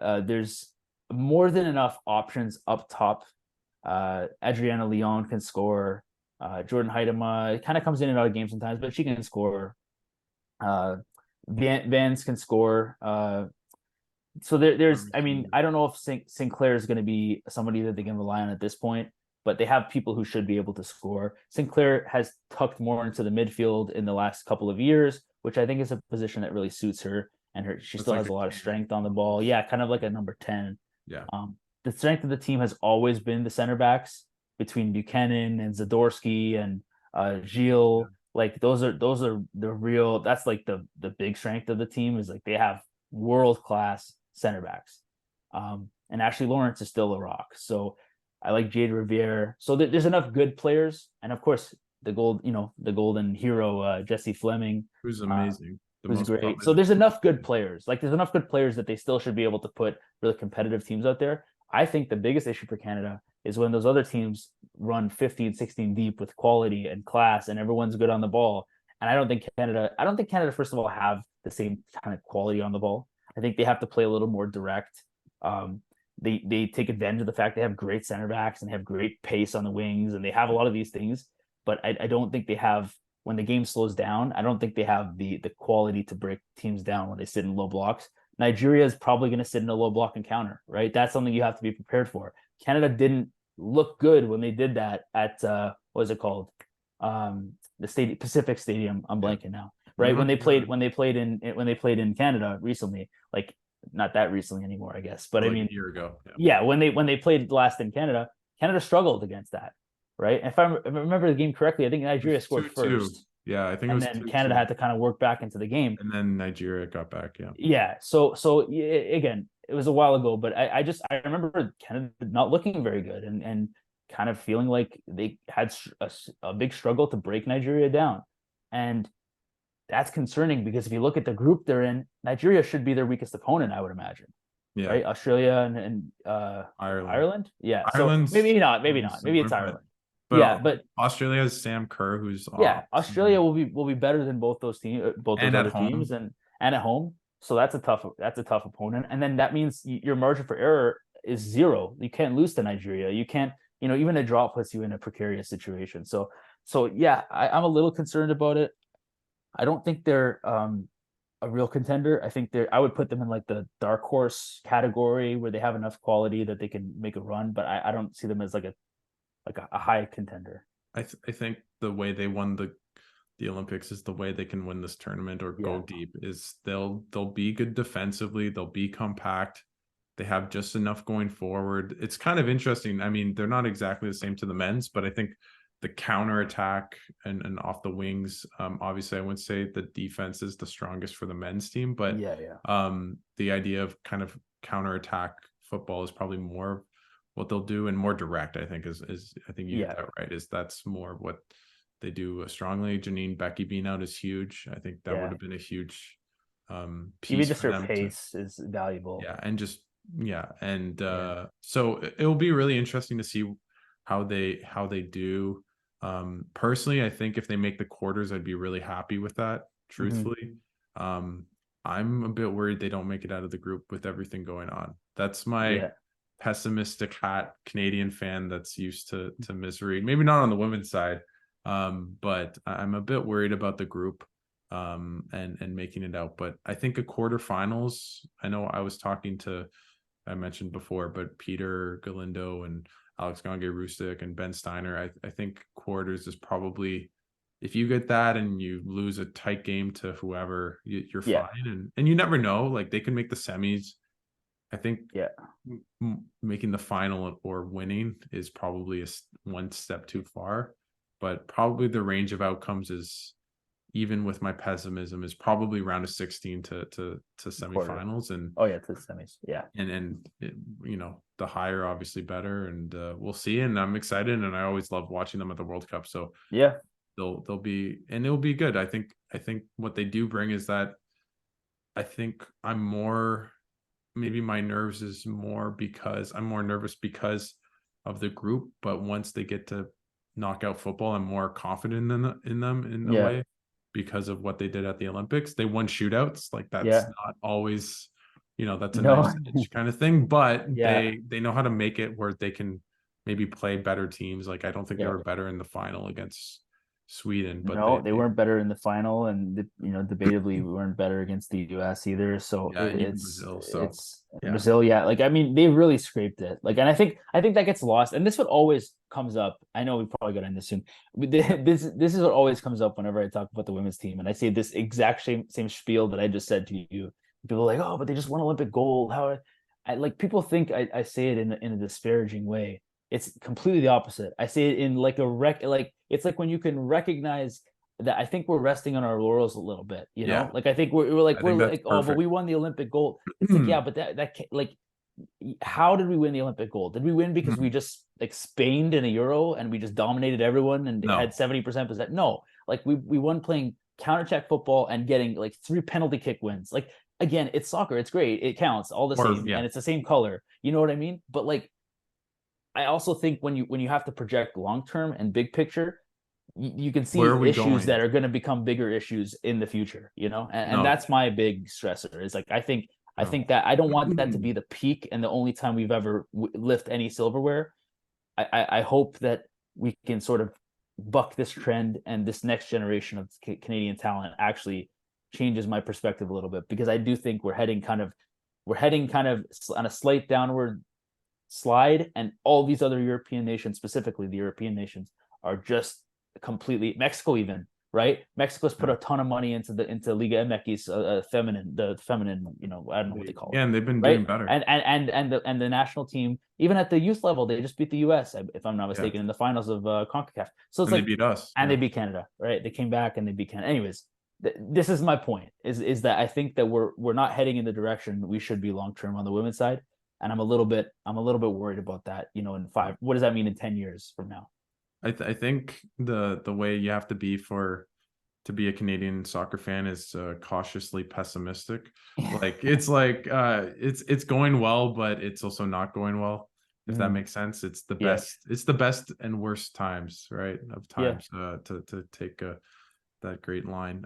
There's more than enough options up top. Adriana Leon can score. Jordan Heidema kind of comes in and out of games sometimes, but she can score. Vance can score. So there's, I mean, I don't know if Sinclair is going to be somebody that they can rely on at this point, but they have people who should be able to score. Sinclair has tucked more into the midfield in the last couple of years, which I think is a position that really suits her. And she still has a lot of strength on the ball. Yeah, kind of like a number 10. Yeah. The strength of the team has always been the center backs between Buchanan and Zadorsky and Gilles. Yeah. Like those are the real. That's like the big strength of the team is like they have world-class center backs. And Ashley Lawrence is still a rock. So I like Jade Riviere. So there's enough good players, and of course the golden hero Jesse Fleming, who's amazing. Who's great. So there's enough good players. Like there's enough good players that they still should be able to put really competitive teams out there. I think the biggest issue for Canada is when those other teams run 15, 16 deep with quality and class and everyone's good on the ball. And I don't think Canada, first of all, have the same kind of quality on the ball. I think they have to play a little more direct. They take advantage of the fact they have great center backs and have great pace on the wings, and they have a lot of these things. But I don't think they have, when the game slows down, I don't think they have the quality to break teams down when they sit in low blocks. Nigeria is probably going to sit in a low block and counter, right? That's something you have to be prepared for. Canada didn't look good when they did that at what is it called? The Pacific Stadium. I'm blanking now. Right? When they played in Canada recently, like not that recently anymore, I guess. But I mean, a year ago. Yeah, when they played last in Canada, Canada struggled against that. Right. If I remember the game correctly, I think Nigeria scored first. Yeah, I think and then Canada had to kind of work back into the game. And then Nigeria got back. Yeah. Yeah. So again, it was a while ago, but I remember Canada not looking very good and kind of feeling like they had a big struggle to break Nigeria down. And that's concerning because if you look at the group they're in, Nigeria should be their weakest opponent, I would imagine. Yeah. Right. Australia and Ireland. Yeah. Ireland's, so maybe not. Maybe it's Ireland. But but Australia has Sam Kerr, who's Australia will be better than both those teams, both those other teams, and at home. So that's a tough opponent, and then that means your margin for error is zero. You can't lose to Nigeria. You can't, even a draw puts you in a precarious situation. So yeah, I'm a little concerned about it. I don't think they're a real contender. I think I would put them in like the dark horse category where they have enough quality that they can make a run, but I don't see them as like a high contender. I think the way they won the Olympics is the way they can win this tournament or go deep is they'll be good defensively. They'll be compact. They have just enough going forward. It's kind of interesting. I mean, they're not exactly the same to the men's, but I think the counterattack and off the wings, obviously I wouldn't say the defense is the strongest for the men's team, but the idea of kind of counterattack football is probably more what they'll do and more direct, I think is I think you get that right, is that's more what they do strongly. Janine Becky being out is huge. I think that would have been a huge piece. Even just her pace is valuable. So it'll be really interesting to see how they do. Personally, I think if they make the quarters, I'd be really happy with that, truthfully. I'm a bit worried they don't make it out of the group with everything going on. That's my pessimistic Canadian fan that's used to misery. Maybe not on the women's side, but I'm a bit worried about the group and making it out. But I think a quarterfinals, I know I mentioned before, but Peter Galindo and Alex Gange-Rustic and Ben Steiner, I think quarters is probably, if you get that and you lose a tight game to whoever, you're fine. And you never know, like they can make the semis. I think making the final or winning is probably one step too far, but probably the range of outcomes is, even with my pessimism, is probably round of 16 to semifinals. And to the semis. And the higher obviously better, and we'll see. And I'm excited, and I always love watching them at the World Cup. So they'll be, and it'll be good. I think what they do bring is that I think maybe my nerves is more because I'm more nervous because of the group, but once they get to knockout football. I'm more confident in them in a Yeah. way because of what they did at the Olympics. They won shootouts. Like that's Yeah. not always, that's a No. nice kind of thing, but Yeah. they know how to make it where they can maybe play better teams. Like I don't think they Yeah. were better in the final against Sweden, but No, they weren't better in the final, and debatably we weren't better against the US either. So yeah, and even Brazil. So it's yeah, Brazil, yeah. Like I mean, they really scraped it. Like, and I think that gets lost. And this what always comes up. I know we probably got to end this soon. This is what always comes up whenever I talk about the women's team, and I say this exact same spiel that I just said to you. People are like, oh, but they just won Olympic gold. How? I like people think I say it in a disparaging way. It's completely the opposite. I say it in like like it's like when you can recognize that I think we're resting on our laurels a little bit, yeah. Like I think we're I we're think that's like, oh, but perfect. we won the Olympic gold. It's like, yeah, but like how did we win the Olympic gold? Did we win because we just like Spained in a Euro and we just dominated everyone and had No, 70% possession? No, like we won playing counter check football and getting like 3 penalty kick wins. Like again, it's soccer, it's great, it counts all the or same, yeah, and it's the same color. You know what I mean? But like I also think when you have to project long term and big picture, you can where are see we issues going? that are going to become bigger issues in the future, and No, that's my big stressor is like I no. think that I don't want that to be the peak and the only time we've ever lift any silverware. I hope that we can sort of buck this trend and this next generation of Canadian talent actually changes my perspective a little bit, because I do think we're heading kind of on a slight downward slide, and all these other European nations, specifically the European nations, are just completely Mexico even, right? Mexico's put Yeah. a ton of money into Liga MX, the feminine, I don't know what they call Yeah, it, and they've been doing right? better. And the national team, even at the youth level, they just beat the US, if I'm not Yeah, mistaken, in the finals of CONCACAF. So it's and they like, beat us. and they Yeah, beat Canada, right? They came back and they beat Canada. Anyways, this is my point: is that I think that we're not heading in the direction we should be long term on the women's side, and I'm a little bit worried about that. In yeah. what does that mean in 10 years from now? I think the way you have to be to be a Canadian soccer fan is cautiously pessimistic. Like it's going well, but it's also not going well. If that Mm, makes sense, it's the yeah, best. It's the best and worst times, right? Of yeah. times to take that great line.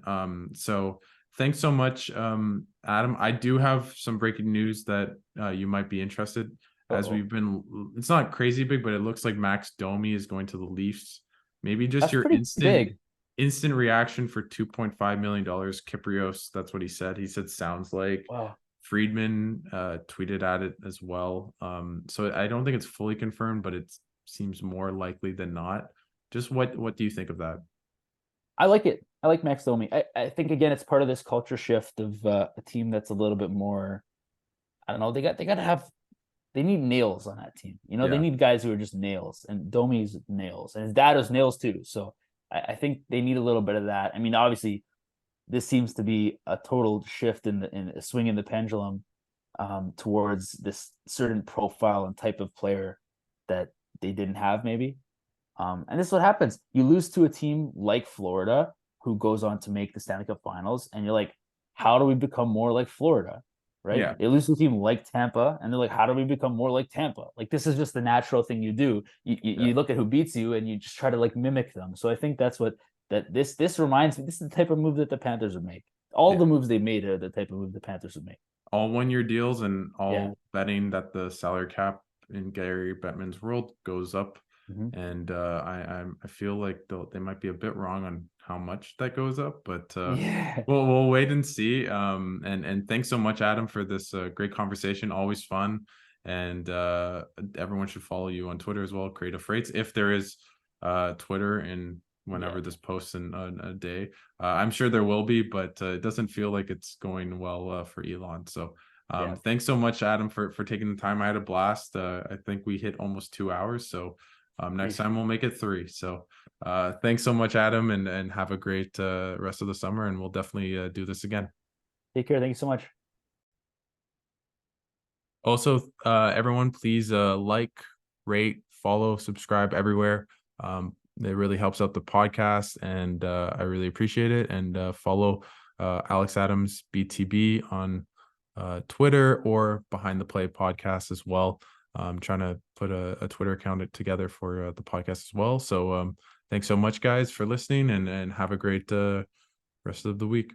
So thanks so much, Adam. I do have some breaking news that you might be interested. As Uh-oh. it's not crazy big, but it looks like Max Domi is going to the Leafs. Maybe just That's your pretty big. instant reaction for $2.5 million. Kyprios, that's what he said. He said sounds like Wow. Friedman tweeted at it as well. So I don't think it's fully confirmed, but it seems more likely than not. Just what do you think of that? I like it. I like Max Domi. I think again it's part of this culture shift of a team that's a little bit more. I don't know. They need nails on that team. They Yeah. need guys who are just nails, and Domi's nails, and his dad was nails too. So I think they need a little bit of that. I mean, obviously, this seems to be a total shift in a swing in the pendulum towards this certain profile and type of player that they didn't have maybe. And this is what happens. You lose to a team like Florida, who goes on to make the Stanley Cup Finals, and you're like, how do we become more like Florida? Right? Yeah. They lose to a team like Tampa, and they're like, how do we become more like Tampa? Like this is just the natural thing you do. Yeah. You look at who beats you, and you just try to like mimic them. So I think that's what this reminds me. This is the type of move that the Panthers would make. All Yeah. the moves they made are the type of move the Panthers would make. All 1 year deals and Yeah. all betting that the salary cap in Gary Bettman's world goes up. Mm-hmm. And I feel like they might be a bit wrong on how much that goes up, but Yeah. we'll wait and see. And thanks so much, Adam, for this great conversation. Always fun. And everyone should follow you on Twitter as well, Creative Freights, if there is Twitter and whenever Yeah. this posts in a day. I'm sure there will be, but it doesn't feel like it's going well for Elon. So Yeah. thanks so much, Adam, for taking the time. I had a blast. I think we hit almost 2 hours. So next Appreciate time it. we'll make it 3. So thanks so much, Adam, and have a great rest of the summer. And we'll definitely do this again. Take care. Thank you so much. Also, everyone, please like, rate, follow, subscribe everywhere. It really helps out the podcast, and I really appreciate it. And follow Alex Adams BTB on Twitter or Behind the Play podcast as well. I'm trying to put a Twitter account together for the podcast as well. So thanks so much, guys, for listening, and have a great rest of the week.